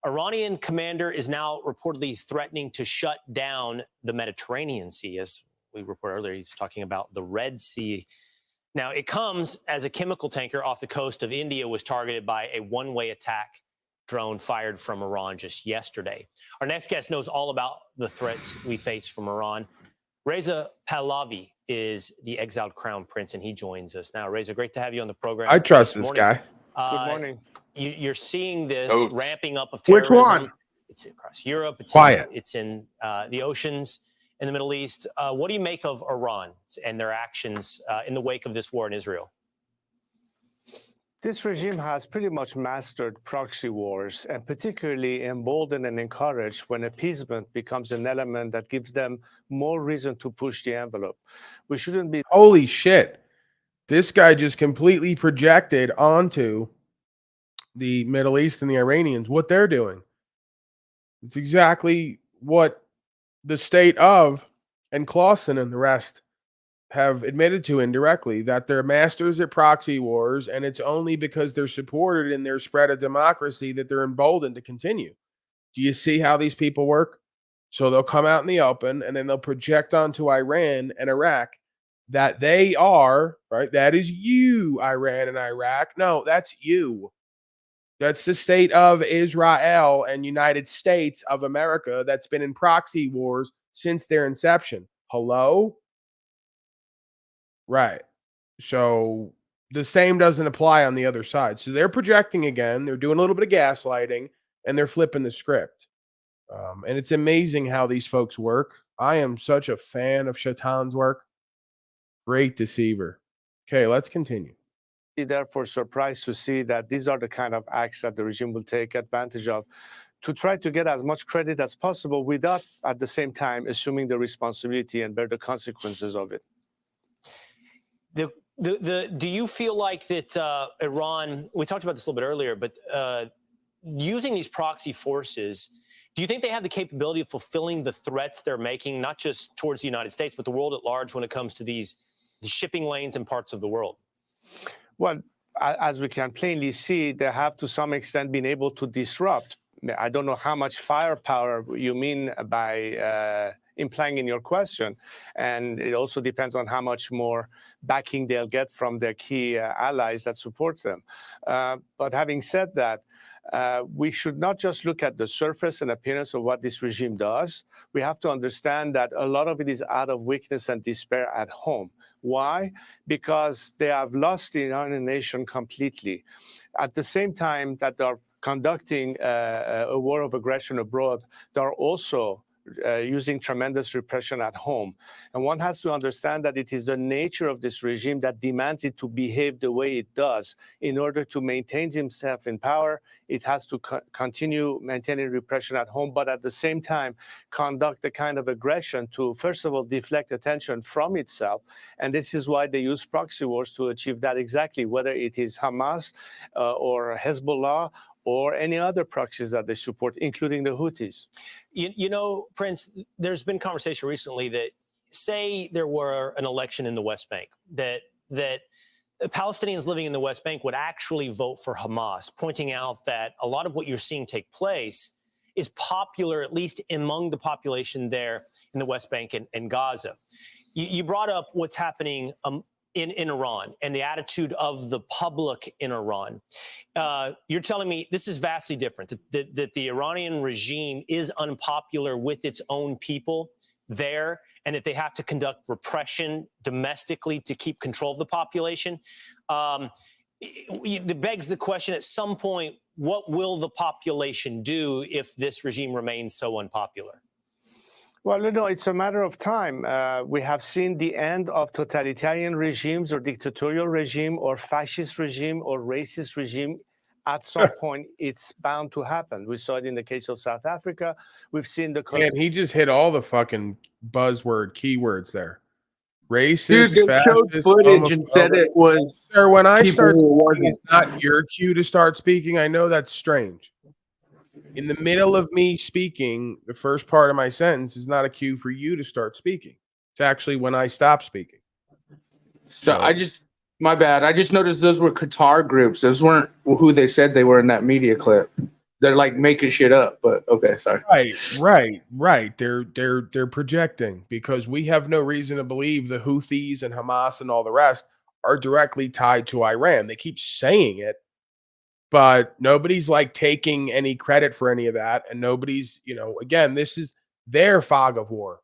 Iranian commander is now reportedly threatening to shut down the Mediterranean Sea. As we reported earlier, he's talking about the Red Sea. Now, it comes as a chemical tanker off the coast of India was targeted by a one-way attack drone fired from Iran just yesterday. Our next guest knows all about the threats we face from Iran. Reza Pahlavi is the exiled crown prince, and he joins us now. Reza, great to have you on the program. I trust this morning. guy. Good morning. You're seeing this Coach. ramping up of Which terrorism. one? It's across Europe. It's Quiet. it's in the oceans in the Middle East. What do you make of Iran and their actions in the wake of this war in Israel? This regime has pretty much mastered proxy wars and particularly emboldened and encouraged when appeasement becomes an element that gives them more reason to push the envelope. We shouldn't be. Holy shit. This guy just completely projected onto the Middle East and the Iranians what they're doing. It's exactly what the state of and Clausen and the rest have admitted to indirectly that they're masters at proxy wars, and it's only because they're supported in their spread of democracy that they're emboldened to continue. Do you see how these people work? So they'll come out in the open and then they'll project onto Iran and Iraq that they are, right? That is you, Iran and Iraq. No, that's you. That's the state of Israel and United States of America that's been in proxy wars since their inception. Hello? Right. So the same doesn't apply on the other side. So they're projecting again. They're doing a little bit of gaslighting and they're flipping the script. And it's amazing how these folks work. I am such a fan of Shaitan's work. Great deceiver. Okay, let's continue. Therefore surprised to see that these are the kind of acts that the regime will take advantage of to try to get as much credit as possible without at the same time assuming the responsibility and bear the consequences of it. Do you feel like that Iran, we talked about this a little bit earlier, but using these proxy forces, do you think they have the capability of fulfilling the threats they're making, not just towards the United States, but the world at large when it comes to the shipping lanes in parts of the world? Well, as we can plainly see, they have to some extent been able to disrupt. I don't know how much firepower you mean by implying in your question. And it also depends on how much more backing they'll get from their key allies that support them. But having said that, we should not just look at the surface and appearance of what this regime does. We have to understand that a lot of it is out of weakness and despair at home. Why? Because they have lost the Iranian nation completely. At the same time that they're conducting a war of aggression abroad, they're also using tremendous repression at home. And one has to understand that it is the nature of this regime that demands it to behave the way it does. In order to maintain itself in power, it has to continue maintaining repression at home, but at the same time, conduct a kind of aggression to, first of all, deflect attention from itself. And this is why they use proxy wars to achieve that exactly, whether it is Hamas or Hezbollah or any other proxies that they support, including the Houthis. You know, Prince, there's been conversation recently that say there were an election in the West Bank, that Palestinians living in the West Bank would actually vote for Hamas, pointing out that a lot of what you're seeing take place is popular, at least among the population there in the West Bank and Gaza. You brought up what's happening in Iran and the attitude of the public in Iran. You're telling me this is vastly different, that the Iranian regime is unpopular with its own people there, and that they have to conduct repression domestically to keep control of the population. It begs the question, at some point, what will the population do if this regime remains so unpopular? Well, no, it's a matter of time. We have seen the end of totalitarian regimes or dictatorial regime or fascist regime or racist regime. At some point, it's bound to happen. We saw it in the case of South Africa. We've seen the... Man, he just hit all the fucking buzzword keywords there. Racist, Dude, they showed fascist, footage and said it was... Sir, when I start people speaking, it's not your cue to start speaking. I know that's strange. In the middle of me speaking, the first part of my sentence is not a cue for you to start speaking. It's actually when I stop speaking. So my bad. I just noticed those were Qatar groups. Those weren't who they said they were in that media clip. They're like making shit up, but okay, sorry. Right. They're projecting because we have no reason to believe the Houthis and Hamas and all the rest are directly tied to Iran. They keep saying it, but nobody's like taking any credit for any of that. And nobody's, again, this is their fog of war.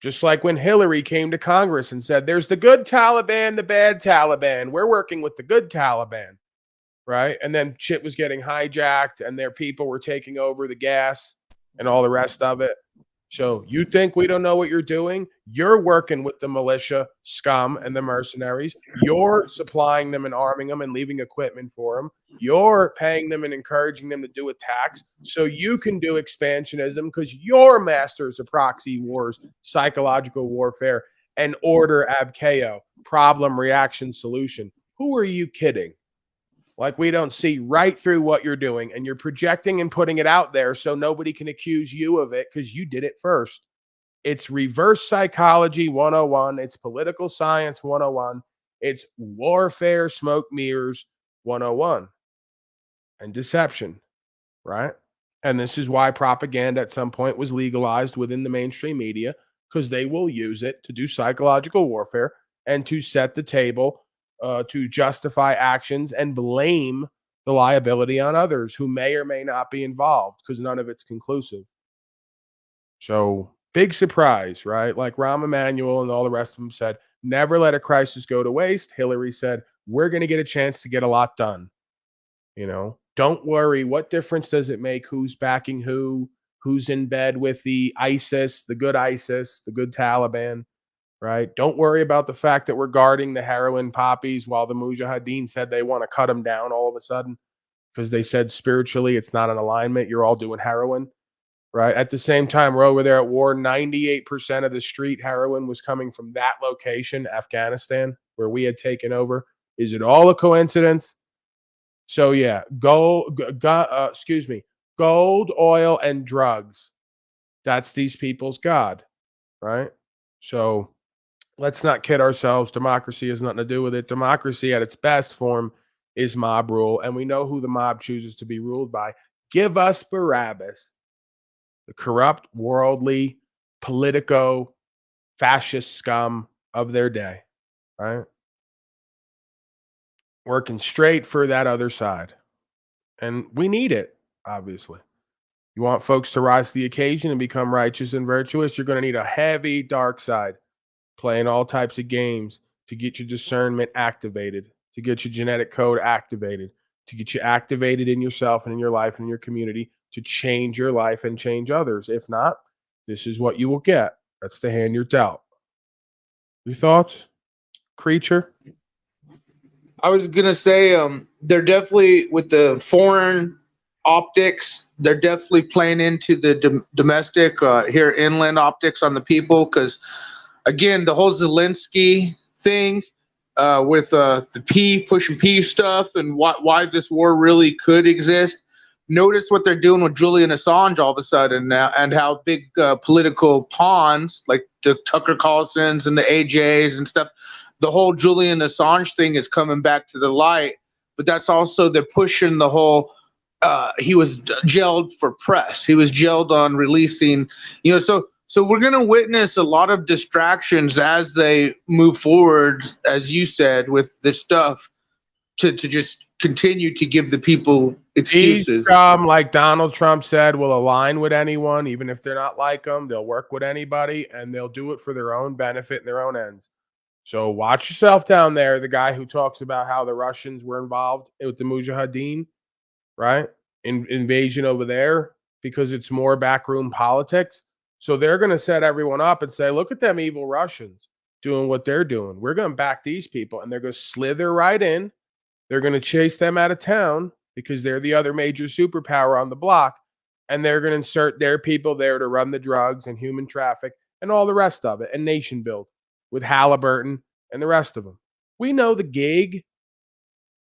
Just like when Hillary came to Congress and said, there's the good Taliban, the bad Taliban. We're working with the good Taliban, right? And then shit was getting hijacked and their people were taking over the gas and all the rest of it. So you think we don't know what you're doing? You're working with the militia, scum, and the mercenaries. You're supplying them and arming them and leaving equipment for them. You're paying them and encouraging them to do attacks so you can do expansionism because you're masters of proxy wars, psychological warfare, and order abkeo, problem, reaction, solution. Who are you kidding? Like we don't see right through what you're doing, and you're projecting and putting it out there so nobody can accuse you of it because you did it first. It's reverse psychology 101. It's political science 101. It's warfare, smoke mirrors 101. And deception, right? And this is why propaganda at some point was legalized within the mainstream media, because they will use it to do psychological warfare and to set the table to justify actions and blame the liability on others who may or may not be involved, because none of it's conclusive. So big surprise, right? Like Rahm Emanuel and all the rest of them said, never let a crisis go to waste. Hillary said, we're going to get a chance to get a lot done. You know, don't worry. What difference does it make who's backing who's in bed with the ISIS, the good Taliban, right? Don't worry about the fact that we're guarding the heroin poppies while the Mujahideen said they want to cut them down all of a sudden because they said spiritually it's not an alignment. You're all doing heroin, right? At the same time, we're over there at war. 98% of the street heroin was coming from that location, Afghanistan, where we had taken over. Is it all a coincidence? So yeah, gold, oil, and drugs. That's these people's God, right? So let's not kid ourselves. Democracy has nothing to do with it. Democracy at its best form is mob rule, and we know who the mob chooses to be ruled by. Give us Barabbas, the corrupt, worldly, politico, fascist scum of their day, right? Working straight for that other side. And we need it, obviously. You want folks to rise to the occasion and become righteous and virtuous, you're going to need a heavy dark side, playing all types of games to get your discernment activated, to get your genetic code activated, to get you activated in yourself and in your life and in your community to change your life and change others. If not, this is what you will get. That's the hand you're dealt. Your thoughts, creature? I was gonna say, they're definitely with the foreign optics. They're definitely playing into the domestic here inland optics on the people. Because again, the whole Zelensky thing with the pushing P stuff and why this war really could exist. Notice what they're doing with Julian Assange all of a sudden now, and how big political pawns like the Tucker Carlsons and the AJs and stuff. The whole Julian Assange thing is coming back to the light, but that's also they're pushing the whole. He was jailed for press. He was jailed on releasing, So we're going to witness a lot of distractions as they move forward, as you said, with this stuff to just continue to give the people excuses. Like Donald Trump said, will align with anyone, even if they're not like them. They'll work with anybody, and they'll do it for their own benefit and their own ends. So watch yourself down there. The guy who talks about how the Russians were involved with the Mujahideen, right? Invasion over there because it's more backroom politics. So they're going to set everyone up and say, look at them evil Russians doing what they're doing. We're going to back these people, and they're going to slither right in. They're going to chase them out of town because they're the other major superpower on the block, and they're going to insert their people there to run the drugs and human traffic and all the rest of it and nation build with Halliburton and the rest of them. We know the gig.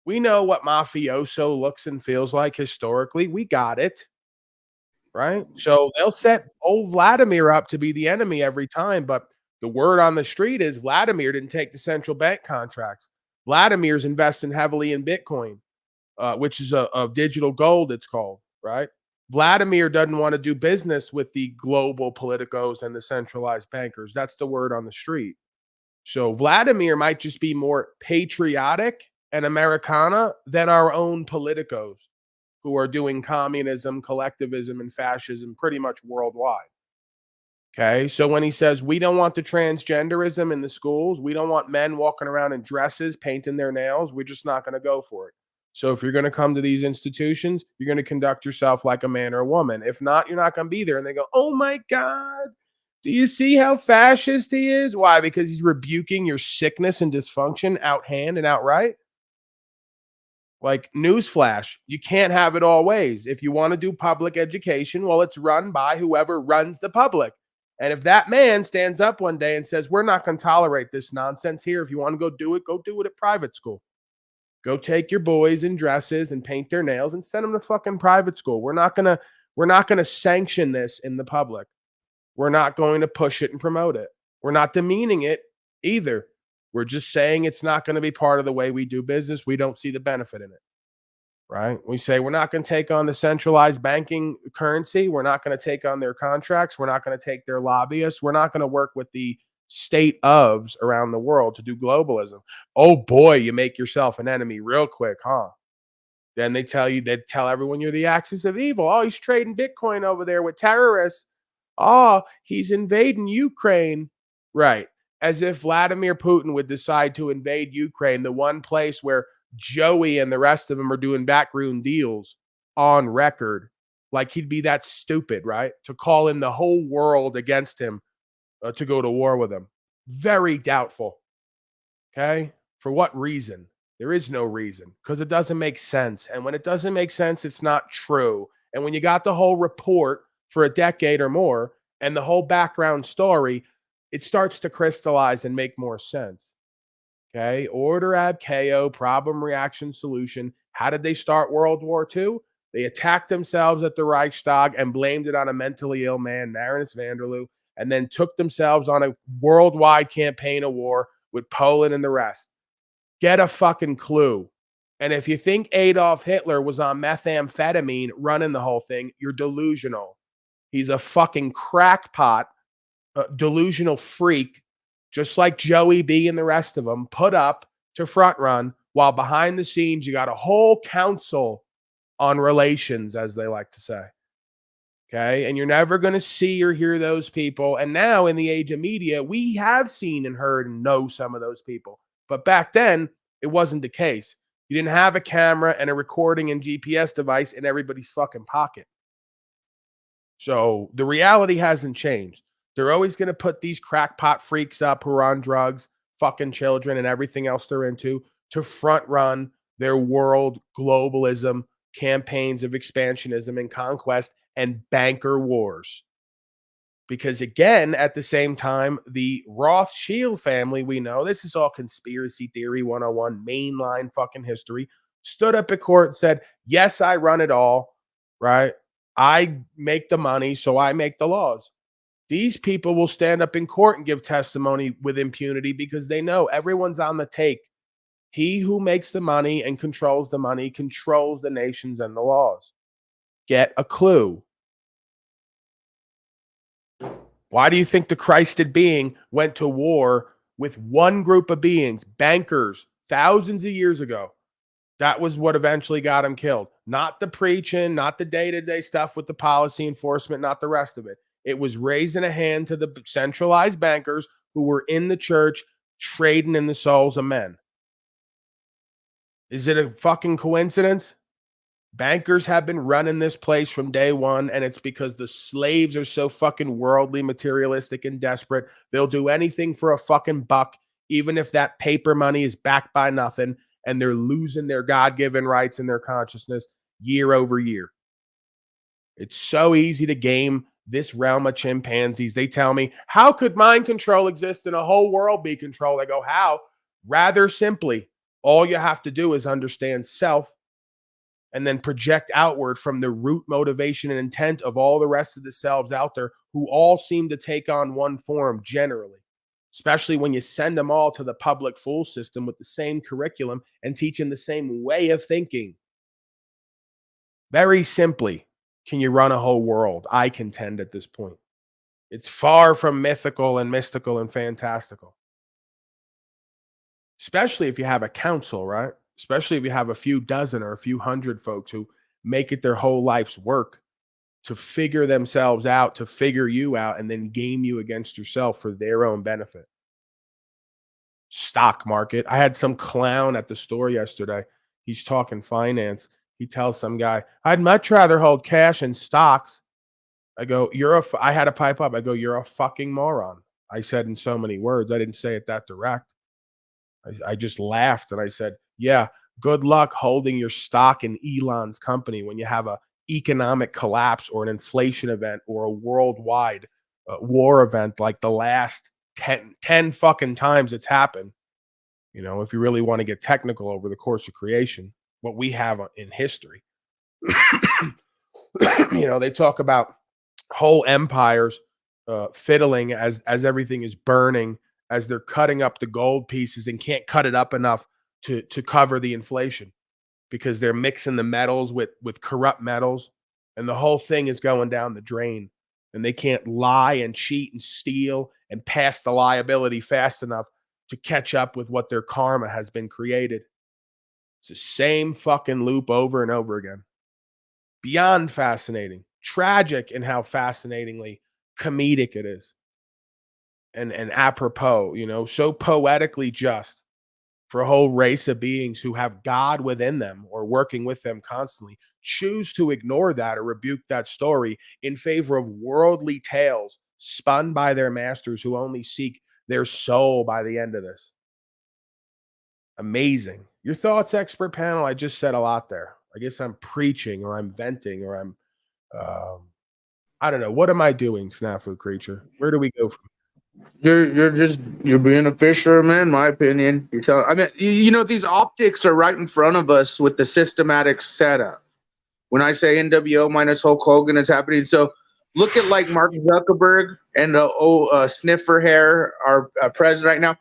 We know what mafioso looks and feels like historically. We got it, right? So they'll set old Vladimir up to be the enemy every time, but the word on the street is Vladimir didn't take the central bank contracts. Vladimir's investing heavily in Bitcoin, which is a digital gold, it's called, right? Vladimir doesn't want to do business with the global politicos and the centralized bankers. That's the word on the street. So Vladimir might just be more patriotic and Americana than our own politicos who are doing communism, collectivism, and fascism pretty much worldwide. Okay, so when he says we don't want the transgenderism in the schools, we don't want men walking around in dresses, painting their nails, we're just not going to go for it. So if you're going to come to these institutions, you're going to conduct yourself like a man or a woman. If not, you're not going to be there. And they go, oh my God, do you see how fascist he is? Why? Because he's rebuking your sickness and dysfunction outhand and outright. Like, newsflash, you can't have it all ways. If you want to do public education, well, it's run by whoever runs the public. And if that man stands up one day and says, we're not going to tolerate this nonsense here. If you want to go do it at private school. Go take your boys in dresses and paint their nails and send them to fucking private school. We're not going to sanction this in the public. we're not going to push it and promote it. We're not demeaning it either. We're just saying it's not going to be part of the way we do business. We don't see the benefit in it, right? We say we're not going to take on the centralized banking currency. We're not going to take on their contracts. We're not going to take their lobbyists. We're not going to work with the state ofs around the world to do globalism. Oh boy, you make yourself an enemy real quick, huh? Then they tell everyone you're the axis of evil. Oh, he's trading Bitcoin over there with terrorists. Oh, he's invading Ukraine. Right. As if Vladimir Putin would decide to invade Ukraine, the one place where Joey and the rest of them are doing backroom deals on record. Like he'd be that stupid, right? To call in the whole world against him to go to war with him. Very doubtful. Okay? For what reason? There is no reason because it doesn't make sense. And when it doesn't make sense, it's not true. And when you got the whole report for a decade or more and the whole background story, it starts to crystallize and make more sense. Okay? Order ab chaos, problem, reaction, solution. How did they start World War II? They attacked themselves at the Reichstag and blamed it on a mentally ill man, Marinus Vanderloo, and then took themselves on a worldwide campaign of war with Poland and the rest. Get a fucking clue. And if you think Adolf Hitler was on methamphetamine running the whole thing, you're delusional. He's a fucking crackpot, delusional freak, just like Joey B and the rest of them, put up to front run, while behind the scenes you got a whole council on relations, as they like to say. Okay? And you're never going to see or hear those people. And now in the age of media, we have seen and heard and know some of those people. But back then, it wasn't the case. You didn't have a camera and a recording and GPS device in everybody's fucking pocket. So the reality hasn't changed. They're always going to put these crackpot freaks up who are on drugs, fucking children, and everything else they're into to front run their world globalism campaigns of expansionism and conquest and banker wars. Because again, at the same time, the Rothschild family, we know, this is all conspiracy theory 101, mainline fucking history, stood up at court and said, yes, I run it all, right? I make the money, so I make the laws. These people will stand up in court and give testimony with impunity because they know everyone's on the take. He who makes the money and controls the money controls the nations and the laws. Get a clue. Why do you think the Christed being went to war with one group of beings, bankers, thousands of years ago? That was what eventually got him killed. Not the preaching, not the day-to-day stuff with the policy enforcement, not the rest of it. It was raising a hand to the centralized bankers who were in the church trading in the souls of men. Is it a fucking coincidence? Bankers have been running this place from day one, and it's because the slaves are so fucking worldly, materialistic, and desperate. They'll do anything for a fucking buck, even if that paper money is backed by nothing, and they're losing their God-given rights and their consciousness year over year. It's so easy to game this realm of chimpanzees. They tell me, how could mind control exist and a whole world be controlled? I go, how? Rather simply, all you have to do is understand self and then project outward from the root motivation and intent of all the rest of the selves out there who all seem to take on one form generally, especially when you send them all to the public fool system with the same curriculum and teaching the same way of thinking. Very simply, can you run a whole world? I contend at this point. It's far from mythical and mystical and fantastical. Especially if you have a council, right? Especially if you have a few dozen or a few hundred folks who make it their whole life's work to figure themselves out, to figure you out, and then game you against yourself for their own benefit. Stock market. I had some clown at the store yesterday. He's talking finance. He tells some guy, I'd much rather hold cash in stocks. I go, I had to pipe up. I go, you're a fucking moron. I said in so many words. I didn't say it that direct. I just laughed and I said, yeah, good luck holding your stock in Elon's company when you have a economic collapse or an inflation event or a worldwide war event like the last 10 fucking times it's happened. You know, if you really want to get technical over the course of creation, what we have in history. You know, they talk about whole empires fiddling as everything is burning, as they're cutting up the gold pieces and can't cut it up enough to cover the inflation because they're mixing the metals with corrupt metals, and the whole thing is going down the drain. And they can't lie and cheat and steal and pass the liability fast enough to catch up with what their karma has been created. It's the same fucking loop over and over again. Beyond fascinating, tragic in how fascinatingly comedic it is. And apropos, you know, so poetically just for a whole race of beings who have God within them or working with them constantly, choose to ignore that or rebuke that story in favor of worldly tales spun by their masters who only seek their soul by the end of this. Amazing. Your thoughts, expert panel? I just said a lot there. I guess I'm preaching or I'm venting or I'm, I don't know. What am I doing, Snafu Creature? Where do we go from? You're being a fisherman, in my opinion. You're telling. I mean, you know, these optics are right in front of us with the systematic setup. When I say NWO minus Hulk Hogan, it's happening. So look at like Mark Zuckerberg and Sniffer Hair, our president right now.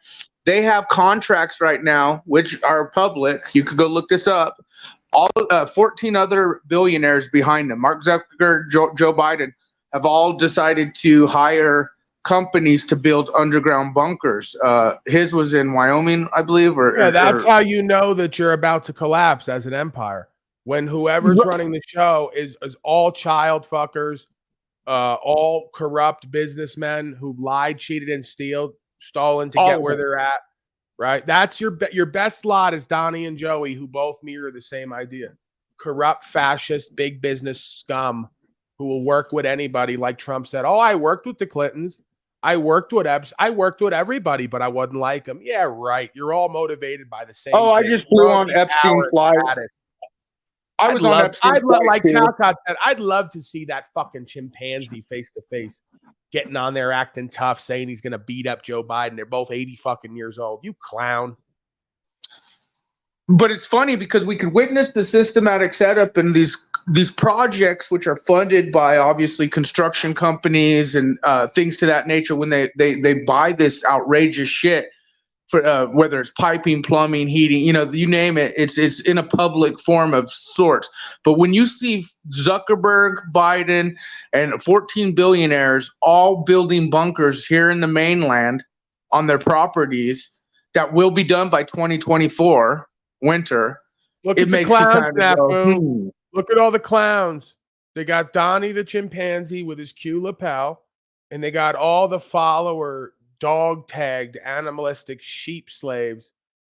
They have contracts right now, which are public. You could go look this up. All 14 other billionaires behind them, Mark Zuckerberg, Joe Biden, have all decided to hire companies to build underground bunkers. His was in Wyoming, I believe. That's how you know that you're about to collapse as an empire. When whoever's running the show is all child fuckers, all corrupt businessmen who've lied, cheated, and stolen to get where they're at. Right? That's your best lot is Donnie and Joey, who both mirror the same idea. Corrupt, fascist, big business scum who will work with anybody, like Trump said. Oh, I worked with the Clintons. I worked with I worked with everybody, but I wasn't like them. Yeah, right. You're all motivated by the same thing. I just flew on Epstein's flight. I was on Epstein's flight like too. Talcott said, I'd love to see that fucking chimpanzee face to face, getting on there acting tough, saying he's gonna beat up Joe Biden. They're both 80 fucking years old. You clown. But it's funny because we could witness the systematic setup in these projects, which are funded by obviously construction companies and things to that nature. When they buy this outrageous shit, for whether it's piping, plumbing, heating, you know, you name it, it's in a public form of sorts. But when you see Zuckerberg, Biden, and 14 billionaires all building bunkers here in the mainland on their properties that will be done by 2024. Winter. Look it at makes the you clowns, kind of go, Look at all the clowns. They got Donnie the chimpanzee with his Q lapel, and they got all the follower dog tagged animalistic sheep slaves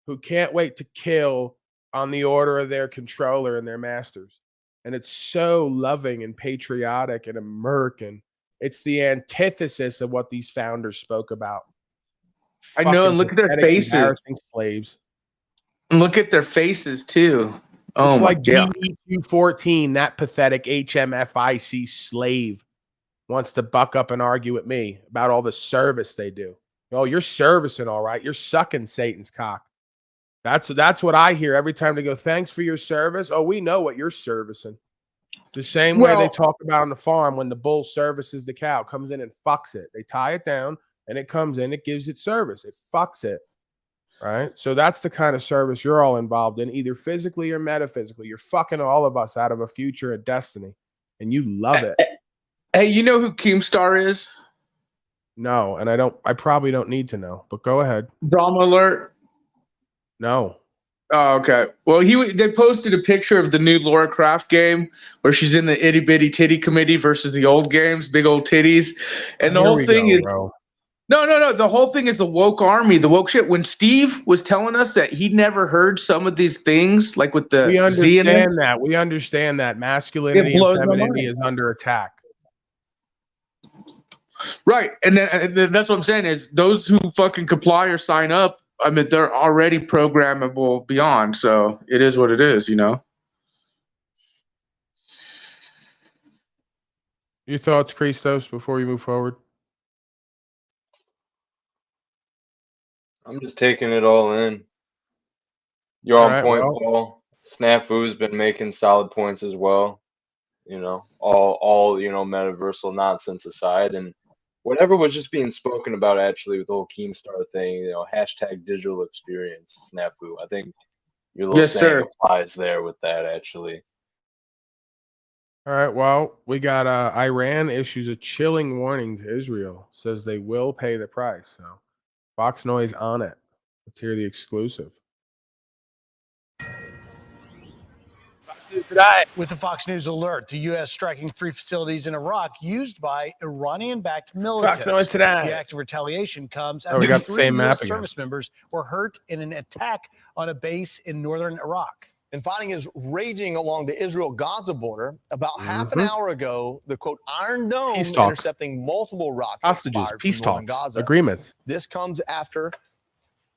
who can't wait to kill on the order of their controller and their masters. And it's so loving and patriotic and American. It's the antithesis of what these founders spoke about. I know, and look at their Pathetic, faces. embarrassing slaves. And look at their faces too. Oh It's my like god. GE214, that pathetic HMFIC slave wants to buck up and argue with me about all the service they do. Oh, you're servicing all right. You're sucking Satan's cock. That's what I hear every time they go, thanks for your service. Oh, we know what you're servicing. The same way they talk about on the farm when the bull services the cow, comes in and fucks it. They tie it down and it comes in, it gives it service. It fucks it. Right? So that's the kind of service you're all involved in, either physically or metaphysically. You're fucking all of us out of a future and destiny, and you love it. Hey, you know who Keemstar is? No, and I probably don't need to know, but go ahead. Drama alert. No. Oh, okay. Well, they posted a picture of the new Laura Croft game where she's in the itty bitty titty committee versus the old games, big old titties, and the Here whole we thing go, is bro. No. The whole thing is the woke army, the woke shit. When Steve was telling us that he'd never heard some of these things, like with the We understand Zionists, that. We understand that masculinity and blows my femininity mind. is under attack. Right, and then that's what I'm saying is those who fucking comply or sign up, I mean, they're already programmable beyond. So it is what it is, you know. Your thoughts, Christos, before we move forward? I'm just taking it all in. You're on Alright, point, well. Paul. Snafu's been making solid points as well. You know, all you know, metaversal nonsense aside, and whatever was just being spoken about actually with the whole Keemstar thing, you know, hashtag digital experience snafu. I think your little Yes, saying sir. applies there with that actually. All right. Well, we got Iran issues a chilling warning to Israel, says they will pay the price. So Fox Noise on it. Let's hear the exclusive. Today. With the Fox News alert, the U.S. striking 3 facilities in Iraq used by Iranian-backed militants. Noise today. The act of retaliation comes Oh, we after got the 3 same map U.S. again. service members were hurt in an attack on a base in northern Iraq. And fighting is raging along the Israel-Gaza border. About half an hour ago, the quote Iron Dome Peace talks. intercepting multiple rockets Hostages, fired peace from northern talks, Gaza. agreements. This comes after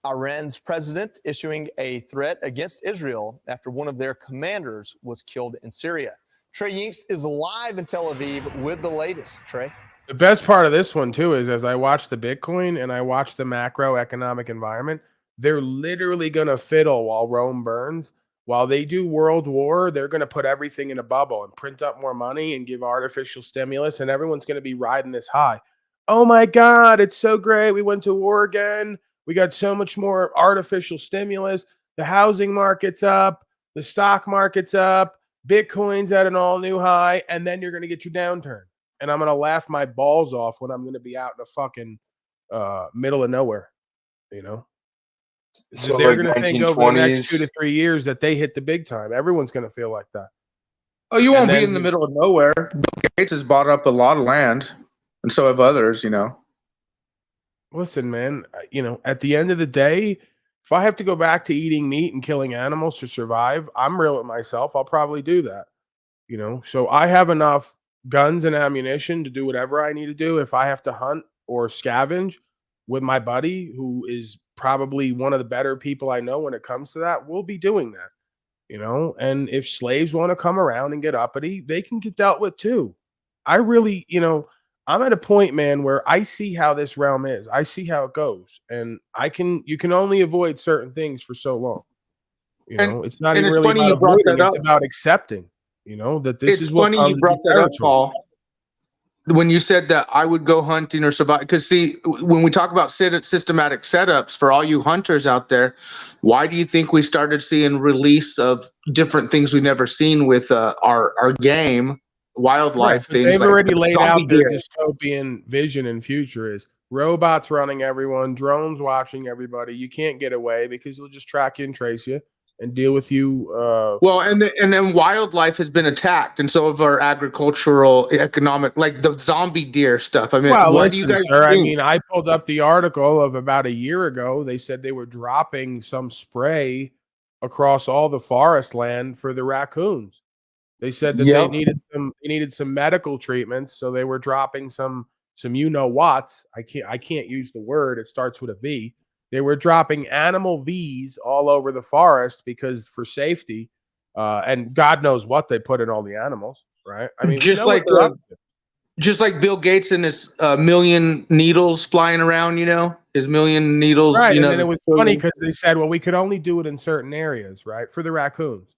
Iran's president issuing a threat against Israel after one of their commanders was killed in Syria. Trey Yingst is live in Tel Aviv with the latest. Trey? The best part of this one, too, is as I watch the Bitcoin and I watch the macroeconomic environment, they're literally going to fiddle while Rome burns. While they do world war, they're going to put everything in a bubble and print up more money and give artificial stimulus, and everyone's going to be riding this high. Oh, my God, it's so great. We went to war again. We got so much more artificial stimulus. The housing market's up. The stock market's up. Bitcoin's at an all-new high. And then you're going to get your downturn. And I'm going to laugh my balls off when I'm going to be out in the fucking middle of nowhere. You know? So They're like going to think over the next 2 1920s. to 3 years that they hit the big time. Everyone's going to feel like that. Oh, you And won't be then in the middle of nowhere. Bill Gates has bought up a lot of land, and so have others, you know. Listen, man, you know, at the end of the day, if I have to go back to eating meat and killing animals to survive, I'm real with myself. I'll probably do that. You know, so I have enough guns and ammunition to do whatever I need to do. If I have to hunt or scavenge with my buddy, who is probably one of the better people I know when it comes to that, we'll be doing that. You know, and if slaves want to come around and get uppity, they can get dealt with too. I really, you know, I'm at a point, man, where I see how this realm is. I see how it goes. And you can only avoid certain things for so long. You know, it's not and even it's really funny about you brought avoiding, that it's up. about accepting, you know, that this It's is what funny comes you with brought the that up, territory. Paul. When you said that I would go hunting or survive, because see, when we talk about systematic setups for all you hunters out there, why do you think we started seeing release of different things we've never seen with our game, wildlife Right, but things they've like already laid zombie out their deer? dystopian vision and future is robots running everyone, drones watching everybody. You can't get away because they'll just track you and trace you and deal with you. Well, and then wildlife has been attacked, and so of our agricultural, economic, like the zombie deer stuff. I mean, Well, what do you listen, guys sir. I think? mean, I pulled up the article of about a year ago. They said they were dropping some spray across all the forest land for the raccoons. They said that Yep. they needed some medical treatments, so they were dropping some you know whats. I can't use the word. It starts with a V. They were dropping animal V's all over the forest because for safety, and God knows what they put in all the animals, right? I mean, we Just know what like they're up to. just like Bill Gates and his million needles flying around, you know, his million needles. Right, You and know, then it that's was funny because they said, well, we could only do it in certain areas, right, for the raccoons.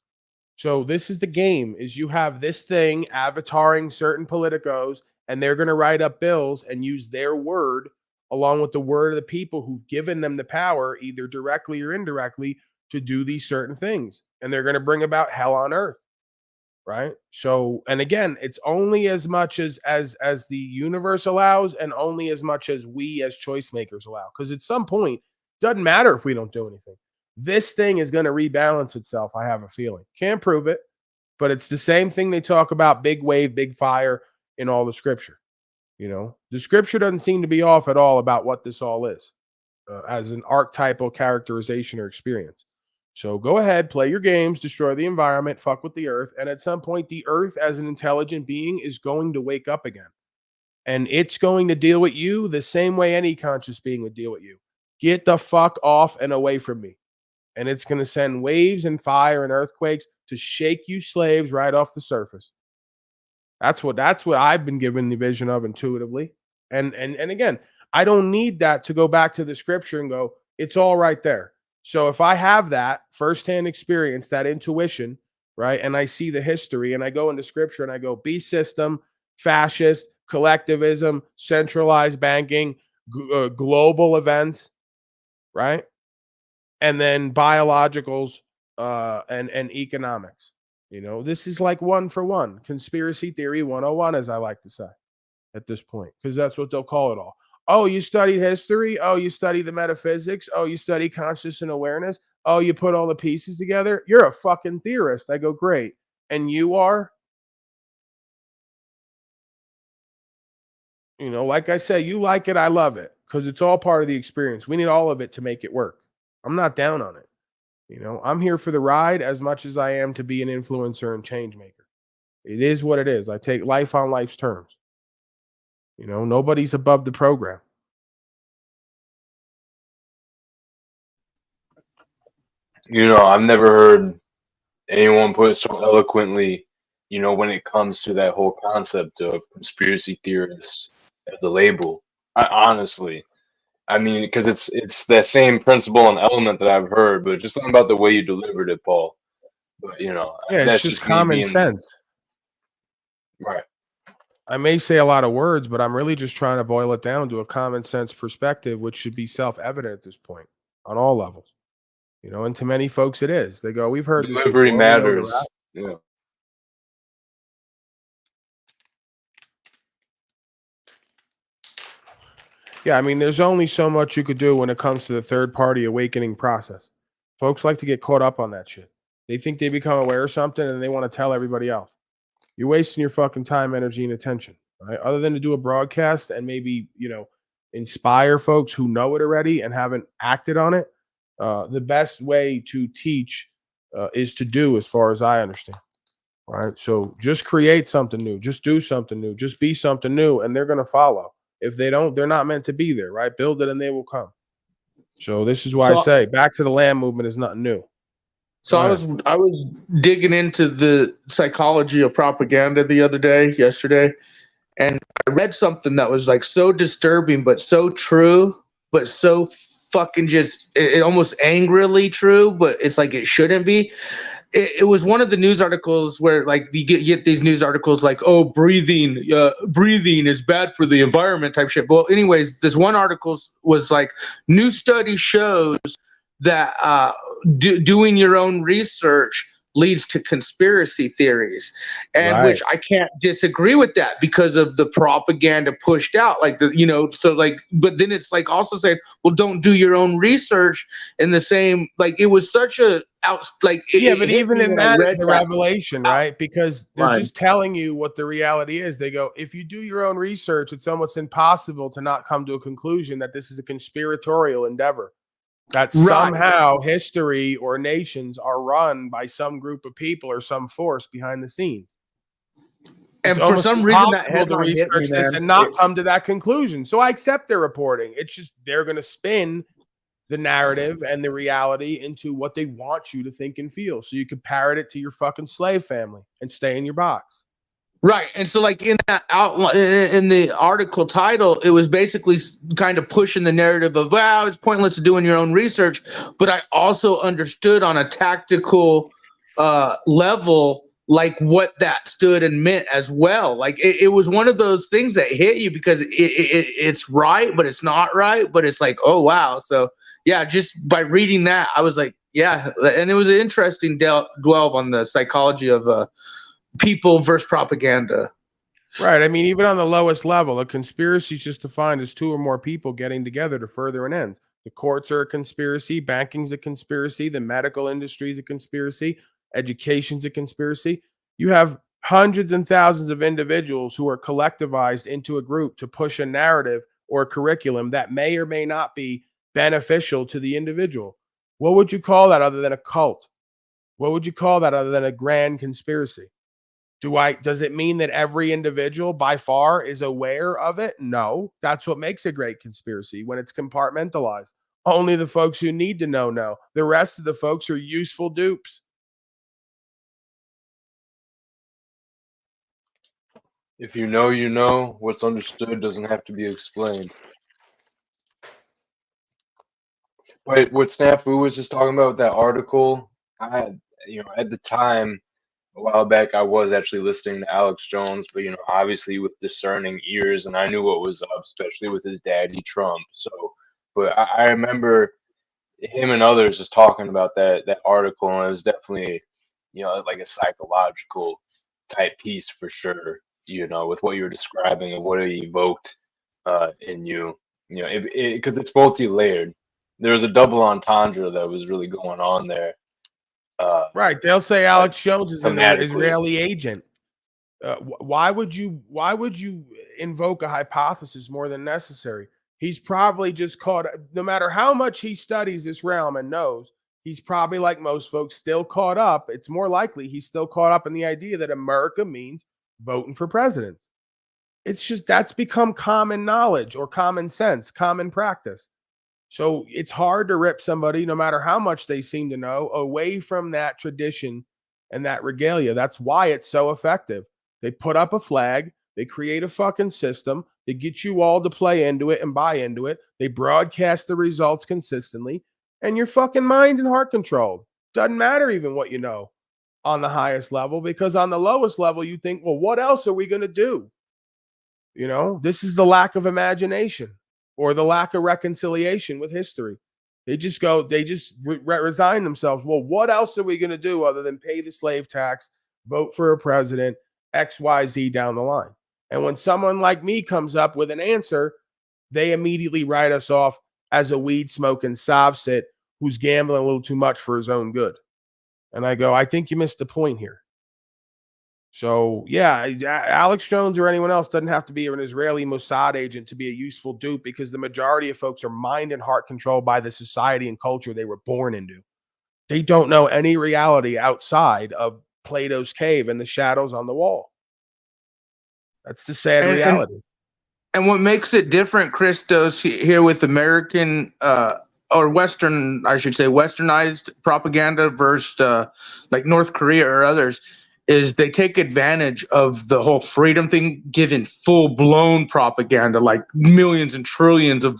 So this is the game: is you have this thing avataring certain politicos, and they're going to write up bills and use their word along with the word of the people who've given them the power, either directly or indirectly, to do these certain things, and they're going to bring about hell on earth, right? So, and again, it's only as much as the universe allows, and only as much as we as choice makers allow. Because at some point, it doesn't matter if we don't do anything. This thing is going to rebalance itself. I have a feeling. Can't prove it, but it's the same thing they talk about: big wave, big fire in all the scripture. You know, the scripture doesn't seem to be off at all about what this all is as an archetypal characterization or experience. So go ahead, play your games, destroy the environment, fuck with the earth. And at some point, the earth as an intelligent being is going to wake up again. And it's going to deal with you the same way any conscious being would deal with you. Get the fuck off and away from me. And it's going to send waves and fire and earthquakes to shake you slaves right off the surface. That's what I've been given the vision of intuitively. And again, I don't need that to go back to the scripture and go, it's all right there. So if I have that firsthand experience, that intuition, right, and I see the history and I go into scripture and I go, beast system, fascist, collectivism, centralized banking, global events, right? And then biologicals and economics. You know, this is like one for one. Conspiracy theory 101, as I like to say at this point, because that's what they'll call it all. Oh, you studied history? Oh, you study the metaphysics? Oh, you study conscious and awareness? Oh, you put all the pieces together? You're a fucking theorist. I go, great. And you are? You know, like I say, you like it, I love it, because it's all part of the experience. We need all of it to make it work. I'm not down on it. You know, I'm here for the ride as much as I am to be an influencer and change maker. It is what it is. I take life on life's terms. You know, nobody's above the program. You know, I've never heard anyone put it so eloquently, you know, when it comes to that whole concept of conspiracy theorists as a label. Honestly, I mean, because it's that same principle and element that I've heard, but just something about the way you delivered it, Paul. But you know, Yeah, that's it's just me common being sense. right. I may say a lot of words, but I'm really just trying to boil it down to a common sense perspective, which should be self-evident at this point on all levels. You know, and to many folks it is. They go, we've heard this before. Delivery We know the matters. route." Yeah. Yeah, I mean, there's only so much you could do when it comes to the third-party awakening process. Folks like to get caught up on that shit. They think they become aware of something and they want to tell everybody else. You're wasting your fucking time, energy, and attention, right? Other than to do a broadcast and maybe, you know, inspire folks who know it already and haven't acted on it, the best way to teach is to do, as far as I understand. Right? So just create something new. Just do something new. Just be something new, and they're going to follow. If they don't, they're not meant to be there, right? Build it and they will come. So this is why I say back to the land movement is nothing new. So Go I ahead. was digging into the psychology of propaganda yesterday, and I read something that was like so disturbing, but so true, but so fucking just it almost angrily true, but it's like it shouldn't be. It was one of the news articles where like you get these news articles like, oh, breathing is bad for the environment type shit. Well, anyways, this one article was like, new study shows that doing your own research leads to conspiracy theories, and Right. which I can't disagree with that because of the propaganda pushed out, like the, you know, so like, but then it's like also saying, well, don't do your own research in the same, like it was such a but Even in that is the revelation, right? Because they're Right. just telling you what the reality is. They go, if you do your own research, it's almost impossible to not come to a conclusion that this is a conspiratorial endeavor. That Right. somehow history or nations are run by some group of people or some force behind the scenes. And It's for almost some reason that impossible to headline hit me, research this man. and not come to that conclusion. So I accept their reporting. It's just they're going to spin the narrative and the reality into what they want you to think and feel, so you can parrot it to your fucking slave family and stay in your box. Right. And so like in that outline, in the article title, it was basically kind of pushing the narrative of, wow, it's pointless to doing your own research. But I also understood on a tactical level, like what that stood and meant as well. Like it was one of those things that hit you because it's right, but it's not right. But it's like, oh, wow. So yeah, just by reading that, I was like, yeah. And it was an interesting delve on the psychology of people versus propaganda. Right. I mean, even on the lowest level, a conspiracy is just defined as two or more people getting together to further an end. The courts are a conspiracy, banking's a conspiracy, the medical industry is a conspiracy, education's a conspiracy. You have hundreds and thousands of individuals who are collectivized into a group to push a narrative or a curriculum that may or may not be beneficial to the individual. What would you call that other than a cult? What would you call that other than a grand conspiracy? Does it mean that every individual by far is aware of it? No. That's what makes a great conspiracy, when it's compartmentalized. Only the folks who need to know. The rest of the folks are useful dupes. If you know, you know. What's understood doesn't have to be explained. But what Snafu was just talking about with that article, I had, you know, at the time a while back, I was actually listening to Alex Jones, but you know, obviously with discerning ears, and I knew what was up, especially with his daddy Trump. So, but I remember him and others just talking about that article, and it was definitely, you know, like a psychological type piece for sure. You know, with what you were describing and what it evoked in you. You know, because it's multi-layered. There was a double entendre that was really going on there. Right. They'll say Alex Jones is an thematically. Israeli agent. Why would you invoke a hypothesis more than necessary? He's probably just caught, no matter how much he studies this realm and knows, he's probably, like most folks, still caught up. It's more likely he's still caught up in the idea that America means voting for presidents. It's just, that's become common knowledge or common sense, common practice. So it's hard to rip somebody, no matter how much they seem to know, away from that tradition and that regalia. That's why it's so effective. They put up a flag, they create a fucking system, they get you all to play into it and buy into it. They broadcast the results consistently, and you're fucking mind and heart controlled. Doesn't matter even what you know on the highest level, because on the lowest level, you think, well, what else are we going to do? You know, this is the lack of imagination or the lack of reconciliation with history. They just go, they just resign themselves. Well, what else are we going to do other than pay the slave tax, vote for a president, X, Y, Z down the line? And when someone like me comes up with an answer, they immediately write us off as a weed smoking sovsit who's gambling a little too much for his own good. And I go, I think you missed the point here. So, yeah, Alex Jones or anyone else doesn't have to be an Israeli Mossad agent to be a useful dupe, because the majority of folks are mind and heart controlled by the society and culture they were born into. They don't know any reality outside of Plato's cave and the shadows on the wall. That's the sad reality. And what makes it different, Christos, here with American or Western, I should say, Westernized propaganda versus like North Korea or others, is they take advantage of the whole freedom thing, giving full-blown propaganda, like millions and trillions of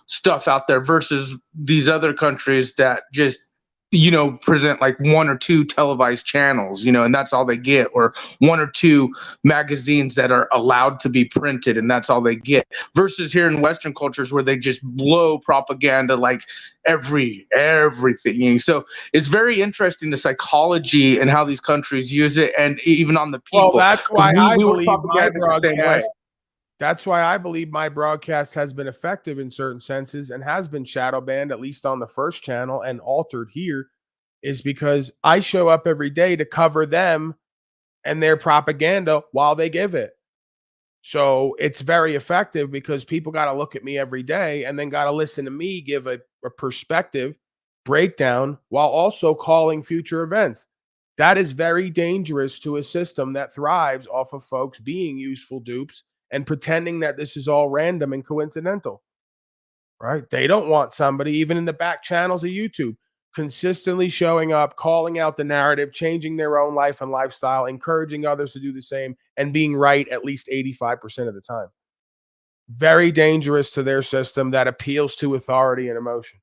stuff out there, versus these other countries that just, you know, present like one or two televised channels, you know, and that's all they get, or one or two magazines that are allowed to be printed, and that's all they get, versus here in Western cultures where they just blow propaganda like everything. So it's very interesting, the psychology and how these countries use it, and even on the people. Well, that's why I believe my propaganda the same way. broadcast. That's why I believe my broadcast has been effective in certain senses and has been shadow banned, at least on the first channel, and altered here, is because I show up every day to cover them and their propaganda while they give it. So it's very effective because people got to look at me every day and then got to listen to me give a perspective breakdown while also calling future events. That is very dangerous to a system that thrives off of folks being useful dupes and pretending that this is all random and coincidental, right? They don't want somebody, even in the back channels of YouTube, consistently showing up, calling out the narrative, changing their own life and lifestyle, encouraging others to do the same, and being right at least 85% of the time. Very dangerous to their system that appeals to authority and emotion,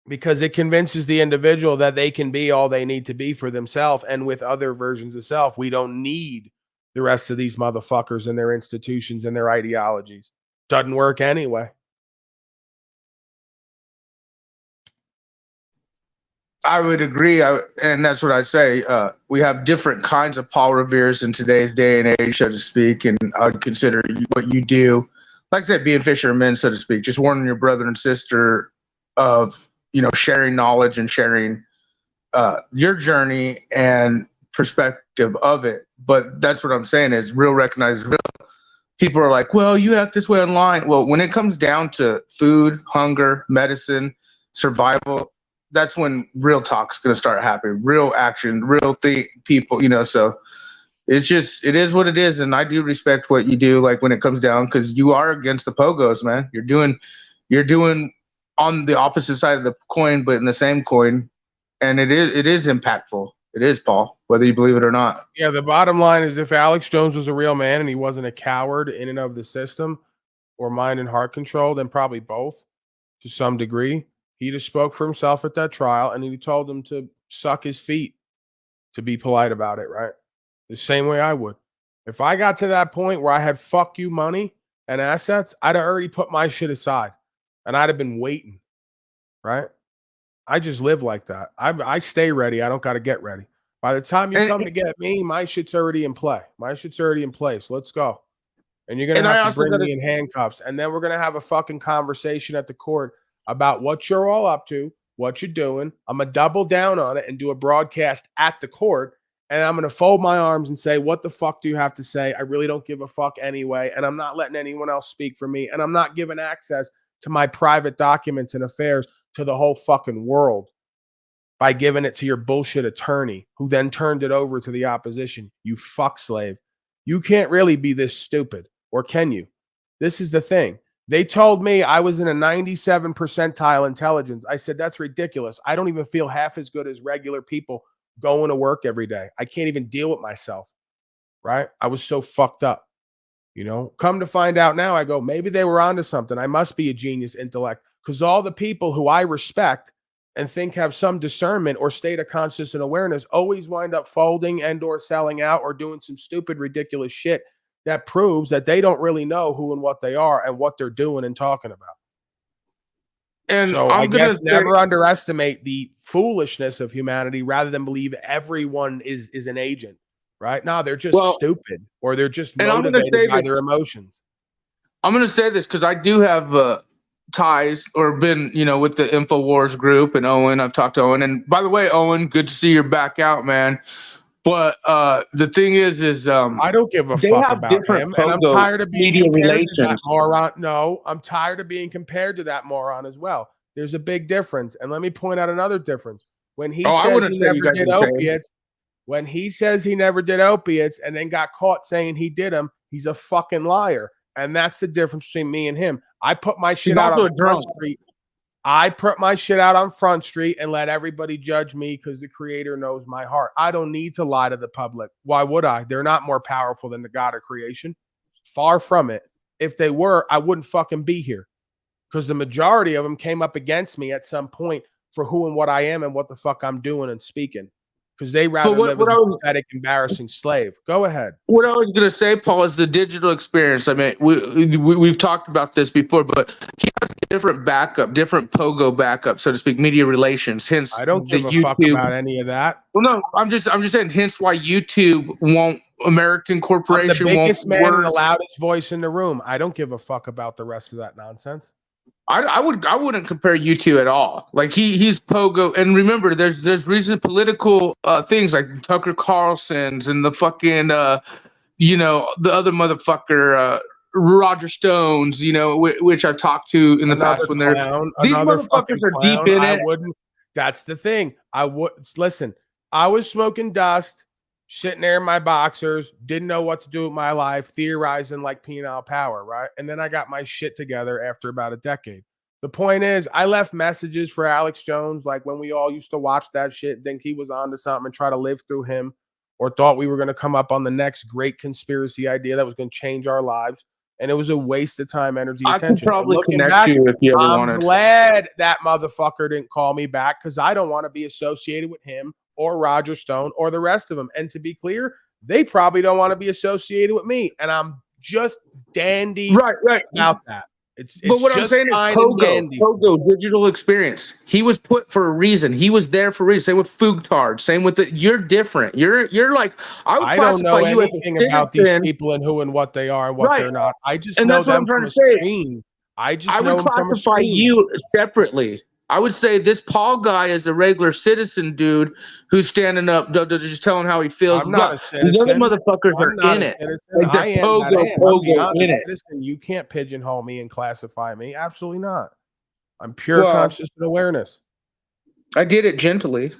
because it convinces the individual that they can be all they need to be for themselves, and with other versions of self. We don't need the rest of these motherfuckers and their institutions and their ideologies. Doesn't work anyway. I would agree, and that's what I say. We have different kinds of Paul Reveres in today's day and age, so to speak, and I would consider what you do, like I said, being fishermen, so to speak, just warning your brother and sister of, you know, sharing knowledge and sharing your journey and perspective of it. But that's what I'm saying is real recognized real. People are like, well, you act this way online. Well, when it comes down to food, hunger, medicine, survival, that's when real talk's going to start happening. Real action, real people, you know. So it's just, it is what it is. And I do respect what you do, like when it comes down, because you are against the pogos, man. You're doing on the opposite side of the coin, but in the same coin. And it is impactful. It is, Paul, whether you believe it or not. Yeah, the bottom line is, if Alex Jones was a real man and he wasn't a coward in and of the system or mind and heart control, then probably both to some degree. He'd have spoke for himself at that trial, and he told them to suck his feet to be polite about it, right? The same way I would. If I got to that point where I had fuck you money and assets, I'd have already put my shit aside and I'd have been waiting, right? I just live like that. I stay ready. I don't got to get ready. By the time you come to get me, my shit's already in play. My shit's already in place. Let's go. And you're going to have to bring me in handcuffs. And then we're going to have a fucking conversation at the court about what you're all up to, what you're doing. I'm going to double down on it and do a broadcast at the court. And I'm going to fold my arms and say, what the fuck do you have to say? I really don't give a fuck anyway. And I'm not letting anyone else speak for me. And I'm not giving access to my private documents and affairs to the whole fucking world by giving it to your bullshit attorney who then turned it over to the opposition. You fuck slave. You can't really be this stupid, or can you? This is the thing. They told me I was in a 97 percentile intelligence. I said, that's ridiculous. I don't even feel half as good as regular people going to work every day. I can't even deal with myself, right? I was so fucked up, you know? Come to find out now, I go, maybe they were onto something. I must be a genius intellect, because all the people who I respect and think have some discernment or state of conscious and awareness always wind up folding and or selling out or doing some stupid, ridiculous shit that proves that they don't really know who and what they are and what they're doing and talking about. And so I guess never underestimate the foolishness of humanity rather than believe everyone is an agent, right? No, they're just stupid, or they're just motivated by their emotions. I'm going to say this because I do have ties or been, with the InfoWars group and Owen. I've talked to Owen. And by the way, Owen, good to see you're back out, man. But the thing is I don't give a fuck about him, and I'm tired of being compared to that moron. No, I'm tired of being compared to that moron as well. There's a big difference, and let me point out another difference. When he says he never did opiates, when he says he never did opiates and then got caught saying he did them, he's a fucking liar, and that's the difference between me and him. I put my shit out on Front Street. I put my shit out on Front Street and let everybody judge me because the creator knows my heart. I don't need to lie to the public. Why would I? They're not more powerful than the God of creation. Far from it. If they were, I wouldn't fucking be here, because the majority of them came up against me at some point for who and what I am and what the fuck I'm doing and speaking, because they rather live as a pathetic, embarrassing slave. Go ahead. What I was going to say, Paul, is the digital experience. I mean, we've talked about this before, but he has a different backup, different pogo backup, so to speak, media relations. Hence, I don't give a fuck about any of that. Well, no, I'm just saying. Hence, why YouTube won't. American corporation I'm the biggest won't. Man and the loudest voice in the room. I don't give a fuck about the rest of that nonsense. I wouldn't compare you two at all. Like he's pogo, and remember, there's recent political things like Tucker Carlson's and the fucking the other motherfucker Roger Stone's, which I've talked to in the past when these motherfuckers are deep in it. That's the thing. Listen. I was smoking dust, sitting there in my boxers, didn't know what to do with my life, theorizing like penile power, right? And then I got my shit together after about a decade. The point is, I left messages for Alex Jones, like when we all used to watch that shit, think he was onto something and try to live through him, or thought we were going to come up on the next great conspiracy idea that was going to change our lives. And it was a waste of time, energy, attention. I could probably connect you if you ever wanted. I'm glad that motherfucker didn't call me back, because I don't want to be associated with him or Roger Stone or the rest of them. And to be clear, they probably don't want to be associated with me. And I'm just dandy about that. But what I'm saying is Pogo, digital experience. He was put for a reason. He was there for a reason. Same with Fugtard. Same with you're different. You're like, I don't know anything about these people and who and what they are and what they're not. I just know them from a screen. I would classify you separately. I would say this Paul guy is a regular citizen dude who's standing up, just telling how he feels. I'm not a citizen. These other motherfuckers are in it. Like I am. Pogo in it. Citizen. You can't pigeonhole me and classify me. Absolutely not. I'm pure conscious and awareness. I did it gently.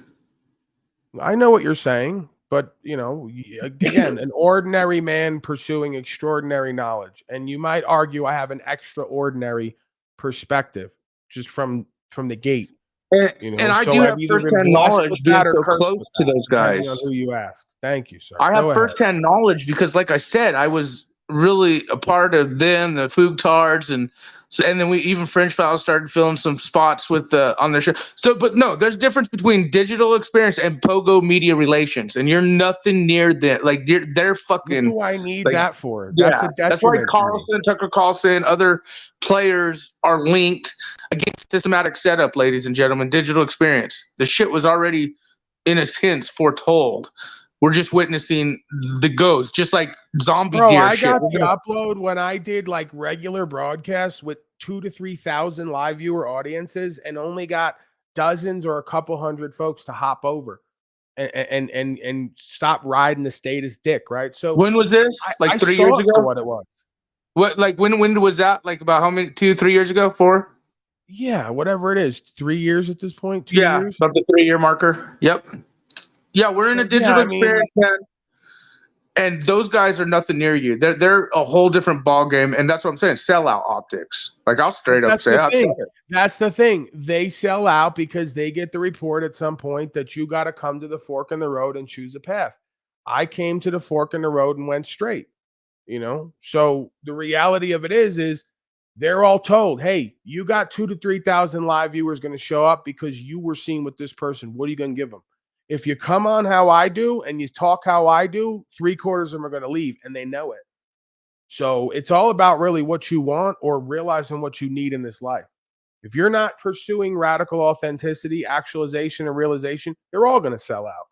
I know what you're saying, but again, an ordinary man pursuing extraordinary knowledge, and you might argue I have an extraordinary perspective just from the gate. And I do have firsthand knowledge being so close to those guys. On who you ask. Thank you, sir. I have firsthand knowledge because, like I said, I was really a part of them, the Foogtards, and then we even French Files started filming some spots with on their show. So, but no, there's a difference between digital experience and Pogo media relations, and you're nothing near them. Like they're fucking. What do I need like, that for? Yeah, That's why to me. Carlson, Tucker Carlson, other players are linked against systematic setup, ladies and gentlemen. Digital experience. The shit was already, in a sense, foretold. We're just witnessing the ghost, just like zombie Bro, deer I shit. got the upload when I did like regular broadcasts with 2,000 to 3,000 live viewer audiences and only got dozens or a couple hundred folks to hop over and stop riding the status dick, right? So when was this? Like I 3 saw years it for ago? what it was. What, like when was that? Like about how many? 2-3 years ago? 4? Yeah, whatever it is. 3 years at this point. 2 Yeah, years. about the 3-year marker. Yep. Yeah, we're in a digital experience, man. And those guys are nothing near you. They're a whole different ball game, and that's what I'm saying. Sellout optics. Like I'll straight up say, That's the thing. They sell out because they get the report at some point that you got to come to the fork in the road and choose a path. I came to the fork in the road and went straight. You know, so the reality of it is they're all told, hey, you got 2,000 to 3,000 live viewers going to show up because you were seen with this person. What are you going to give them? If you come on how I do and you talk how I do, 3/4 of them are going to leave, and they know it. So it's all about really what you want or realizing what you need in this life. If you're not pursuing radical authenticity, actualization, and realization, they're all going to sell out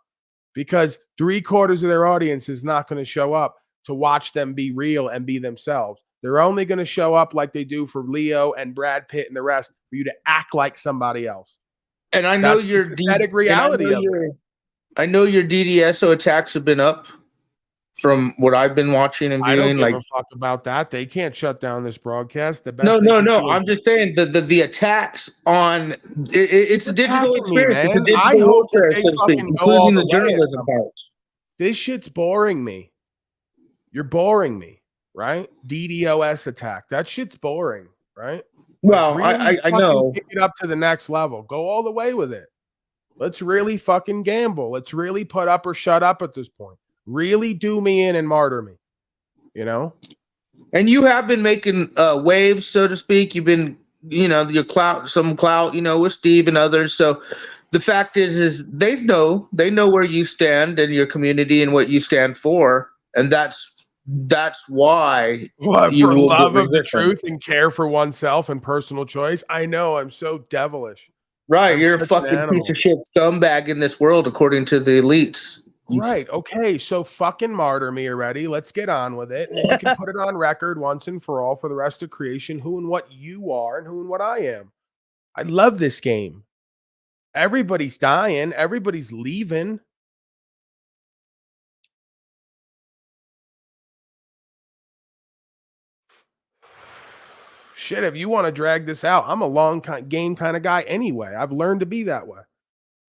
because 3/4 of their audience is not going to show up to watch them be real and be themselves. They're only going to show up like they do for Leo and Brad Pitt and the rest for you to act like somebody else. And I know That's your the pathetic reality of it. I know your DDSO attacks have been up from what I've been watching and I viewing. don't give Like, a fuck about that. They can't shut down this broadcast. The best no. they can do I'm is just saying the attacks on it's a digital attacking me, experience. It's a man. digital I hope that warfare, they so to speak, fucking go all including the the way at journalism some part. point. This shit's boring me. You're boring me, right? DDoS attack. That shit's boring, right? Well, Like, really I fucking know. Take it up to the next level. Go all the way with it. Let's really fucking gamble. Let's really put up or shut up at this point. Really do me in and martyr me. You know? And you have been making waves, so to speak. You've been, your some clout, with Steve and others. So the fact is they know where you stand in your community and what you stand for, and that's why What, you for will love get of the resistance. truth and care for oneself and personal choice? I know I'm so devilish. Right, I'm you're a such an fucking animal. piece of shit scumbag in this world, according to the elites. Right. Okay. So fucking martyr me already. Let's get on with it. And then you can put it on record once and for all for the rest of creation who and what you are and who and what I am. I love this game. Everybody's dying. Everybody's leaving. Shit, if you want to drag this out, I'm a long game kind of guy anyway. I've learned to be that way.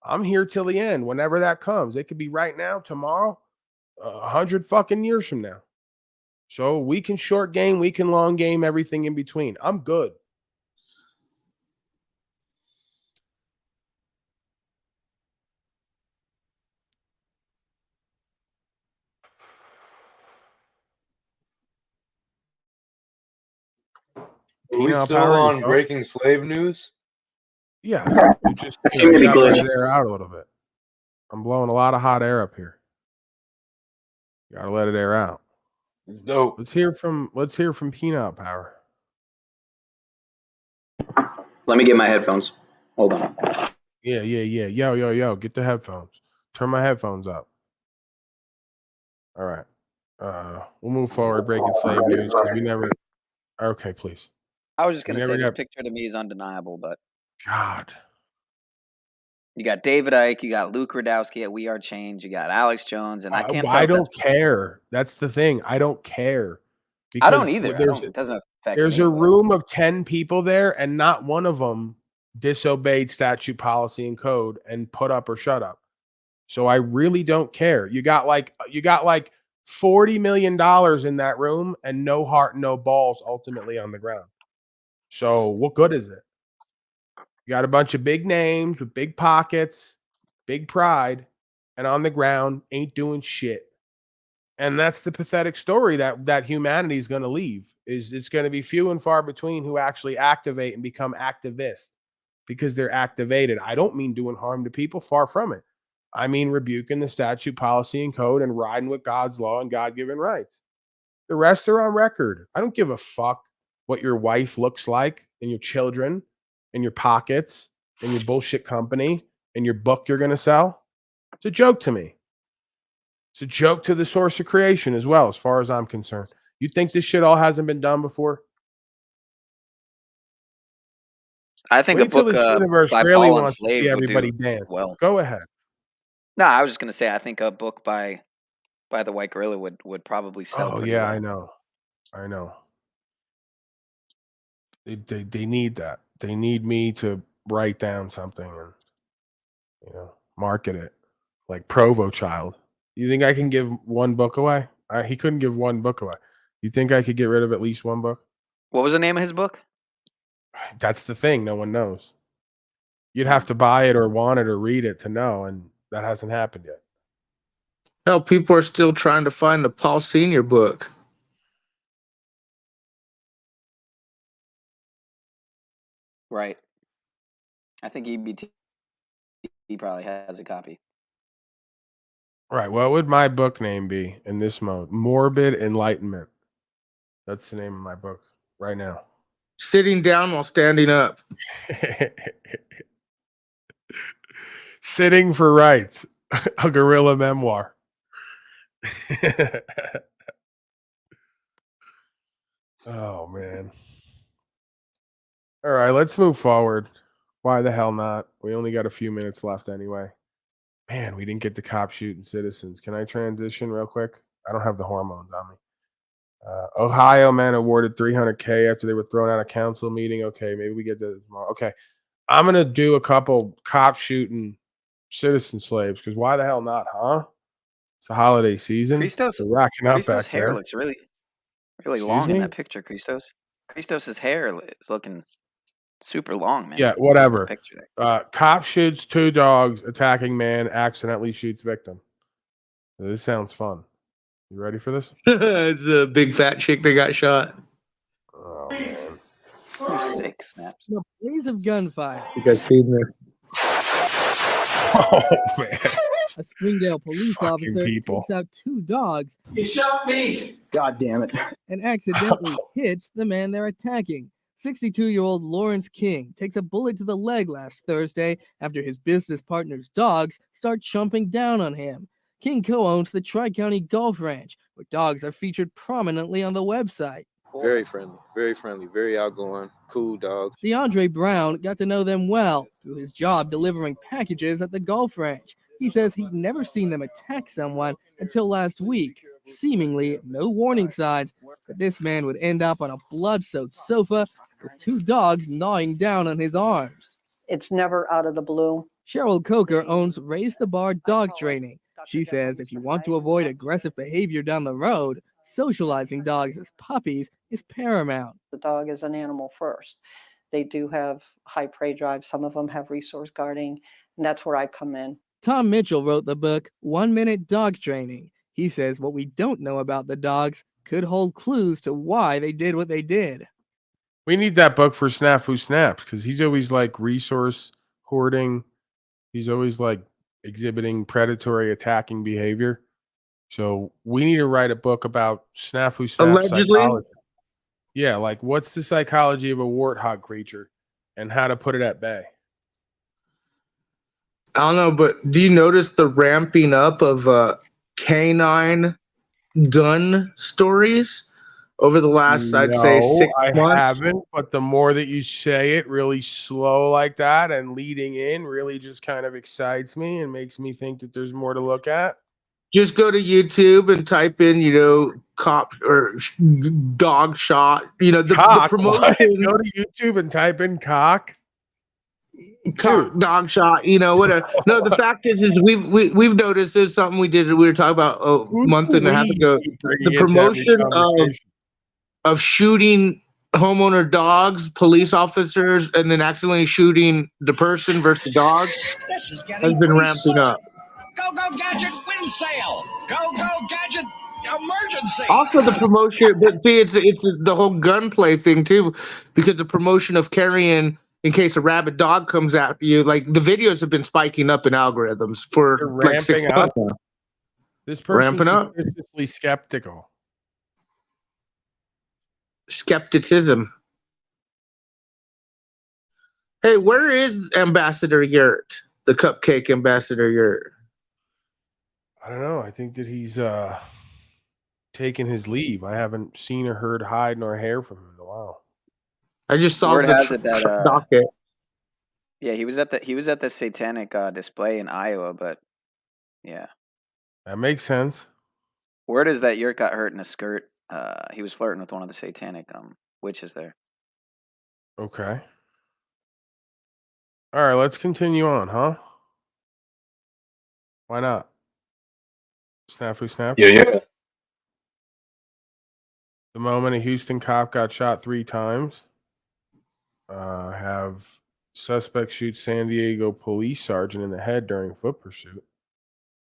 I'm here till the end, whenever that comes. It could be right now, tomorrow, 100 fucking years from now. So we can short game, we can long game, everything in between. I'm good. Are we still on breaking slave news? Yeah, we just gotta let it air out a little bit. I'm blowing a lot of hot air up here. Gotta let it air out. It's dope. Let's hear from Peanut Power. Let me get my headphones. Hold on. Yeah. Yo. Get the headphones. Turn my headphones up. All right. We'll move forward. Breaking slave news because we never. Okay, please. I was just gonna We say never this got- picture to me is undeniable, but God. you got David Icke, you got Luke Radowski at We Are Change, you got Alex Jones, and I can't tell. I if that's- don't care. That's the thing. I don't care. I don't Because either. there's- It doesn't affect There's me. a room of 10 people there, and not one of them disobeyed statute, policy, and code and put up or shut up. So I really don't care. You got like $40 million in that room and no heart, no balls ultimately on the ground. So what good is it? You got a bunch of big names with big pockets, big pride, and on the ground ain't doing shit. And that's the pathetic story that humanity is going to leave. Is it's going to be few and far between who actually activate and become activists because they're activated. I don't mean doing harm to people, far from it. I mean rebuking the statute, policy, and code and riding with God's law and God-given rights. The rest are on record. I don't give a fuck what your wife looks like and your children and your pockets and your bullshit company and your book you're going to sell. It's a joke to me. It's a joke to the source of creation as well, as far as I'm concerned. You think this shit all hasn't been done before? I think Wait a till book this universe by really Paul wants to see Enslaved would everybody do dance. well. Go ahead. No, I was just gonna say I think a book by the White Gorilla would probably sell Oh pretty yeah, well. I know. They need that. They need me to write down something and market it like Provo Child. You think I can give one book away? He couldn't give one book away. You think I could get rid of at least one book? What was the name of his book? That's the thing. No one knows. You'd have to buy it or want it or read it to know, and that hasn't happened yet. Hell, people are still trying to find the Paul Senior book. Right. I think EBT probably has a copy. Right. What would my book name be in this mode? Morbid Enlightenment. That's the name of my book right now. Sitting down while standing up. Sitting for Rights, a guerrilla memoir. Oh, man. All right, let's move forward. Why the hell not? We only got a few minutes left anyway. Man, we didn't get the cop shooting citizens. Can I transition real quick? I don't have the hormones on me. Ohio man awarded $300K after they were thrown out of council meeting. Okay, maybe we get to tomorrow. Okay, I'm going to do a couple cop shooting citizen slaves because why the hell not, huh? It's the holiday season. Christos, They're racking up Christos' back hair there. looks really Excuse long in me? that picture, Christos. Christos' hair is looking super long, man. Yeah, The whatever. picture there. Cop shoots 2 dogs, attacking man, accidentally shoots victim. This sounds fun. You ready for this? It's a big fat chick that got shot. Oh, man. You're sick, Snaps. The blaze of gunfire. You guys seen this? Oh, man. A Springdale police Fucking officer people. takes out 2 dogs He shot me. God damn it. and accidentally hits the man they're attacking. 62-year-old Lawrence King takes a bullet to the leg last Thursday after his business partner's dogs start chomping down on him. King co-owns the Tri-County Golf Ranch, where dogs are featured prominently on the website. Very friendly, very outgoing, cool dogs. DeAndre Brown got to know them well through his job delivering packages at the golf ranch. He says he'd never seen them attack someone until last week. Seemingly no warning signs that this man would end up on a blood-soaked sofa with 2 dogs gnawing down on his arms. It's never out of the blue. Cheryl Coker owns Raise the Bar Dog Training. She says if you want to avoid aggressive behavior down the road, socializing dogs as puppies is paramount. The dog is an animal first. They do have high prey drive. Some of them have resource guarding, and that's where I come in. Tom Mitchell wrote the book 1 Minute Dog Training. He says what we don't know about the dogs could hold clues to why they did what they did. We need that book for Snafu Snaps because he's always like resource hoarding. He's always like exhibiting predatory attacking behavior. So we need to write a book about Snafu Snaps Allegedly? psychology. Yeah, like what's the psychology of a warthog creature and how to put it at bay. I don't know, but do you notice the ramping up of canine gun stories over the last, I'd say, 6 I months? haven't, but the more that you say it really slow like that and leading in really just kind of excites me and makes me think that there's more to look at. Just go to YouTube and type in, cop or dog shot. The Cock? promotion. What? Go to YouTube and type in cock. Cock, dog shot, whatever. No, the fact is we've noticed this is something we were talking about a month and a half ago. The promotion of shooting homeowner dogs, police officers, and then accidentally shooting the person versus the dog has been ramping up. Go Gadget win sale. Go Gadget Emergency. Also, the promotion, but see, it's the whole gunplay thing too, because the promotion of carrying in case a rabid dog comes after you. Like the videos have been spiking up in algorithms for They're like 6 ramping months up. now. This person's Ramping up. suspiciously skeptical. Skepticism. Hey, where is Ambassador Yurt? The cupcake Ambassador Yurt. I don't know. I think that he's taken his leave. I haven't seen or heard hide nor hair from him in a while. I just saw Word the has it that docket. yeah, he was at the satanic display in Iowa, but yeah. That makes sense. Word is that Yurt got hurt in a skirt. He was flirting with one of the satanic witches there. Okay. All right, let's continue on, huh? Why not? Snafu snap. Yeah. The moment a Houston cop got shot 3 times. Have suspect shoot San Diego police sergeant in the head during foot pursuit.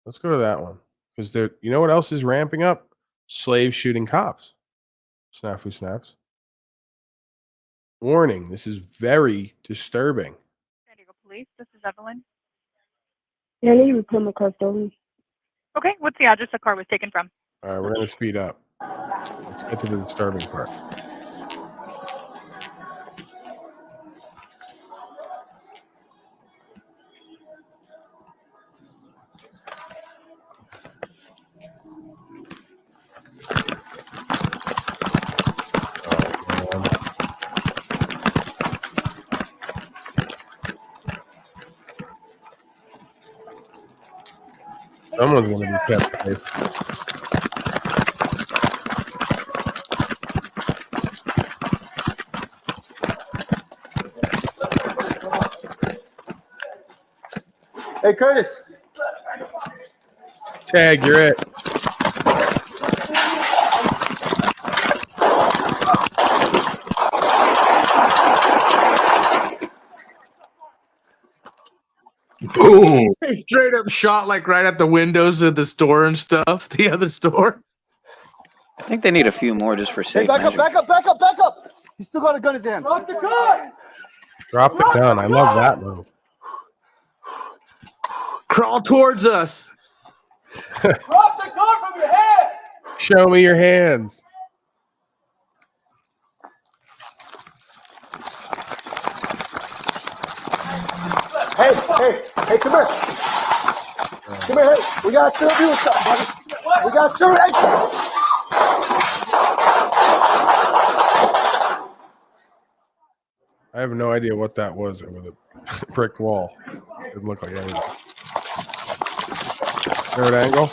Let's go to that one. Because you know what else is ramping up? Slaves shooting cops. Snafu snaps. Warning, this is very disturbing. San Diego Police, this is Evelyn. Yeah, I need to report my car stolen. Okay, what's the address the car was taken from? All right, we're going to speed up. Let's get to the disturbing part. Someone's going to be kept safe. Hey, Curtis. Tag, you're it. Boom. Straight up shot like right at the windows of the store and stuff. The other store. I think they need a few more just for Hey, safe back measure. up, back up, back up, back up. He's still got a gun in his hand. Drop the gun. Drop the gun. I love that move. Crawl towards us. Drop the gun from your head. Show me your hands. Hey, come here. Come here, hey. We gotta serve you with something, buddy. We gotta serve you. I have no idea what that was over the brick wall. It didn't look like anything. Third angle.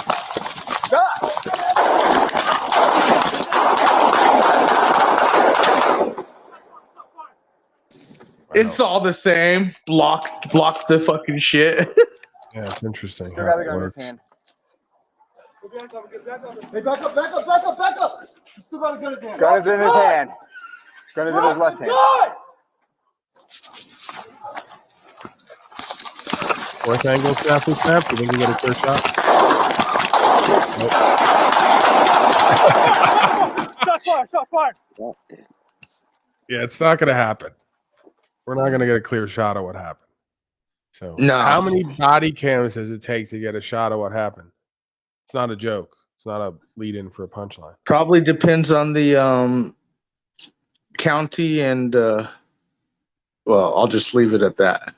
It's all the same. Block the fucking shit. Yeah, it's interesting. Still how got a it gun in his works. hand. Hey, back up, back up, back up, back up. He's still got a gun in his hand. Gun is in his hand. Gun is in his left hand. Fourth angle, snafu snap. You think you get a clear shot? Shot fired. Yeah, it's not going to happen. We're not going to get a clear shot of what happened. So, No. How many body cams does it take to get a shot of what happened? It's not a joke. It's not a lead-in for a punchline. Probably depends on the county and well, I'll just leave it at that.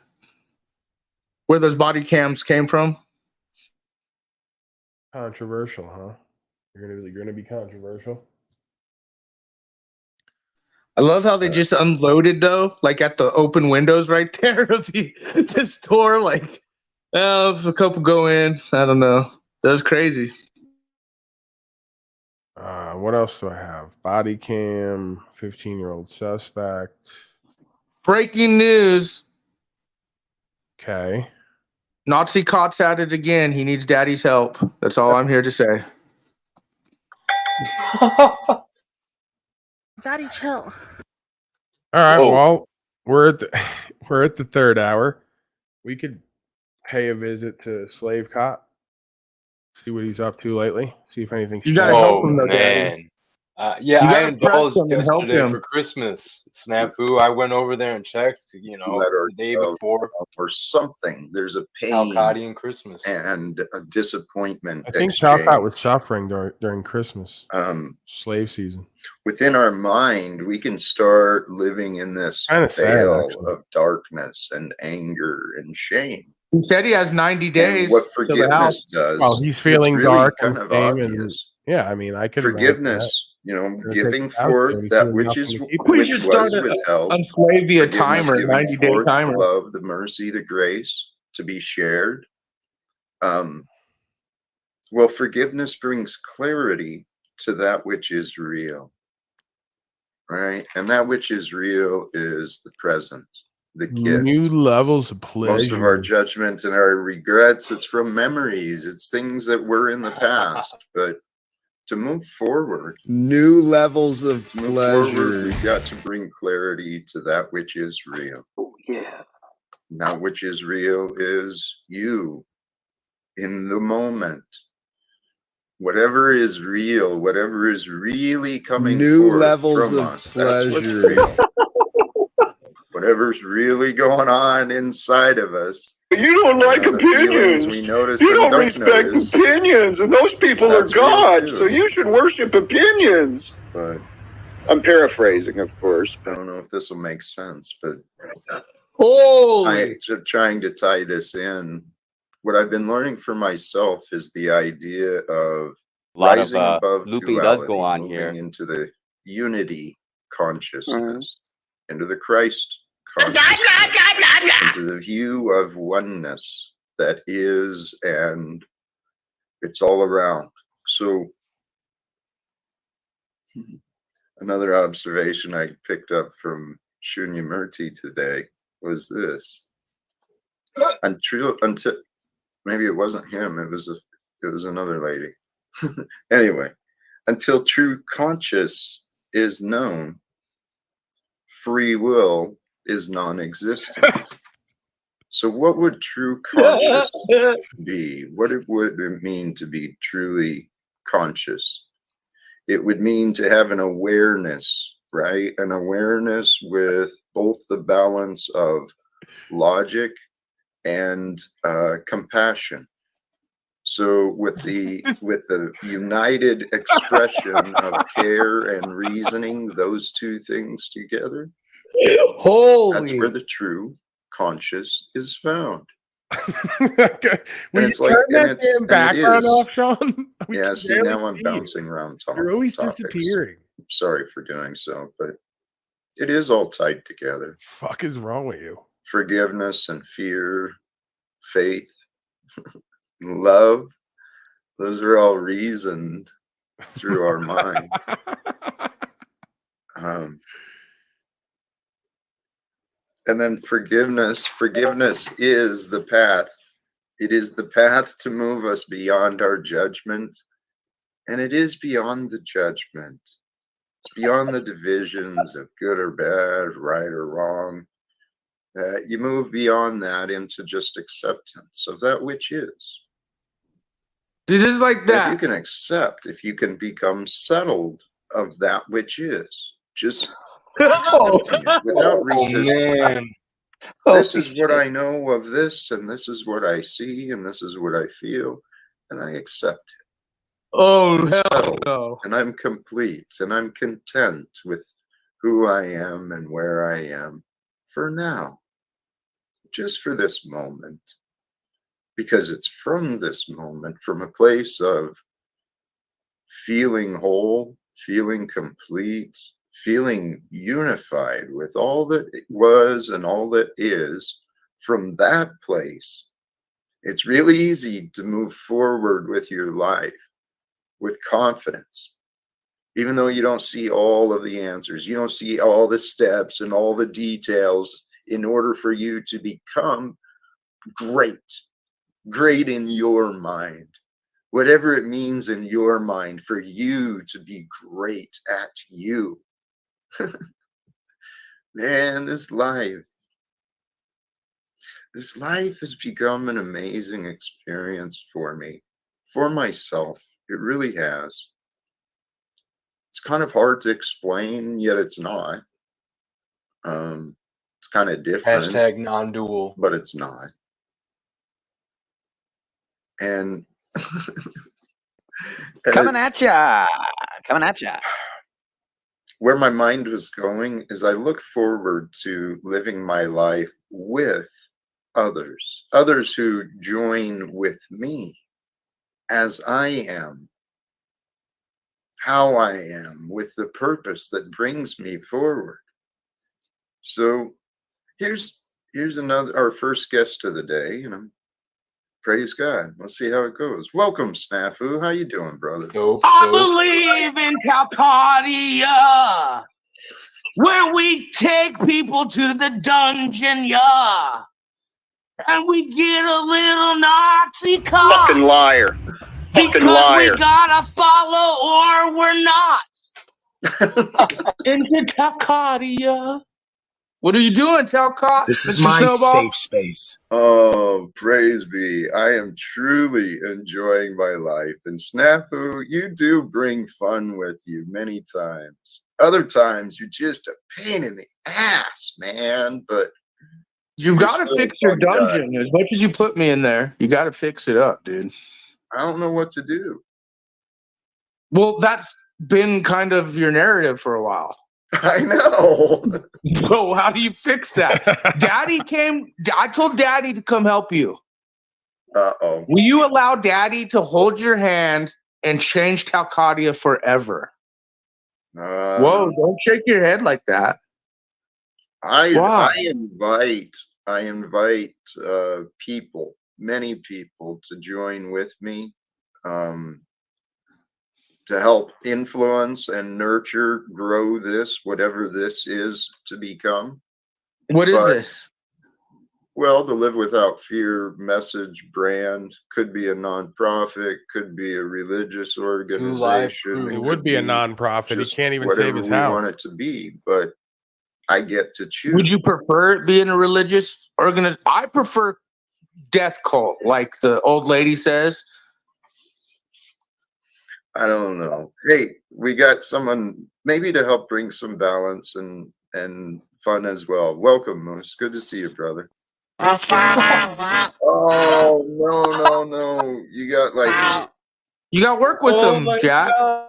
Where those body cams came from? Controversial, huh? You're gonna be controversial. I love how they just unloaded though, like at the open windows right there of the store. Like, if a couple go in, I don't know. That was crazy. What else do I have? Body cam, 15-year-old suspect. Breaking news. Okay. Nazi Kot's at it again. He needs daddy's help. That's all I'm here to say. Daddy, chill. All right. Whoa. Well, we're at the third hour. We could pay a visit to Slave Cop. See what he's up to lately. See if anything. You gotta help Oh him though, Daddy. man. Yeah, You I gotta press indulged him and help yesterday him. for Christmas. Snafu. I went over there and checked, Let the day before. or something. There's a pain Alcadian Christmas. and a disappointment. I think exchange. Talcott was suffering during Christmas, slave season. Within our mind, we can start living in this Kinda sad, veil actually. of darkness and anger and shame. He said he has 90 days. And what to the house. forgiveness does, Well, he's it's feeling really dark kind and of shame and obvious. yeah. I mean, I could imagine Forgiveness, Gonna take giving it out there. forth He's that doing which nothing is to keep it. We which should was start withheld. on Slavey a Forgiveness, timer, giving 90-day forth the timer. love, the mercy, the grace to be shared. Well, forgiveness brings clarity to that which is real, right? And that which is real is the present, the gift. New levels of pleasure. Most of our judgment and our regrets, it's from memories. It's things that were in the past. But to move forward, New levels of to move forward, pleasure. we've got to bring clarity to that which is real. Oh, yeah. And that which is real is you in the moment. Whatever is real, whatever is really coming New forth levels from of us, that's what's pleasure. real. Whatever's really going on inside of us. You don't like The feelings opinions. we notice You and don't respect notice, opinions, and those people are that's real God, too. so you should worship opinions. But I'm paraphrasing, of course. I don't know if this will make sense, but Holy! trying to tie this in. What I've been learning for myself is the idea of lot of rising above looping does go duality, on here. moving into the unity consciousness, into the Christ consciousness, into the view of oneness that is, and it's all around. So another observation I picked up from Shunyamurti today was this. Until maybe it wasn't him, it was another lady. Anyway, until true conscious is known, free will is non-existent. So what would true conscious be? What would it mean to be truly conscious? It would mean to have an awareness, right? An awareness with both the balance of logic and compassion. So with the united expression of care and reasoning, those two things together, that's where the true conscious is found. Okay. Will you turn that damn background off, Sean? We Yeah, can see, barely now I'm see you. bouncing around You're always topics. disappearing. Sorry for doing so, but it is all tied together. Fuck is wrong with you? Forgiveness and fear, faith, love, those are all reasoned through our mind. And then forgiveness is the path. It is the path to move us beyond our judgment. And it is beyond the judgment. It's beyond the divisions of good or bad, right or wrong. You move beyond that into just acceptance of that which is. Just like that. If you can accept, if you can become settled of that which is, just accepting it without resisting. Man. This is what I know of this, and this is what I see, and this is what I feel, and I accept it. Oh, I'm hell settled, no. and I'm complete, and I'm content with who I am and where I am for now, just for this moment. Because it's from this moment, from a place of feeling whole, feeling complete, feeling unified with all that it was and all that is, from that place, it's really easy to move forward with your life with confidence. Even though you don't see all of the answers, you don't see all the steps and all the details in order for you to become great in your mind, whatever it means in your mind for you to be great at you. Man, this life has become an amazing experience for me for myself. It really has. It's kind of hard to explain, yet it's not. It's kind of different. Hashtag non-dual. But it's not. And Coming at ya. Coming at ya. Where my mind was going is I look forward to living my life with others who join with me as I am, how I am, with the purpose that brings me forward. So here's our first guest of the day, praise God. We'll see how it goes. Welcome, Snafu. How you doing, brother? I believe in Calcadia, where we take people to the dungeon, yeah. And we get a little Nazi cop. Fucking liar. Fucking because liar. We gotta follow or we're not. Into Calcadia. What are you doing, Talcott? This is Mr. my Snowball? safe space. Oh, praise be. I am truly enjoying my life. And Snafu, you do bring fun with you many times. Other times, you're just a pain in the ass, man. But You've you're got to still fix a your fun guy. dungeon. As much as you put me in there, you got to fix it up, dude. I don't know what to do. Well, that's been kind of your narrative for a while. I know. So how do you fix that? Daddy came. I told Daddy to come help you. Uh-oh. Will you allow Daddy to hold your hand and change Calcadia forever? Whoa! Don't shake your head like that. Why? I invite people, many people, to join with me, to help influence and nurture, grow this, whatever this is to become. What is this? Well, the Live Without Fear message brand could be a nonprofit, could be a religious organization. It would be a nonprofit. He just can't even whatever save his we house. want it to be, but I get to choose. Would you prefer it being a religious organization? I prefer death cult, like the old lady says. I don't know. Hey, we got someone maybe to help bring some balance and fun as well. Welcome, Moose. Good to see you, brother. Oh, no. You got You got work with them, Jack. I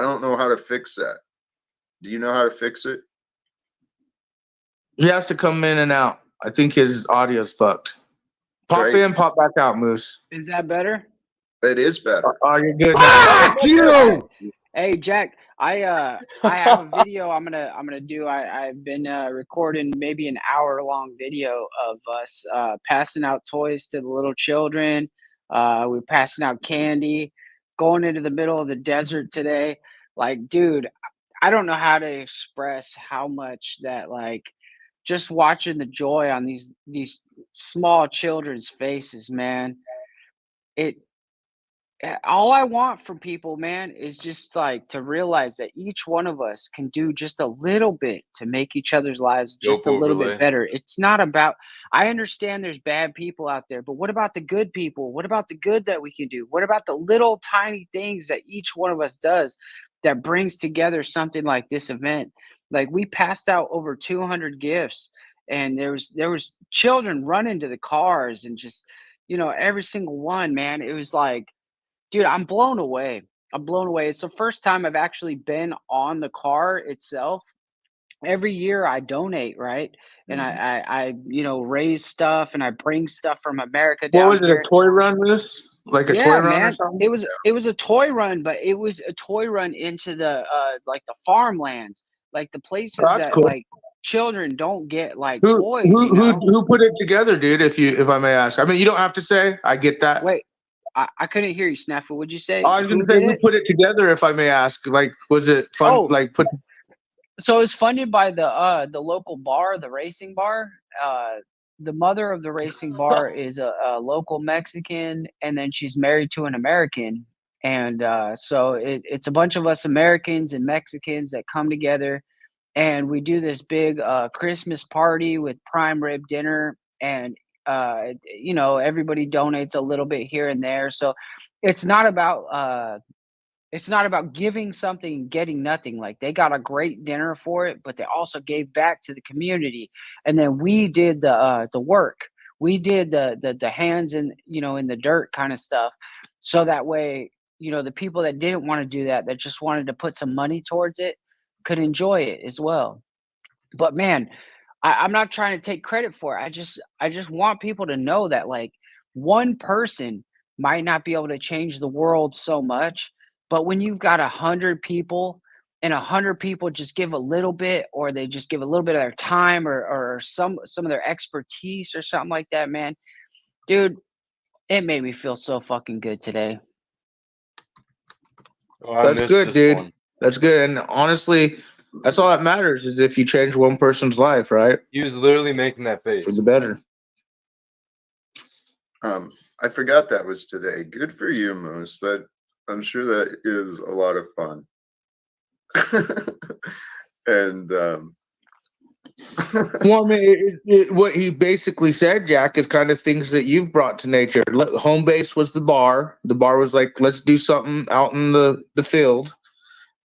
don't know how to fix that. Do you know how to fix it? He has to come in and out. I think his audio's fucked. Pop Right. in, pop back out, Moose. Is that better? It is better. Oh, you're good. Fuck you! Hey Jack, I have a video I'm gonna do. I've been recording maybe an hour-long video of us passing out toys to the little children. We're passing out candy, going into the middle of the desert today. Like, dude, I don't know how to express how much that, like, just watching the joy on these small children's faces, man. All I want from people, man, is just like to realize that each one of us can do just a little bit to make each other's lives just a little bit better. It's not about, I understand there's bad people out there, but what about the good people? What about the good that we can do? What about the little tiny things that each one of us does that brings together something like this event? Like, we passed out over 200 gifts, and there was children running to the cars, and just, every single one, man. It was like, dude, I'm blown away. It's the first time I've actually been on the car itself. Every year I donate, right? And I raise stuff, and I bring stuff from America down What was it, here. a toy run, Moose? Like a toy run or something? It was a toy run, but it was a toy run into the like the farmlands, like the places that cool. like children don't get like Who toys. You know? who put it together, dude? If I may ask. I mean, you don't have to say. I get that. Wait, I couldn't hear you, Snafu. What'd you say? I was going to say, who put it together, if I may ask? Like, was it fun? Oh. Like, put. So it was funded by the local bar, the racing bar. The mother of the racing bar is a local Mexican, and then she's married to an American. And so it's a bunch of us Americans and Mexicans that come together, and we do this big Christmas party with prime rib dinner, and everybody donates a little bit here and there. So it's not about giving something and getting nothing. Like, they got a great dinner for it, but they also gave back to the community. And then we did the work. We did the hands in, in the dirt kind of stuff. So that way, the people that didn't want to do that, that just wanted to put some money towards it, could enjoy it as well. But man, I'm not trying to take credit for it. I just want people to know that, like, one person might not be able to change the world so much, but when you've got 100 people and 100 people just give a little bit, or they just give a little bit of their time or some of their expertise or something like that, man, dude, it made me feel so fucking good today. Oh, That's good, dude. That's good. And honestly, that's all that matters, is if you change one person's life, right? He was literally making that face. For the better. I forgot that was today. Good for you, Moose. That I'm sure that is a lot of fun. And Well, I mean, what he basically said, Jack, is kind of things that you've brought to nature. Home base was the bar. The bar was like, let's do something out in the field.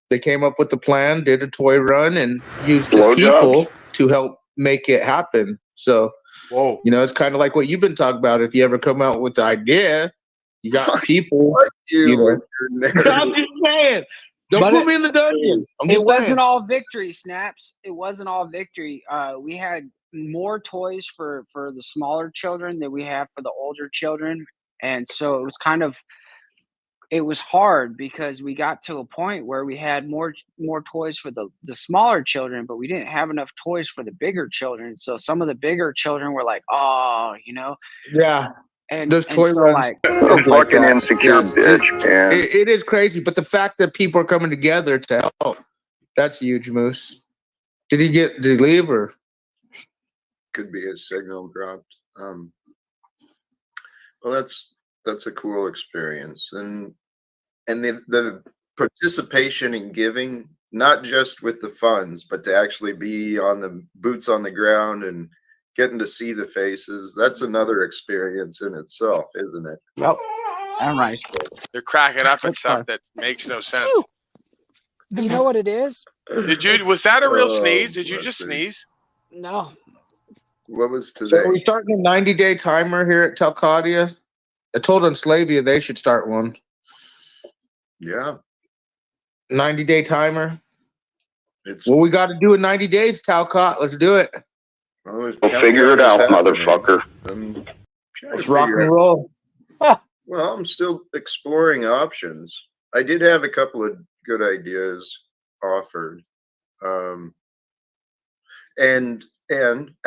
They came up with the plan, did a toy run, and used the people to help make it happen. So, it's kind of like what you've been talking about. If you ever come out with the idea, you got people. with your I'm just saying. Don't put me in the dungeon. It wasn't all victory, Snaps. It wasn't all victory. We had more toys for the smaller children than we have for the older children. And so it was hard, because we got to a point where we had more toys for the smaller children, but we didn't have enough toys for the bigger children. So some of the bigger children were like, Yeah. And those toy so, runs, like, fucking insecure bitch, man. It is crazy, but the fact that people are coming together to help, that's huge, Moose. Did he leave, or could be his signal dropped? Well, that's a cool experience, and the participation in giving, not just with the funds, but to actually be on the boots on the ground and getting to see the faces. That's another experience in itself, isn't it? Well, all right. They're cracking up at stuff that makes no sense. You know what it is? Was that a real sneeze? Did you just sneeze? No. What was So today? are we starting a 90-day timer here at Talcadia? I told Enslavia they should start one. Yeah. 90-day timer. Well, we got to do it 90 days, Talcott. Let's do it. We'll figure it out, motherfucker. Let's rock and roll. Well, I'm still exploring options. I did have a couple of good ideas offered. And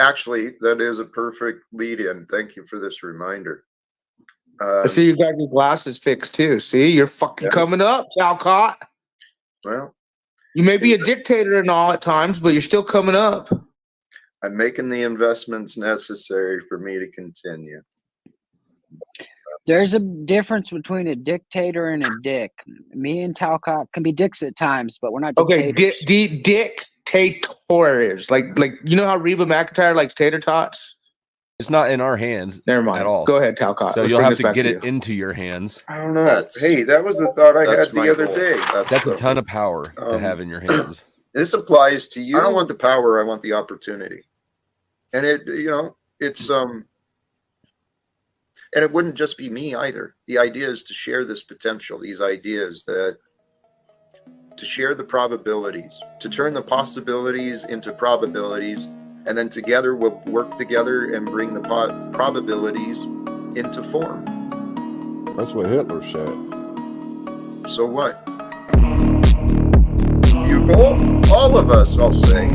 actually, that is a perfect lead-in. Thank you for this reminder. I see you got your glasses fixed too. See, you're fucking coming up, Talcott. Well, you may be a dictator and all at times, but you're still coming up. I'm making the investments necessary for me to continue. There's a difference between a dictator and a dick. Me and Talcott can be dicks at times, but we're not dictators. Okay, dictators. Like you know how Reba McEntire likes tater tots? It's not in our hands. Never mind. At all. Go ahead, Talcott. So Let's you'll bring have this to back get to it into your hands. I don't know. Hey, that was the thought I had my the other goal. day. That's a ton of power to have in your hands. This applies to you. I don't want the power. I want the opportunity. And it's and it wouldn't just be me either. The idea is to share this potential, these ideas, to share the probabilities, to turn the possibilities into probabilities, and then together we'll work together and bring the probabilities into form. That's what Hitler said. So what? You both, all of us, I'll say.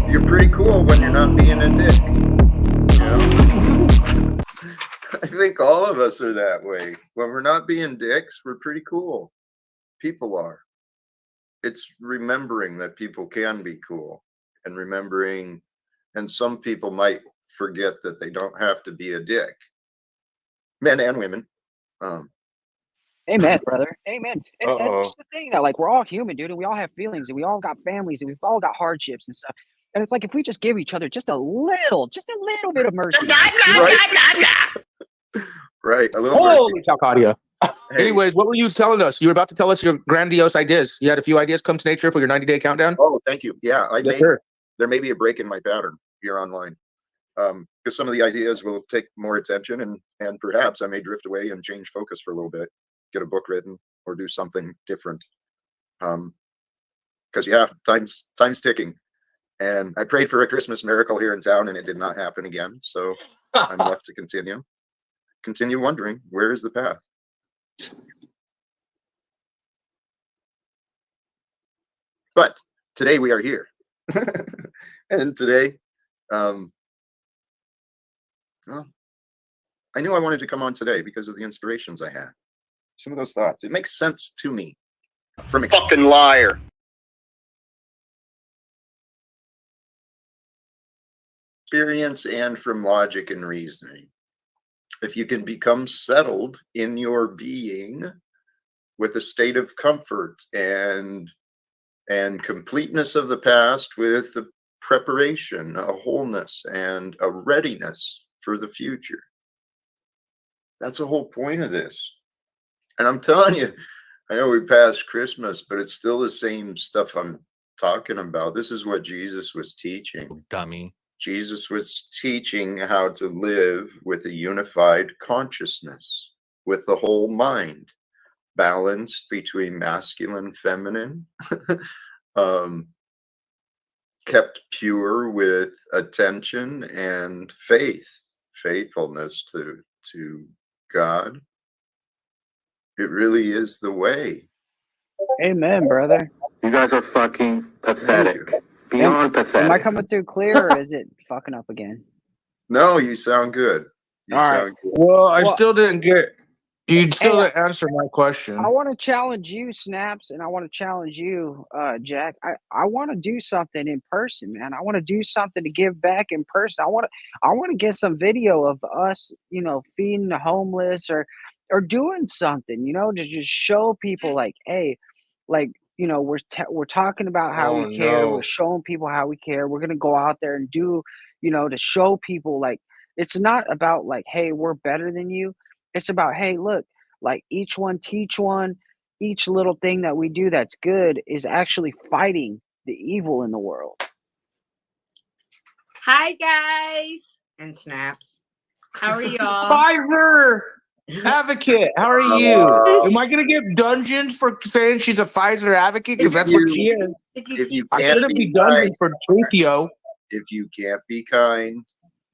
You're pretty cool when you're not being a dick. I think all of us are that way. When we're not being dicks, we're pretty cool. People are. It's remembering that people can be cool, and remembering, and some people might forget that they don't have to be a dick. Men and women. Amen, brother. Amen. And that's the thing, that like, we're all human, dude, and we all have feelings, and we all got families, and we've all got hardships and stuff. And it's like, if we just give each other just a little bit of mercy. Right. A little Holy Talcadia. Anyways, what were you telling us? You were about to tell us your grandiose ideas. You had a few ideas come to nature for your 90-day countdown. Oh, thank you. Yeah, Yes, sir. there may be a break in my pattern here online, because some of the ideas will take more attention, and perhaps I may drift away and change focus for a little bit, get a book written, or do something different. Because yeah, time's ticking, and I prayed for a Christmas miracle here in town, and it did not happen again. So I'm left to continue wondering, where is the path? But today we are here. And today, well, I knew I wanted to come on today because of the inspirations I had. Some of those thoughts. It makes sense to me. From fucking liar. Experience and from logic and reasoning. If you can become settled in your being with a state of comfort and completeness of the past with the preparation, a wholeness, and a readiness for the future. That's the whole point of this. And I'm telling you, I know we passed Christmas, but it's still the same stuff I'm talking about. This is what Jesus was teaching. Dummy. Jesus was teaching how to live with a unified consciousness, with the whole mind, balanced between masculine and feminine, kept pure with attention and faithfulness to God. It really is the way. Amen, brother. You guys are fucking pathetic. Beyond pathetic. Am I coming through clear, or is it fucking up again? No, you sound good. You All right. sound good. Well, I still didn't get. You still didn't answer my question. I want to challenge you, Snaps, and I want to challenge you, Jack. I want to do something in person, man. I want to do something to give back in person. I want to get some video of us, feeding the homeless or doing something, to just show people, like, hey, like, we're talking about how we care. no. We're showing people how we care. We're gonna go out there and do, to show people, like, it's not about like, hey, we're better than you. It's about, hey, look, like, each one teach one. Each little thing that we do that's good is actually fighting the evil in the world. Hi, guys. And Snaps. How are y'all? Pfizer advocate. How are you? Am I gonna get dungeons for saying she's a Pfizer advocate? Because that's what she is. If you I can't shouldn't be be dungeons kind, for Tokyo. if you can't be kind,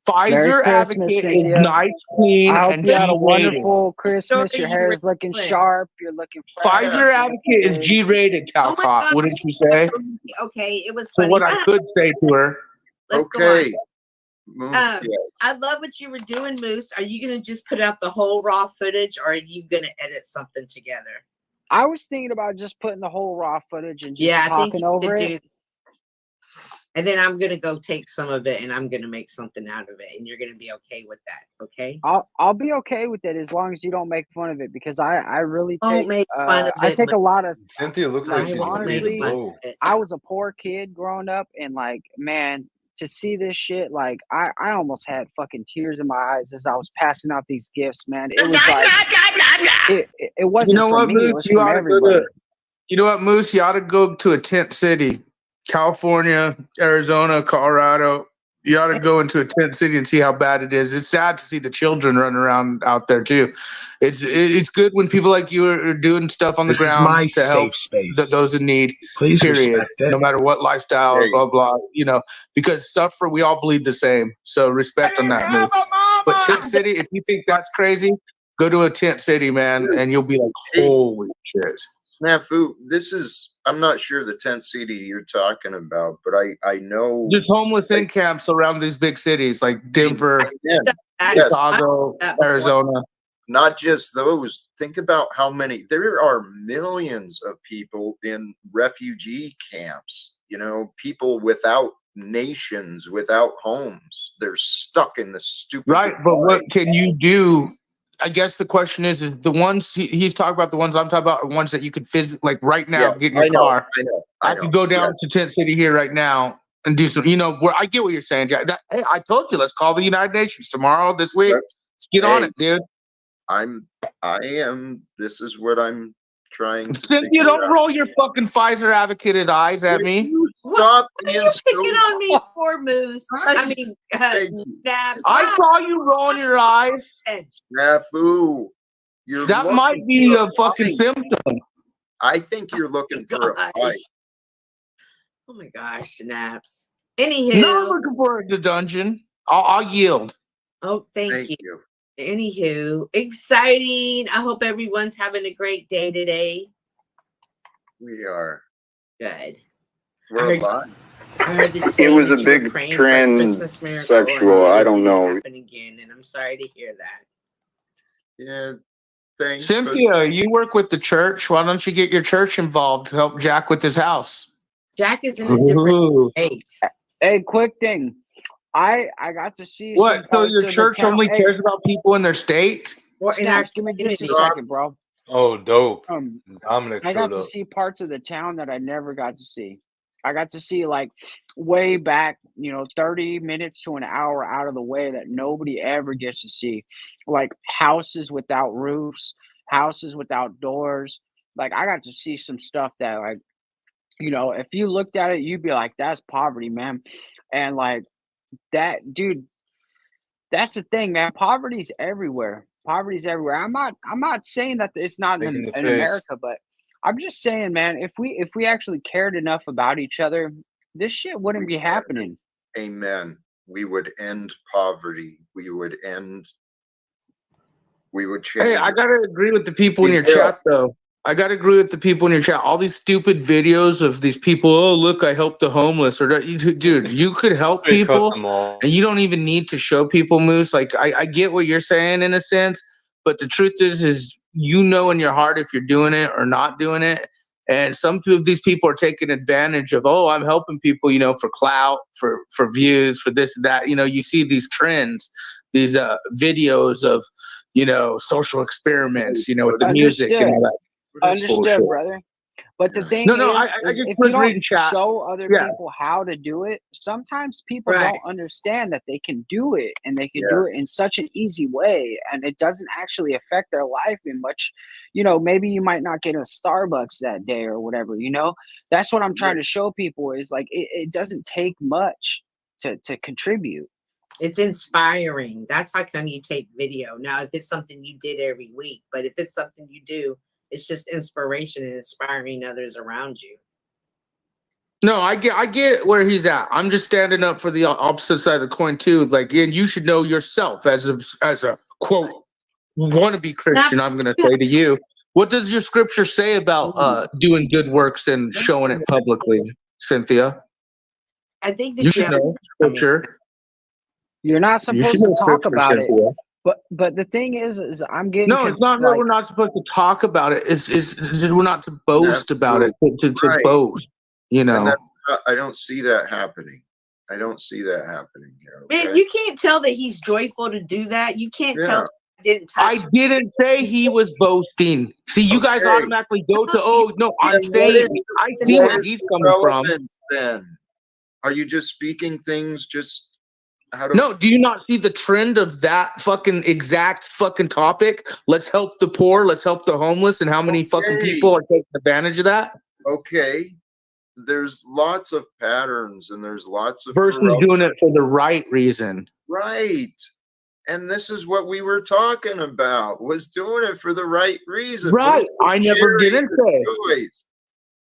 Pfizer Merry Christmas, advocate is Cynthia. nice, clean, I hope and you had a G-rated. wonderful Christmas. Story Your you hair is looking read. sharp. You're looking fresh. Pfizer advocate is G-rated, Oh my Talcott. gosh. Wouldn't you say? Okay, it was So funny. what I could say to her. Let's go on. okay. Yeah. I love what you were doing, Moose. Are you going to just put out the whole raw footage, or are you going to edit something together? I was thinking about just putting the whole raw footage and just Yeah, I think talking you over should it. do. And then I'm going to go take some of it and I'm going to make something out of it, and you're going to be okay with that. Okay. I'll be okay with it as long as you don't make fun of it, because I really Don't take make fun of I it, take a but- lot of Cynthia looks like she's honestly, really low. I was a poor kid growing up, and like, man, to see this shit, like, I almost had fucking tears in my eyes as I was passing out these gifts, man. It was like it wasn't You know for what, me, Moose? it was You from ought to everybody. go to. You know what, Moose? You ought to go to a tent city, California, Arizona, Colorado. You ought to go into a tent city and see how bad it is. It's sad to see the children running around out there too. It's good when people like you are doing stuff on the This is ground my to help safe space. those in need. Please period. respect it. No matter what lifestyle, blah blah. Because we all bleed the same. So respect on that, Moose. But tent city, if you think that's crazy, go to a tent city, man, and you'll be like, holy shit. Snafu, I'm not sure the tent city you're talking about, but I know. Just homeless in camps around these big cities like Denver, Chicago, Arizona. Not just those. Think about how many. There are millions of people in refugee camps. People without nations, without homes. They're stuck in the stupid. Right, but what can you do? I guess the question is the ones he's talking about, the ones I'm talking about, are ones that you could physically, like right now, get in your car. I could go down to Tent City here right now and do some, where I get what you're saying, Jack. Hey, I told you, let's call the United Nations tomorrow, this week. Let's get on it, dude. This is what I'm trying to Cynthia, figure don't out. roll your fucking Pfizer advocated eyes at me. Stop What are you picking on me for, Moose? I mean, Nabs. I saw you rolling your eyes. Snafu. That might be a fucking symptom. I think you're looking for a fight. Oh my gosh, Snaps. Anywho. No, I'm looking for the dungeon. I'll yield. Oh, thank you. Anywho, exciting. I hope everyone's having a great day today. We are. Good. We're alive. It was a big transsexual. I don't know. Again, and I'm sorry to hear that. Yeah. Thanks. Cynthia, you work with the church. Why don't you get your church involved to help Jack with his house? Jack is in a different state. Hey, quick thing. I got to see what? some So parts your of church the town. only cares about people in their state? Snaps, give me just a second, bro. Oh, dope. Dominic I got showed to up. see parts of the town that I never got to see. I got to see like way back, 30 minutes to an hour out of the way that nobody ever gets to see. Like houses without roofs, houses without doors. Like I got to see some stuff that like, if you looked at it, you'd be like, that's poverty, man. And like that, dude, that's the thing, man. Poverty's everywhere. Poverty's everywhere. I'm not saying that it's not in America, but I'm just saying, man, if we actually cared enough about each other, this shit wouldn't be happening. Amen. We would end poverty. We would change. Hey, I gotta agree with the people in your chat, though. I gotta agree with the people in your chat. All these stupid videos of these people. Oh, look, I helped the homeless. Or dude, you could help people, and you don't even need to show people, Moose. Like I get what you're saying in a sense, but the truth is you know in your heart if you're doing it or not doing it. And some of these people are taking advantage of, oh, I'm helping people, for clout, for views, for this, that. You see these trends, these videos of, social experiments, with the music and all that. Understood, brother. But the thing is if you don't show other people how to do it, sometimes people don't understand that they can do it, and they can do it in such an easy way, and it doesn't actually affect their life in much. Maybe you might not get a Starbucks that day or whatever. That's what I'm trying to show people is like it doesn't take much to contribute. It's inspiring. That's how come you take video. Now, if it's something you did every week, but if it's something you do, it's just inspiration and inspiring others around you. No, I get where he's at. I'm just standing up for the opposite side of the coin too. Like, and you should know yourself as a quote wannabe Christian. I'm going to say to you, what does your scripture say about doing good works and showing it publicly, Cynthia? I think that you should know scripture. You're not supposed to talk about it. But the thing is I'm getting no. It's not that we're not supposed to talk about it. It's we're not to boast about it. To boast, And I don't see that happening. I don't see that happening here. Okay? Man, you can't tell that he's joyful to do that. You can't tell. That didn't touch. I didn't say he was boasting. See, you guys automatically go to. Oh no, I'm saying I see where he's coming from. Then are you just speaking things just? No, do you not see the trend of that fucking exact fucking topic? Let's help the poor, let's help the homeless, and how many fucking people are taking advantage of that? Okay. There's lots of patterns and there's lots of versus doing it for the right reason. Right. And this is what we were talking about, was doing it for the right reason. Right. I never didn't say.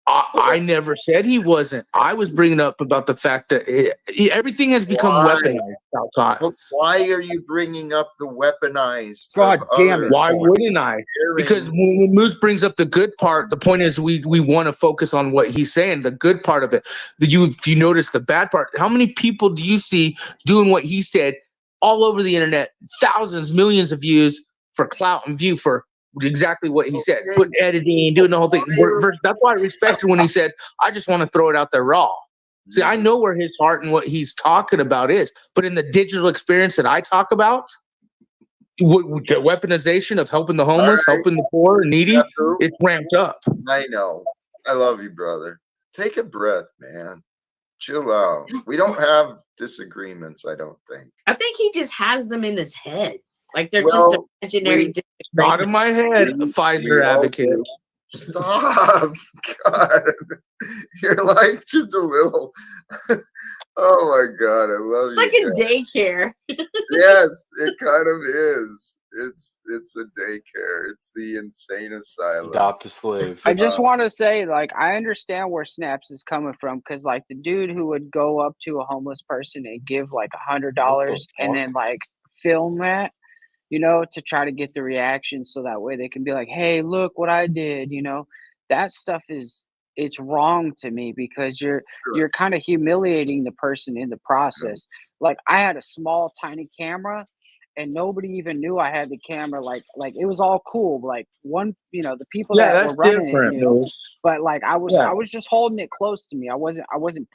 I never said he wasn't. I was bringing up about the fact that everything has become weaponized outside. Why are you bringing up the weaponized? God damn it. Why wouldn't I? Because when Moose brings up the good part, the point is we want to focus on what he's saying, the good part of it. If you notice the bad part, how many people do you see doing what he said all over the internet? Thousands, millions of views for clout and view for exactly what he said, put editing, doing the whole thing. That's why I respected when he said, I just want to throw it out there raw. See, I know where his heart and what he's talking about is, but in the digital experience that I talk about, the weaponization of helping the homeless, helping the poor and needy, it's ramped up. I know. I love you, brother. Take a breath, man. Chill out. We don't have disagreements, I don't think. I think he just has them in his head. Like they're Well, just imaginary. Not in my head, a Pfizer advocate. Stop. God. You're like just a little. Oh my God. I love you. Like in guys. daycare. Yes, it kind of is. It's a daycare. It's the insane asylum. Adopt a slave. I just want to say, like, I understand where Snaps is coming from because, like, the dude who would go up to a homeless person and give like $100 and then like film that, you know, to try to get the reaction so that way they can be like, hey, look what I did, you know, that stuff it's wrong to me because you're kind of humiliating the person in the process. Like I had a small tiny camera and nobody even knew I had the camera. Like it was all cool. Like one, you know, the people Yeah, that that's were running it different, knew, dude. but like I was Yeah. just holding it close to me. I wasn't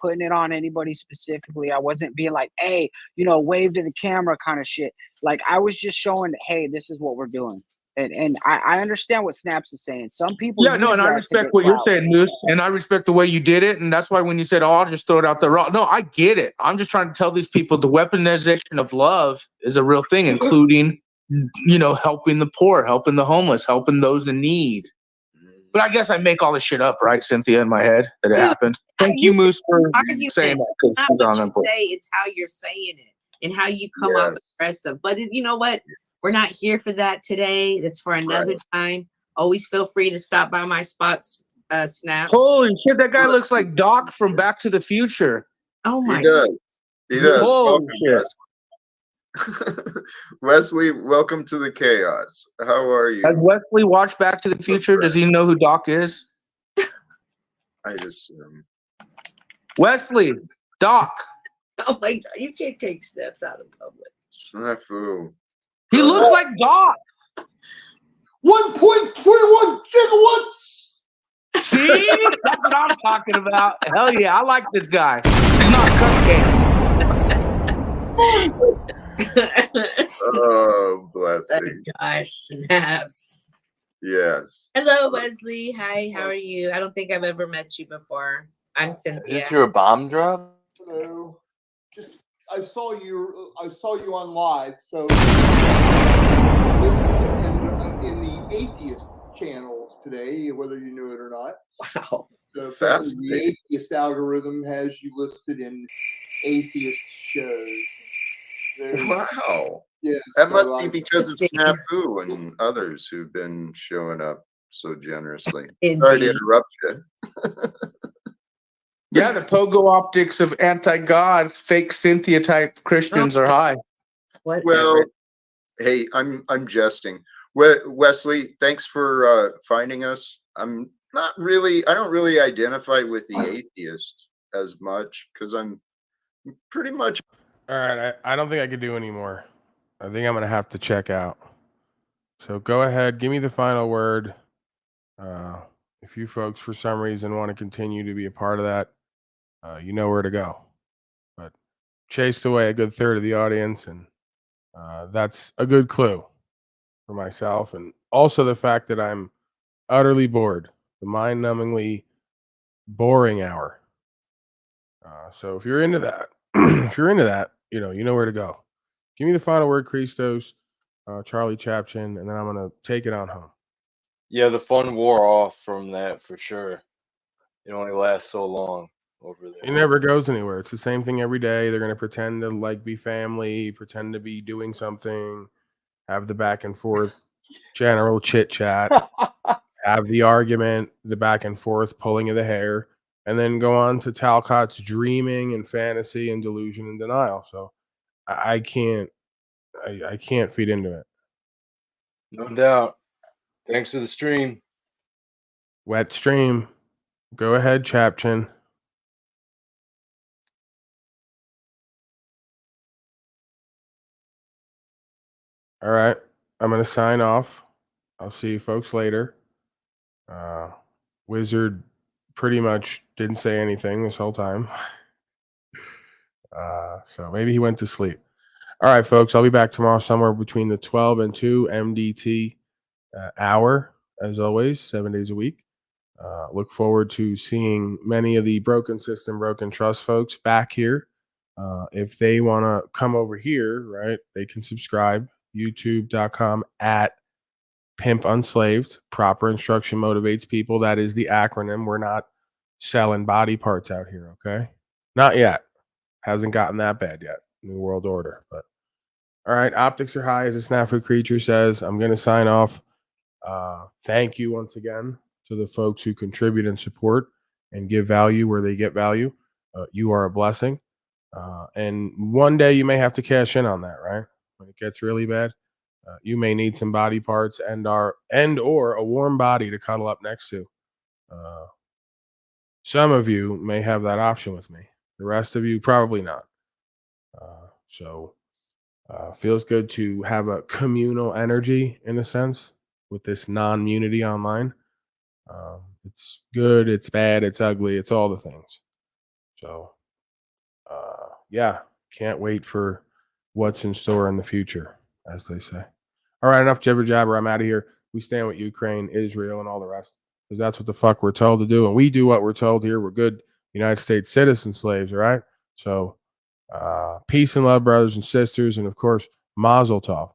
putting it on anybody specifically. I wasn't being like, hey, you know, wave to the camera kind of shit. Like I was just showing, hey, this is what we're doing. And I understand what Snaps is saying. Some people Yeah, no, use and I that to respect get what you're clout. saying, Moose, and I respect the way you did it. And that's why when you said, "Oh, I'll just throw it out there," no, I get it. I'm just trying to tell these people the weaponization of love is a real thing, including, you know, helping the poor, helping the homeless, helping those in need. But I guess I make all this shit up, right, Cynthia, in my head that it happened. Thank you, Moose, for saying that. 'cause Not she's what on you that point. say, it's how you're saying it and how you come off aggressive. But you know what? We're not here for that today. That's for another time. Always feel free to stop by my spots, Snaps. Holy shit, that guy looks like Doc from Back to the Future. Oh my He does. He does. Holy Welcome, shit. Wesley, welcome to the chaos. How are you? Has Wesley watched Back to the Future? Does he know who Doc is? I just Wesley, Doc. Oh my God, you can't take steps out of public. Snafu. He looks like Doc. 1.21 gigawatts. See? That's what I'm talking about. Hell yeah, I like this guy. He's not cupcakes. Oh, blessing. Gosh, Snaps. Yes. Hello, Wesley. Hi, how are you? I don't think I've ever met you before. I'm Cynthia. Is there a bomb drop? Hello. Just I saw you on live. So in the atheist channels today, whether you knew it or not. Wow. So the Fascinating. atheist algorithm has you listed in atheist shows. Wow. Yeah. That so must I- be because of Snafu and others who've been showing up so generously. Indeed. Sorry to interrupt you. Yeah, the pogo optics of anti-God, fake Cynthia type Christians are high. Whatever. Well, hey, I'm jesting. Wesley, thanks for finding us. I don't really identify with the atheist as much because I'm pretty much. All right, I don't think I could do anymore. I think I'm gonna have to check out. So go ahead, give me the final word. If you folks, for some reason, want to continue to be a part of that, you know where to go. But chased away a good third of the audience, and that's a good clue for myself, and also the fact that I'm utterly bored, the mind-numbingly boring hour. So if you're into that, you know where to go. Give me the final word, Christos, Charlie Chapchin, and then I'm gonna take it on home. Yeah, the fun wore off from that for sure. It only lasts so long over there. It never goes anywhere. It's the same thing every day. They're gonna pretend to like be family, pretend to be doing something, have the back and forth general chit chat, have the argument, the back and forth pulling of the hair, and then go on to Talcott's dreaming and fantasy and delusion and denial. So I can't feed into it. No doubt. Thanks for the stream. Wet stream. Go ahead, Chapchin. All right. I'm going to sign off. I'll see you folks later. Wizard pretty much didn't say anything this whole time. So maybe he went to sleep. All right, folks. I'll be back tomorrow somewhere between the 12 and 2 MDT hour, as always, 7 days a week. Look forward to seeing many of the Broken System, Broken Trust folks back here. If they want to come over here, right, they can subscribe youtube.com at Pimp Unslaved. Proper instruction motivates people. That is the acronym. We're not selling body parts out here, okay? Not yet. Hasn't gotten that bad yet. New World Order. But all right, optics are high, as the Snafu Creature says. I'm going to sign off. Thank you once again to the folks who contribute and support and give value where they get value. You are a blessing. And one day you may have to cash in on that, right? When it gets really bad. You may need some body parts and or a warm body to cuddle up next to. Some of you may have that option with me. The rest of you probably not. So feels good to have a communal energy in a sense with this non-unity online. It's good, it's bad, it's ugly, it's all the things. So yeah, can't wait for what's in store in the future, as they say. All right, enough jibber jabber. I'm out of here. We stand with Ukraine, Israel, and all the rest, because that's what the fuck we're told to do, and we do what we're told here. We're good United States citizen slaves, all right? So peace and love, brothers and sisters, and of course, Mazel Tov.